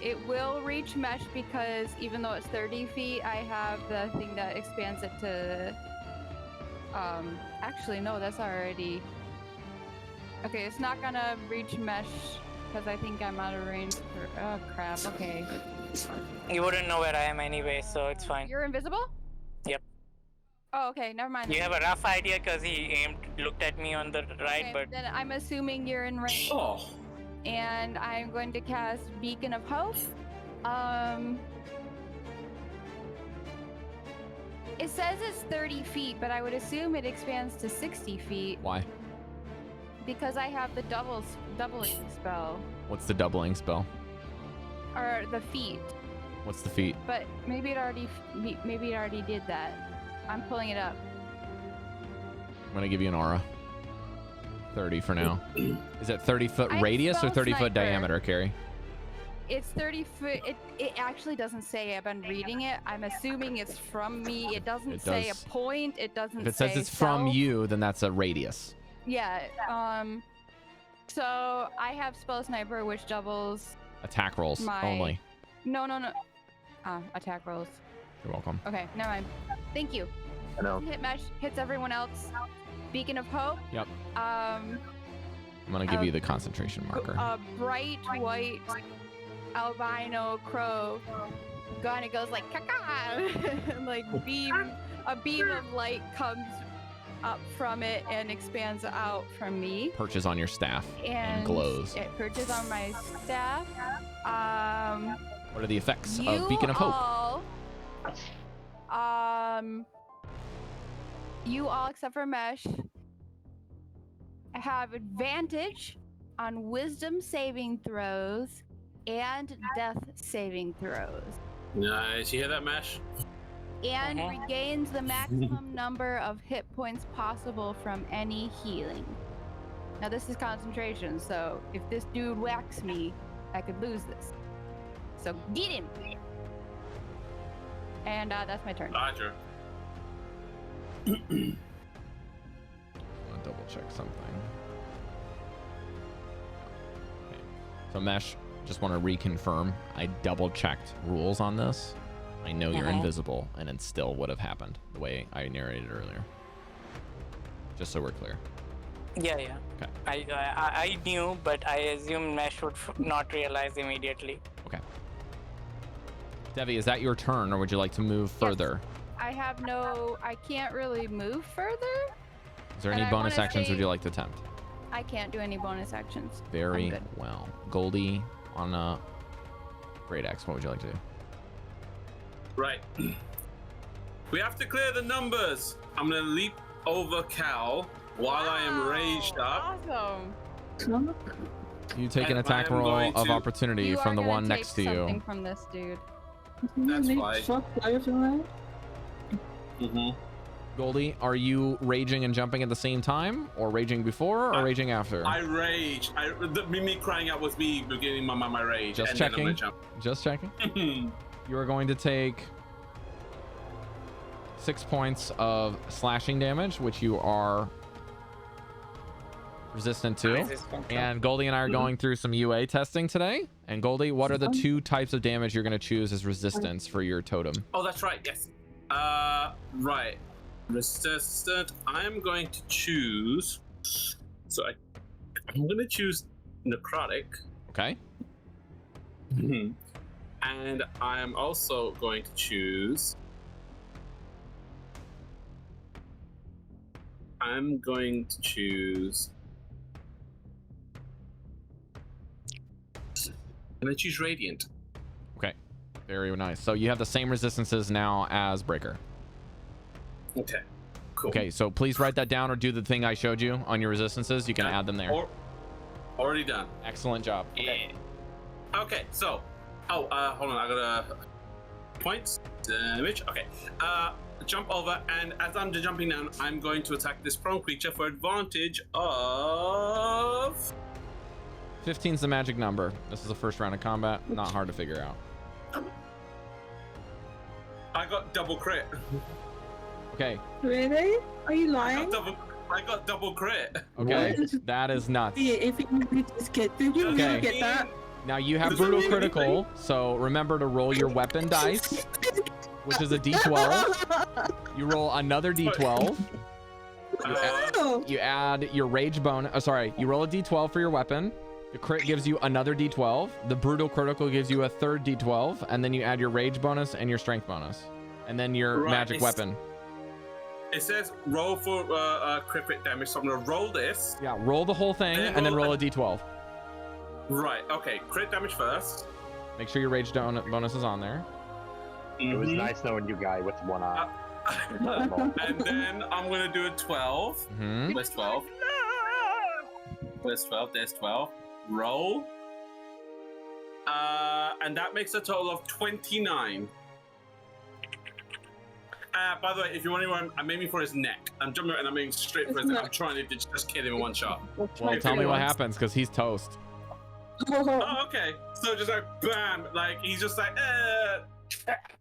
It will reach mesh because even though it's 30 feet, I have the thing that expands it to. Actually, no, that's already. Okay, it's not gonna reach mesh because I think I'm out of range for. Oh crap. Okay. You wouldn't know where I am anyway, so it's fine. You're invisible? Yep. Oh, okay. Never mind. You have a rough idea because he looked at me on the right, Okay, but then I'm assuming you're in range. Oh, And I'm going to cast Beacon of Hope. It says it's 30 feet, but I would assume it expands to 60 feet Why? because I have the doubling spell, What's the doubling spell? or the feet. What's the feat? But maybe it already did that. I'm pulling it up. I'm gonna give you an aura. 30 for now. Is it 30-foot I have radius or spell 30-foot sniper. diameter, Cari? It's 30 foot. It actually doesn't say. I've been reading it. I'm assuming it's from me. It doesn't It say does. a point. It doesn't If it say says it's from self. you, then that's a radius. Yeah. So I have spell sniper, which doubles Attack rolls My- only. No. Attack rolls. You're welcome. Okay, never mind. Thank you. I know. Hit mesh hits everyone else. Beacon of hope. Yep. I'm gonna give you the concentration marker. A bright white albino crow kind of goes like caca, like a beam of light comes up from it and expands out from me. Perches on your staff and glows. It perches on my staff. What are the effects of Beacon of Hope? You all except for Mesh have advantage on wisdom saving throws and death saving throws. Nice. You hear that, Mesh? And regains the maximum number of hit points possible from any healing. Now this is concentration, so if this dude whacks me, I could lose this. So get him! And that's my turn. Roger. I'm gonna double check something. Okay. So Mesh, just want to reconfirm. I double checked rules on this. I know you're invisible, and it still would have happened the way I narrated earlier. Just so we're clear. Yeah. Okay. I knew, but I assumed Mesh would not realize immediately. Okay. Devii, is that your turn, or would you like to move further? I can't really move further. Is there any bonus actions would you like to attempt? I can't do any bonus actions. Very well. Goldy on a Great Axe, what would you like to do? Right. We have to clear the numbers. I'm gonna leap over Cal while I am raged up. Awesome. You take an attack roll of opportunity from the one next to you. Something from this dude. That's fine. Goldie, are you raging and jumping at the same time, or raging before, or raging after? I rage. Me crying out was me beginning my rage. Just and checking. Then I'm gonna jump. Just checking. You are going to take 6 points of slashing damage, which you are resistant to. And Goldie and I are going through some UA testing today. And Goldie, what are the 2 types of damage you're going to choose as resistance for your totem? Oh, that's right. Yes. Right. Resistant. I'm going to choose. So I'm going to choose necrotic. Okay. And I am also going to choose. I'm going to choose. I'm going to choose Radiant. Okay. Very nice. So you have the same resistances now as Breker. Okay. Cool. Okay, so please write that down or do the thing I showed you on your resistances. You can add them there. Already done. Excellent job. Okay. Okay, so. Hold on. I got a points damage. Okay. Jump over, and as I'm jumping down, I'm going to attack this prone creature for advantage of 15's the magic number. This is the first round of combat. Not hard to figure out. I got double crit. Okay. Really? Are you lying? I got double crit. Okay. That is nuts. If you just get, did you really get that? Now you have brutal critical, so remember to roll your weapon dice, which is a d12. You roll another d12. You add your rage bonus. You roll a d12 for your weapon. The crit gives you another d12. The brutal critical gives you a third d12, and then you add your rage bonus and your strength bonus, and then your magic weapon. It says roll for crit damage, so I'm gonna roll this. Yeah, roll the whole thing, and then roll a d12. Right. Okay. Crit damage first. Make sure your rage bonus is on there. It was nice knowing you, guy, with one eye. And then I'm gonna do a 12. There's 12. There's 12. There's 12. Roll. And that makes a total of 29. By the way, if you're wondering, I'm aiming for his neck. I'm jumping and I'm aiming straight for his neck. I'm trying to just kill him in one shot. Well, tell me what happens, because he's toast. Oh, okay. So just like bam, like he's just like,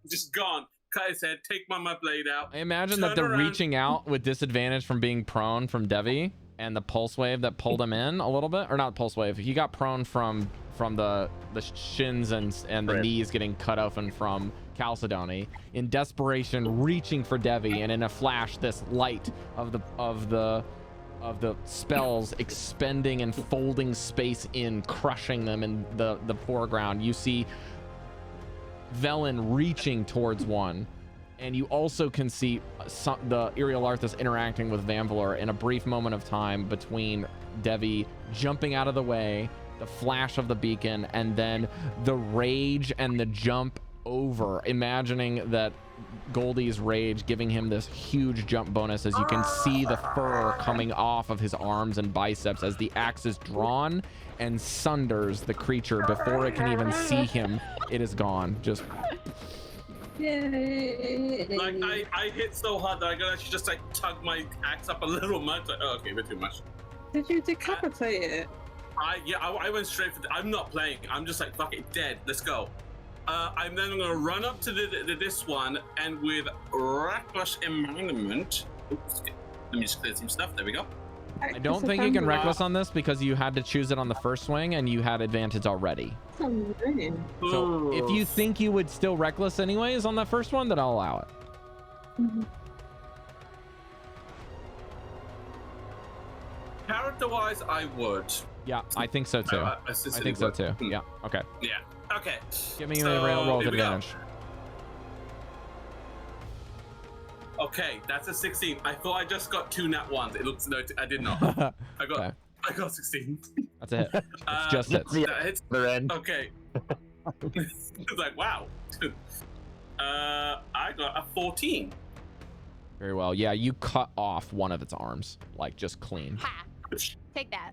just gone. Cut his head, take my blade out. I imagine that they're reaching out with disadvantage from being prone from Devii, and the pulse wave that pulled him in a little bit, or not pulse wave. He got prone from the shins and the knees getting cut open from Chalcedony. In desperation, reaching for Devii, and in a flash, this light of the spells expending and folding space in, crushing them in the foreground. You see Velen reaching towards one, and you also can see the Aerial Arthas interacting with Vanvalor in a brief moment of time between Devii jumping out of the way, the flash of the beacon, and then the rage and the jump over, imagining that Goldy's rage giving him this huge jump bonus as you can see the fur coming off of his arms and biceps as the axe is drawn and sunders the creature before it can even see him. It is gone. Just like I hit so hard that I could actually just like tug my axe up a little much. Like, oh, okay, a bit too much. Did you decapitate it? I went straight for I'm not playing. I'm just like, fuck it, dead. Let's go. I'm then going to run up to this one, and with reckless empowerment. Oops, let me just clear some stuff. There we go. I don't think you can reckless on this because you had to choose it on the first swing and you had advantage already. So if you think you would still reckless anyways on that first one, then I'll allow it. Mm-hmm. Character-wise, I would. Yeah, I think so too. I think so too. Yeah. Okay. Yeah. Okay. Give me a roll of advantage. Okay, that's a 16. I thought I just got 2 nat ones. It looks no, I did not. I got 16. That's a hit. It's just hits. That hits. The end. Okay. It's like wow. I got a 14. Very well. Yeah, you cut off one of its arms, like just clean. Ha! Take that.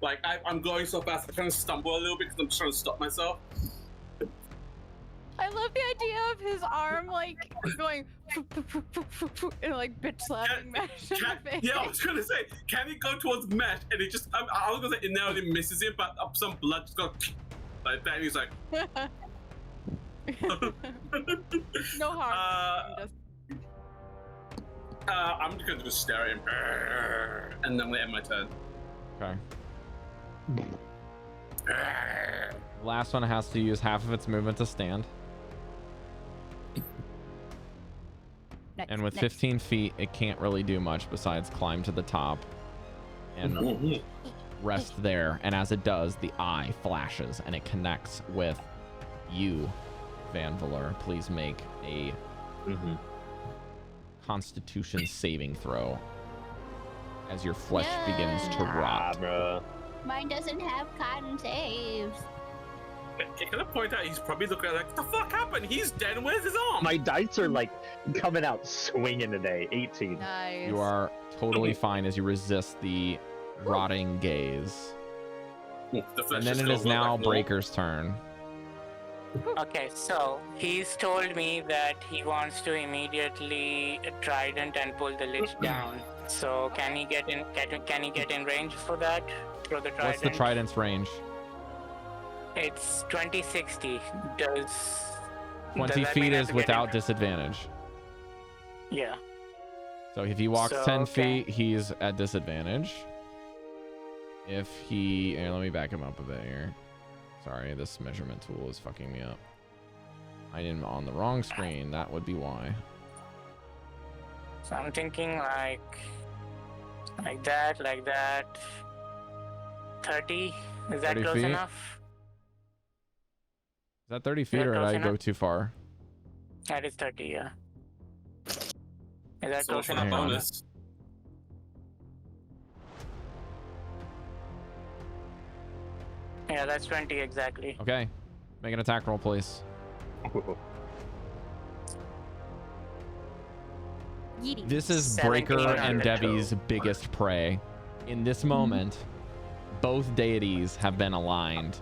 Like I'm going so fast, I'm trying to stumble a little bit because I'm trying to stop myself. I love the idea of his arm like going and like bitch slapping Mesh in the face. Yeah, I was gonna say, can he go towards Mesh and it just? I was gonna say it narrowly misses him, but some blood just goes like that, and he's like. No harm. I'm just gonna just stare at him, and then I'm gonna end my turn. Okay. Last one has to use half of its movement to stand. And with 15 feet, it can't really do much besides climb to the top and rest there. And as it does, the eye flashes and it connects with you, Vanvalor. Please make a Constitution saving throw as your flesh begins to rot. Mine doesn't have con saves. Can I point out he's probably looking like, what the fuck happened? He's dead. Where's his arm? My dice are like coming out swinging today. 18. Nice. You are totally fine as you resist the rotting gaze. The And then it is now Breker's turn. Okay, so he's told me that he wants to immediately trident and pull the lich down. So can he get in? Can he get in range for that? For the trident? What's the trident's range? It's 20-60. Does 20 that feet mean I have is to get without in? disadvantage. Yeah. So if he walks So, 10 okay. feet, he's at disadvantage. If he... Here, let me back him up a bit here. Sorry, this measurement tool is fucking me up. I am on the wrong screen. That would be why. So I'm thinking like that. 30? Is that 30 close feet? enough? Is that 30 feet or did close I go enough? too far? That is 30, yeah. Is that So close for enough? the Hang on. bonus. Yeah, that's 20 exactly. Okay. Make an attack roll, please. Yeety. This is 17 Breker on and the Devi's toe. biggest prey. In this moment, both deities have been aligned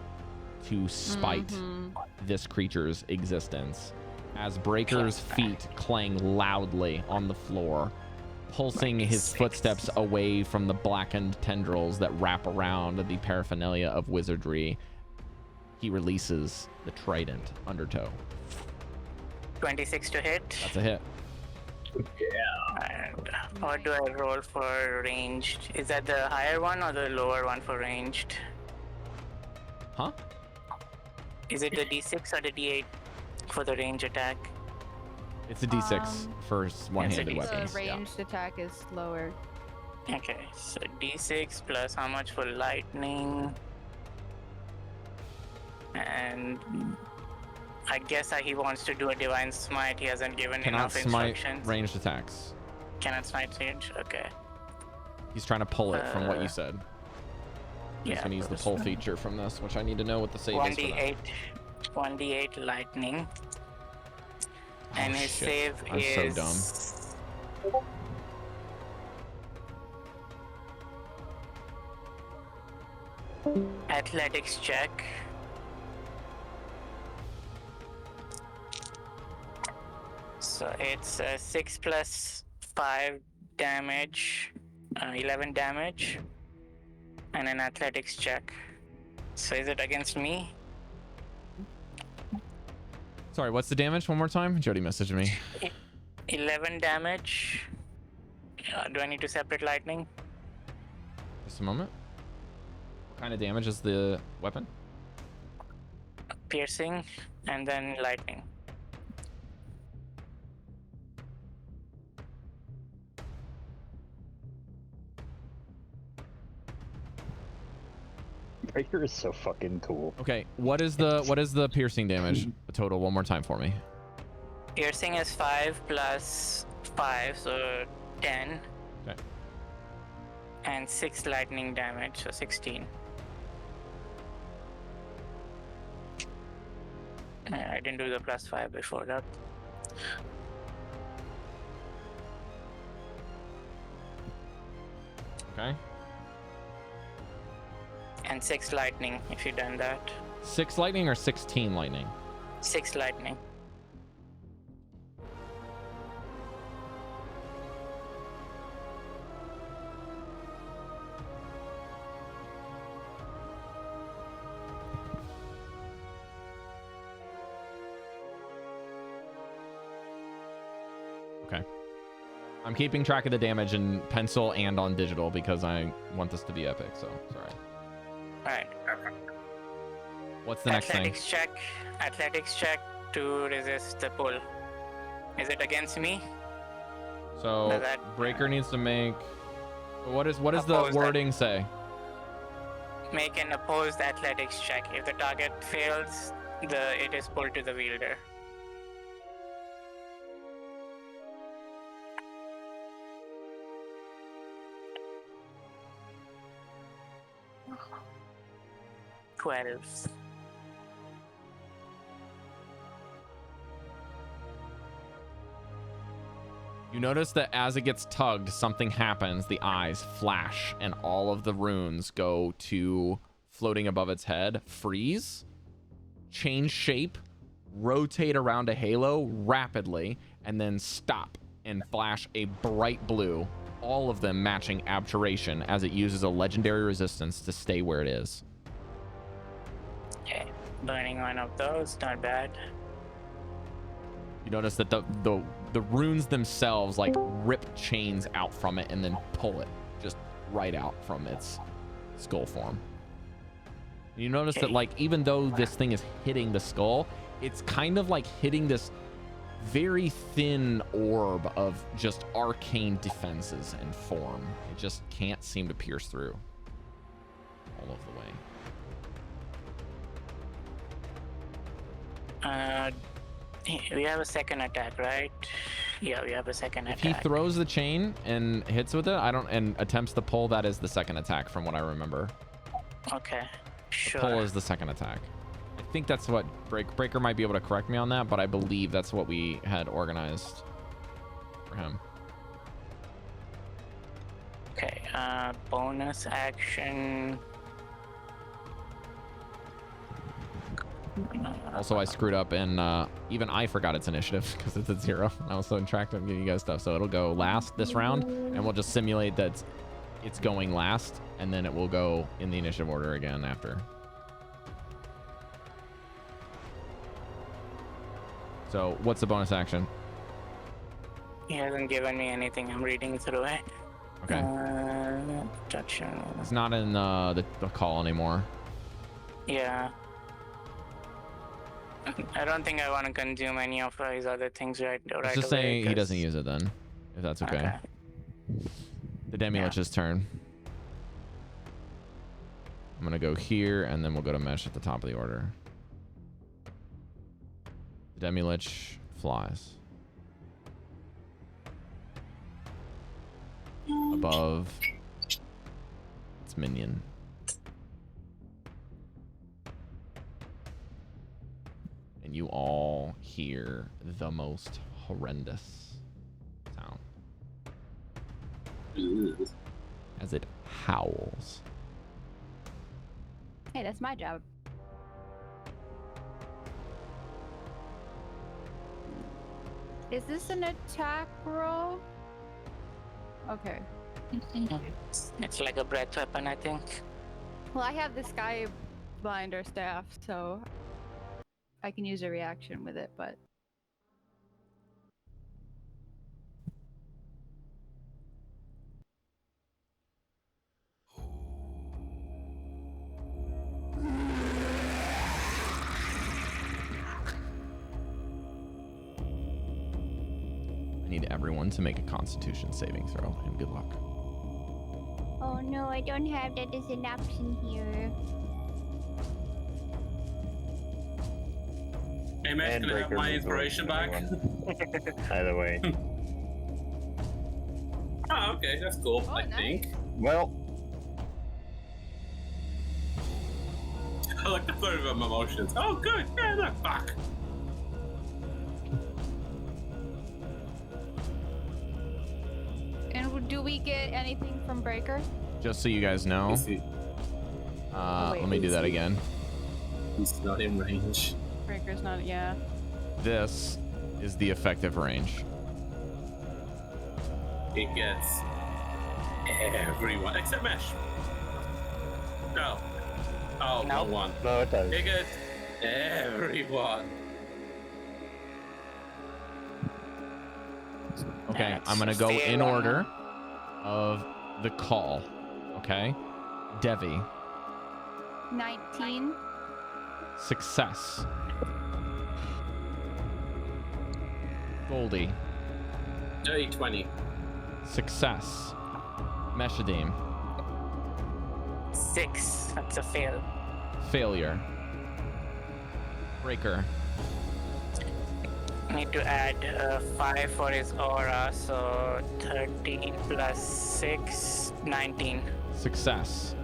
to spite this creature's existence. As Breker's feet clang loudly on the floor, pulsing his footsteps away from the blackened tendrils that wrap around the paraphernalia of wizardry, he releases the trident undertow. 26 to hit. That's a hit. And what do I roll for ranged? Is that the higher one or the lower one for ranged? Huh? Is it the D6 or the D8 for the range attack? It's a D6 for one-handed D6. weapons. The Yeah. ranged attack is lower. Okay, so D6 plus how much for lightning? And I guess he wants to do a divine smite. He hasn't given Cannot enough smite instructions. ranged attacks. Cannot smite range? Okay. He's trying to pull it from what you said. He's Yeah. gonna use the pull feature from this, which I need to know what the save is for that. 1d8 lightning. And Oh, his shit. save I'm is so dumb. Athletics check. So it's 6 plus 5 damage, 11 damage, and an athletics check. So is it against me? Sorry, what's the damage? One more time. Jodie messaged me. 11 damage. Do I need to separate lightning? Just a moment. What kind of damage is the weapon? Piercing, and then lightning. Breker is so fucking cool. Okay, what is the piercing damage total? One more time for me. Piercing is 5 plus 5, so 10. Okay. And 6 lightning damage, so 16. I didn't do the plus 5 before that. Okay. And 6 lightning if you done that. 6 lightning or 16 lightning? 6 lightning. Okay. I'm keeping track of the damage in pencil and on digital because I want this to be epic, so sorry. Alright. What's the next thing? Athletics check to resist the pull. Is it against me? So Does that- Breker needs to make. What does the Oppose that. wording say? Make an opposed athletics check. If the target fails, it is pulled to the wielder. You notice that as it gets tugged, something happens. The eyes flash, and all of the runes go to floating above its head, freeze, change shape, rotate around a halo rapidly, and then stop and flash a bright blue, all of them matching Abjuration as it uses a legendary resistance to stay where it is. Okay, burning one of those, not bad. You notice that the runes themselves like rip chains out from it and then pull it just right out from its skull form. You notice that like even though this thing is hitting the skull, it's kind of like hitting this very thin orb of just arcane defenses and form. It just can't seem to pierce through all of the way. We have a second attack, right? Yeah, we have a second If attack. he throws the chain and hits with it, and attempts to pull, that is the second attack from what I remember. Okay, sure. Pull is the second attack. I think that's what Breker might be able to correct me on that, but I believe that's what we had organized for him. Okay, bonus action. Also, I screwed up, and even I forgot its initiative because it's at 0. I was so interactive giving you guys stuff, so it'll go last this round, and we'll just simulate that it's going last, and then it will go in the initiative order again after. So, what's the bonus action? He hasn't given me anything. I'm reading through it. Okay. Protection. It's not in the call anymore. Yeah. I don't think I want to consume any of his other things right Let's just away, say he doesn't use it then, if that's okay. The Demi-Lich's turn. I'm gonna go here, and then we'll go to Mesh at the top of the order. The Demi-Lich flies. Above its minion. And you all hear the most horrendous sound as it howls. Hey, that's my job. Is this an attack roll? Okay. It's like a breath weapon, I think. Well, I have the Sky Blinder staff, so I can use a reaction with it, but... I need everyone to make a Constitution saving throw, and good luck. Oh no, I don't have that as an option here. Hey, Mesh, can I have my inspiration back? Either way. Oh, okay, that's cool, Oh, I nice. think. Well, I like the third of my emotions. Oh, good. Yeah, no, fuck. And do we get anything from Breker? Just so you guys know, Wait, let me do that again. He's not in range. Breker's not, yeah. This is the effective range. It gets everyone except Mesh. No. Oh, no one. no, it does. It gets everyone. Okay, That's I'm gonna go fair. in order of the call. Okay, Devii, 19. success. Goldy, Dirty 20. success. Meshadieme, 6. That's a fail. failure. Breker, Need to add 5 for his aura, so 13 plus 6, 19. success.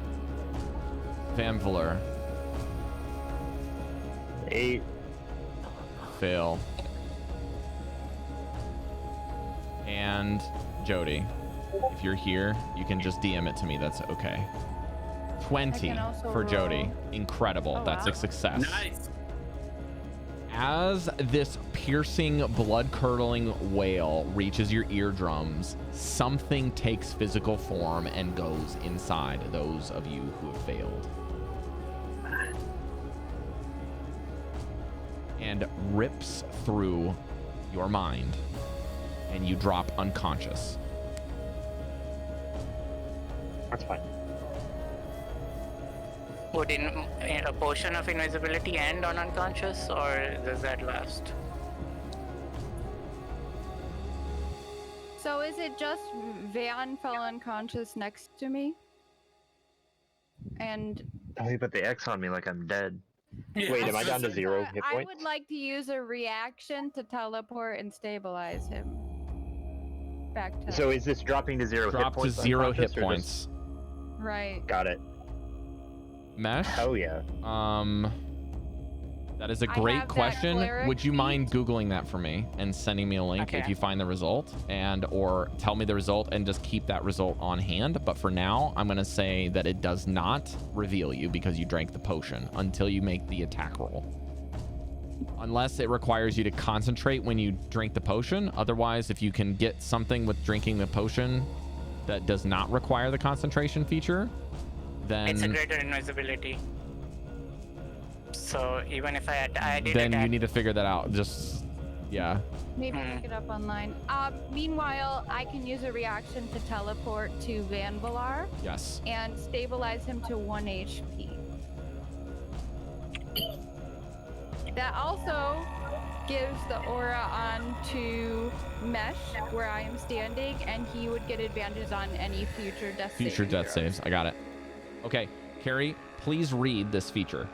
Vanvalor, 8. fail. And Jodie, if you're here, you can just DM it to me. That's okay. 20 I can also for roll. Jodie. Incredible. Oh, That's wow. a success. Nice. As this piercing, blood-curdling wail reaches your eardrums, something takes physical form and goes inside those of you who have failed. And rips through your mind. And you drop unconscious. That's fine. Would a potion of invisibility end on unconscious, or does that last? So is it just Van fell unconscious next to me? And Oh, you put the X on me like I'm dead. Yeah, Wait, am I down to 0 hit I points? would like to use a reaction to teleport and stabilize him. Back to So is this dropping to 0 hit Drop to points? 0 hit unconscious, or just- points. right. Got it. Mesh? Hell yeah. That is a I great have that question. Cleric Would you mind feat. Googling that for me and sending me a link if Okay. you find the result, and or tell me the result and just keep that result on hand? But for now, I'm going to say that it does not reveal you because you drank the potion until you make the attack roll. Unless it requires you to concentrate when you drink the potion. Otherwise, if you can get something with drinking the potion that does not require the concentration feature, then It's a greater invisibility. So even if I did then you attack, need to figure that out. Just Yeah. Maybe look it up online. Meanwhile, I can use a reaction to teleport to Vanvalor Yes. and stabilize him to 1 HP. That also gives the aura onto Mesh where I am standing, and he would get advantage on any future death saves. I got it. Okay, Cari, please read this feature.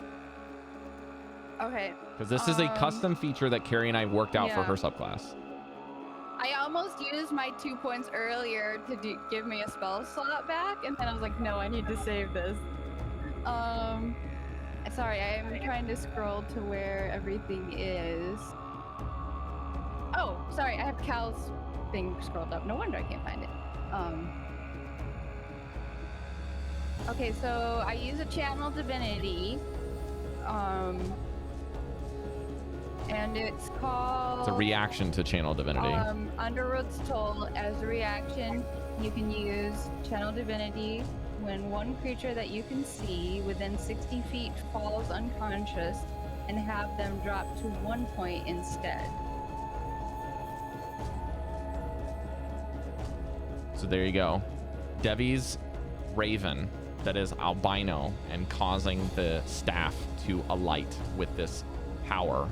Okay. Because this is a custom feature that Cari and I worked out for yeah. her subclass. I almost used my 2 points earlier to give me a spell slot back, and then I was like, no, I need to save this. Sorry, I am trying to scroll to where everything is. Oh, sorry, I have Cal's thing scrolled up. No wonder I can't find it. Okay, so I use a channel divinity. And it's called... It's a reaction to channel divinity. Underworld's Toll. As a reaction, you can use channel divinity when one creature that you can see within 60 feet falls unconscious, and have them drop to 1 point instead. So there you go. Devi's raven that is albino and causing the staff to alight with this power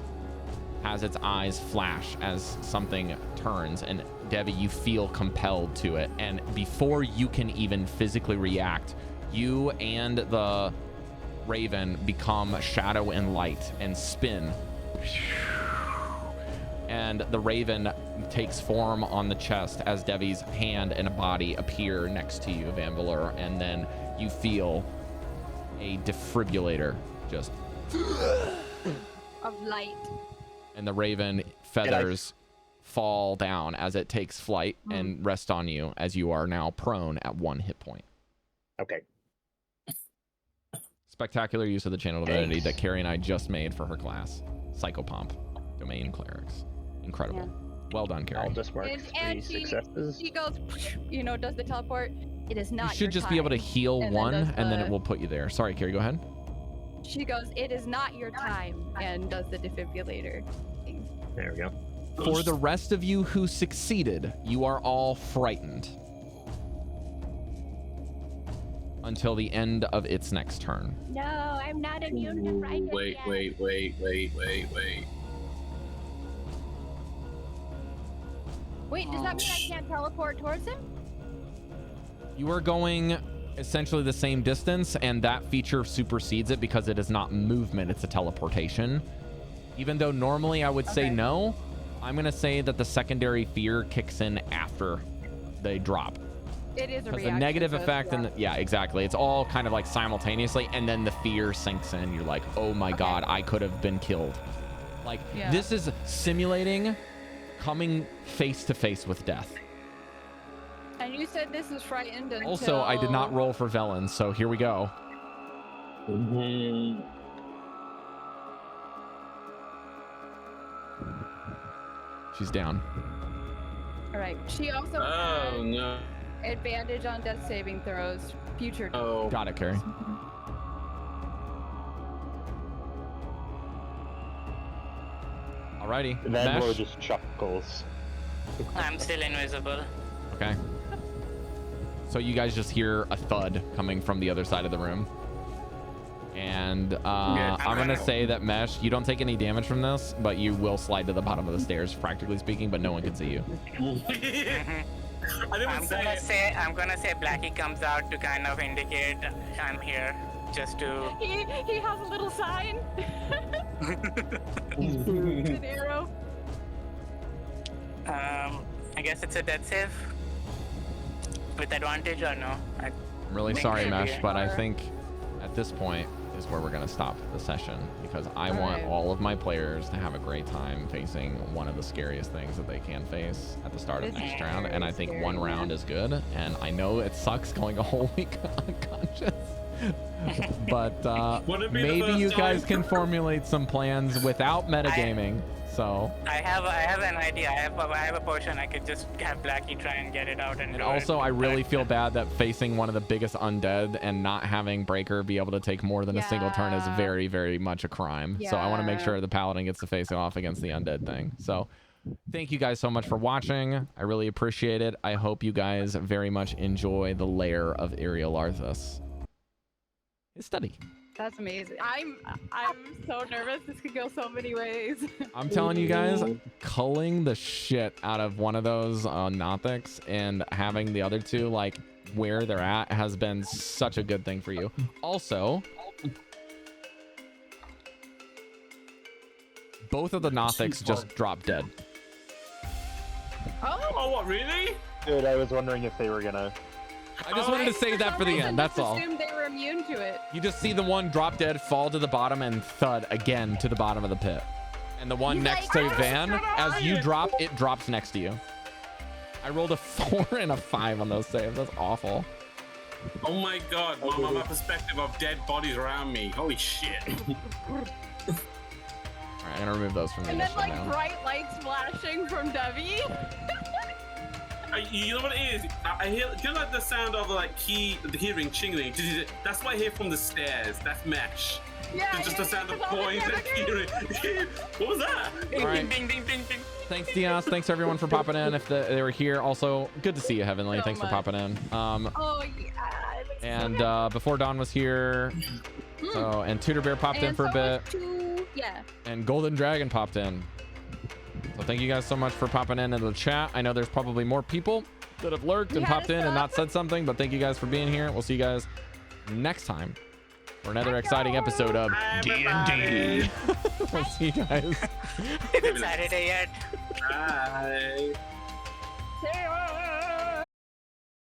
has its eyes flash as something turns, and Devii, you feel compelled to it, and before you can even physically react, you and the raven become shadow and light and spin, and the raven takes form on the chest as Devi's hand and a body appear next to you, Vanvalor, and then you feel a defibrillator just Of light. and the raven feathers fall down as it takes flight and rest on you as you are now prone at 1 hit point. Okay. Spectacular use of the channel divinity that Cari and I just made for her class. Psychopomp. Domain clerics. Incredible. Yeah. Well done, Cari. All just marks 3 successes. She goes, you know, does the teleport. It is not You should just be able to heal one, and then it will put you there. Sorry, Cari, go ahead. She goes, it is not your time, and does the defibrillator thing. There we go. For the rest of you who succeeded, you are all frightened until the end of its next turn. No, I'm not immune to frightened Wait. Wait, does that mean I can't teleport towards him? You are going essentially the same distance, and that feature supersedes it because it is not movement, it's a teleportation. Even though normally I would say no, I'm going to say that the secondary fear kicks in after they drop. It is a Because reaction. the negative so it's effect, and yeah, exactly. It's all kind of like simultaneously, and then the fear sinks in. You're like, oh my God, I could have been killed. Like, this is simulating coming face to face with death. And you said this is frightened until... Also, I did not roll for Velen, so here we go. She's down. All right. She also Oh, no. advantage on death saving throws. Future. Oh. Got it, Cari. Alrighty. Vanvalor Mesh. just chuckles. I'm still invisible. Okay. So you guys just hear a thud coming from the other side of the room. And I'm going to say that Mesh, you don't take any damage from this, but you will slide to the bottom of the stairs, practically speaking, but no one can see you. I'm gonna say Blackie comes out to kind of indicate I'm here, just to. He has a little sign. An arrow. I guess it's a death save with advantage or no? I'm really sorry, Mesh, but I think at this point is where we're going to stop the session, because I want all of my players to have a great time facing one of the scariest things that they can face at the start of the next round, and I think one round is good, and I know it sucks going a whole week unconscious, but maybe you guys can formulate some plans without metagaming. So I have an idea. I have a potion. I could just have Blackie try and get it out and. Also, I really feel bad that facing one of the biggest undead and not having Breker be able to take more than a single turn is very, very much a crime. So I want to make sure the Paladin gets to face it off against the undead thing. So thank you guys so much for watching. I really appreciate it. I hope you guys very much enjoy the lair of Ariel Arthas. His study. That's amazing. I'm so nervous. This could go so many ways. I'm telling you guys, culling the shit out of one of those Nothics and having the other two like where they're at has been such a good thing for you. Also, both of the Nothics just dropped dead. Oh, what, really? Dude, I was wondering if they were gonna... I just wanted to save that for the end, that's all. I assumed they were immune to it. You just see the one drop dead, fall to the bottom, and thud again to the bottom of the pit. And the one next to Van, as you drop, it drops next to you. I rolled a 4 and a 5 on those saves. That's awful. Oh my god, my perspective of dead bodies around me. Holy shit. Alright, I'm gonna remove those from the And then initial like now. bright lights flashing from Devii. You know what it is? I hear, do you know like the sound of like the hearing chingling? That's what I hear from the stairs. That's mesh. Yeah, It's just the sound of coins and hearing. What was that? All right. Ding, ding, ding, ding. Thanks, Diaz. Thanks everyone for popping in. If they were here, also good to see you, Heavenly. So Thanks much. for popping in. Oh yeah. it looks so And good. before Dawn was here, so and Tutor Bear popped in And for a so bit, was two- yeah. and Golden Dragon popped in. So thank you guys so much for popping in the chat. I know there's probably more people that have lurked and We had popped a in and not sub. said something, but thank you guys for being here. We'll see you guys next time for another exciting episode of D&D. We'll see you guys. It's Saturday yet. Bye. Say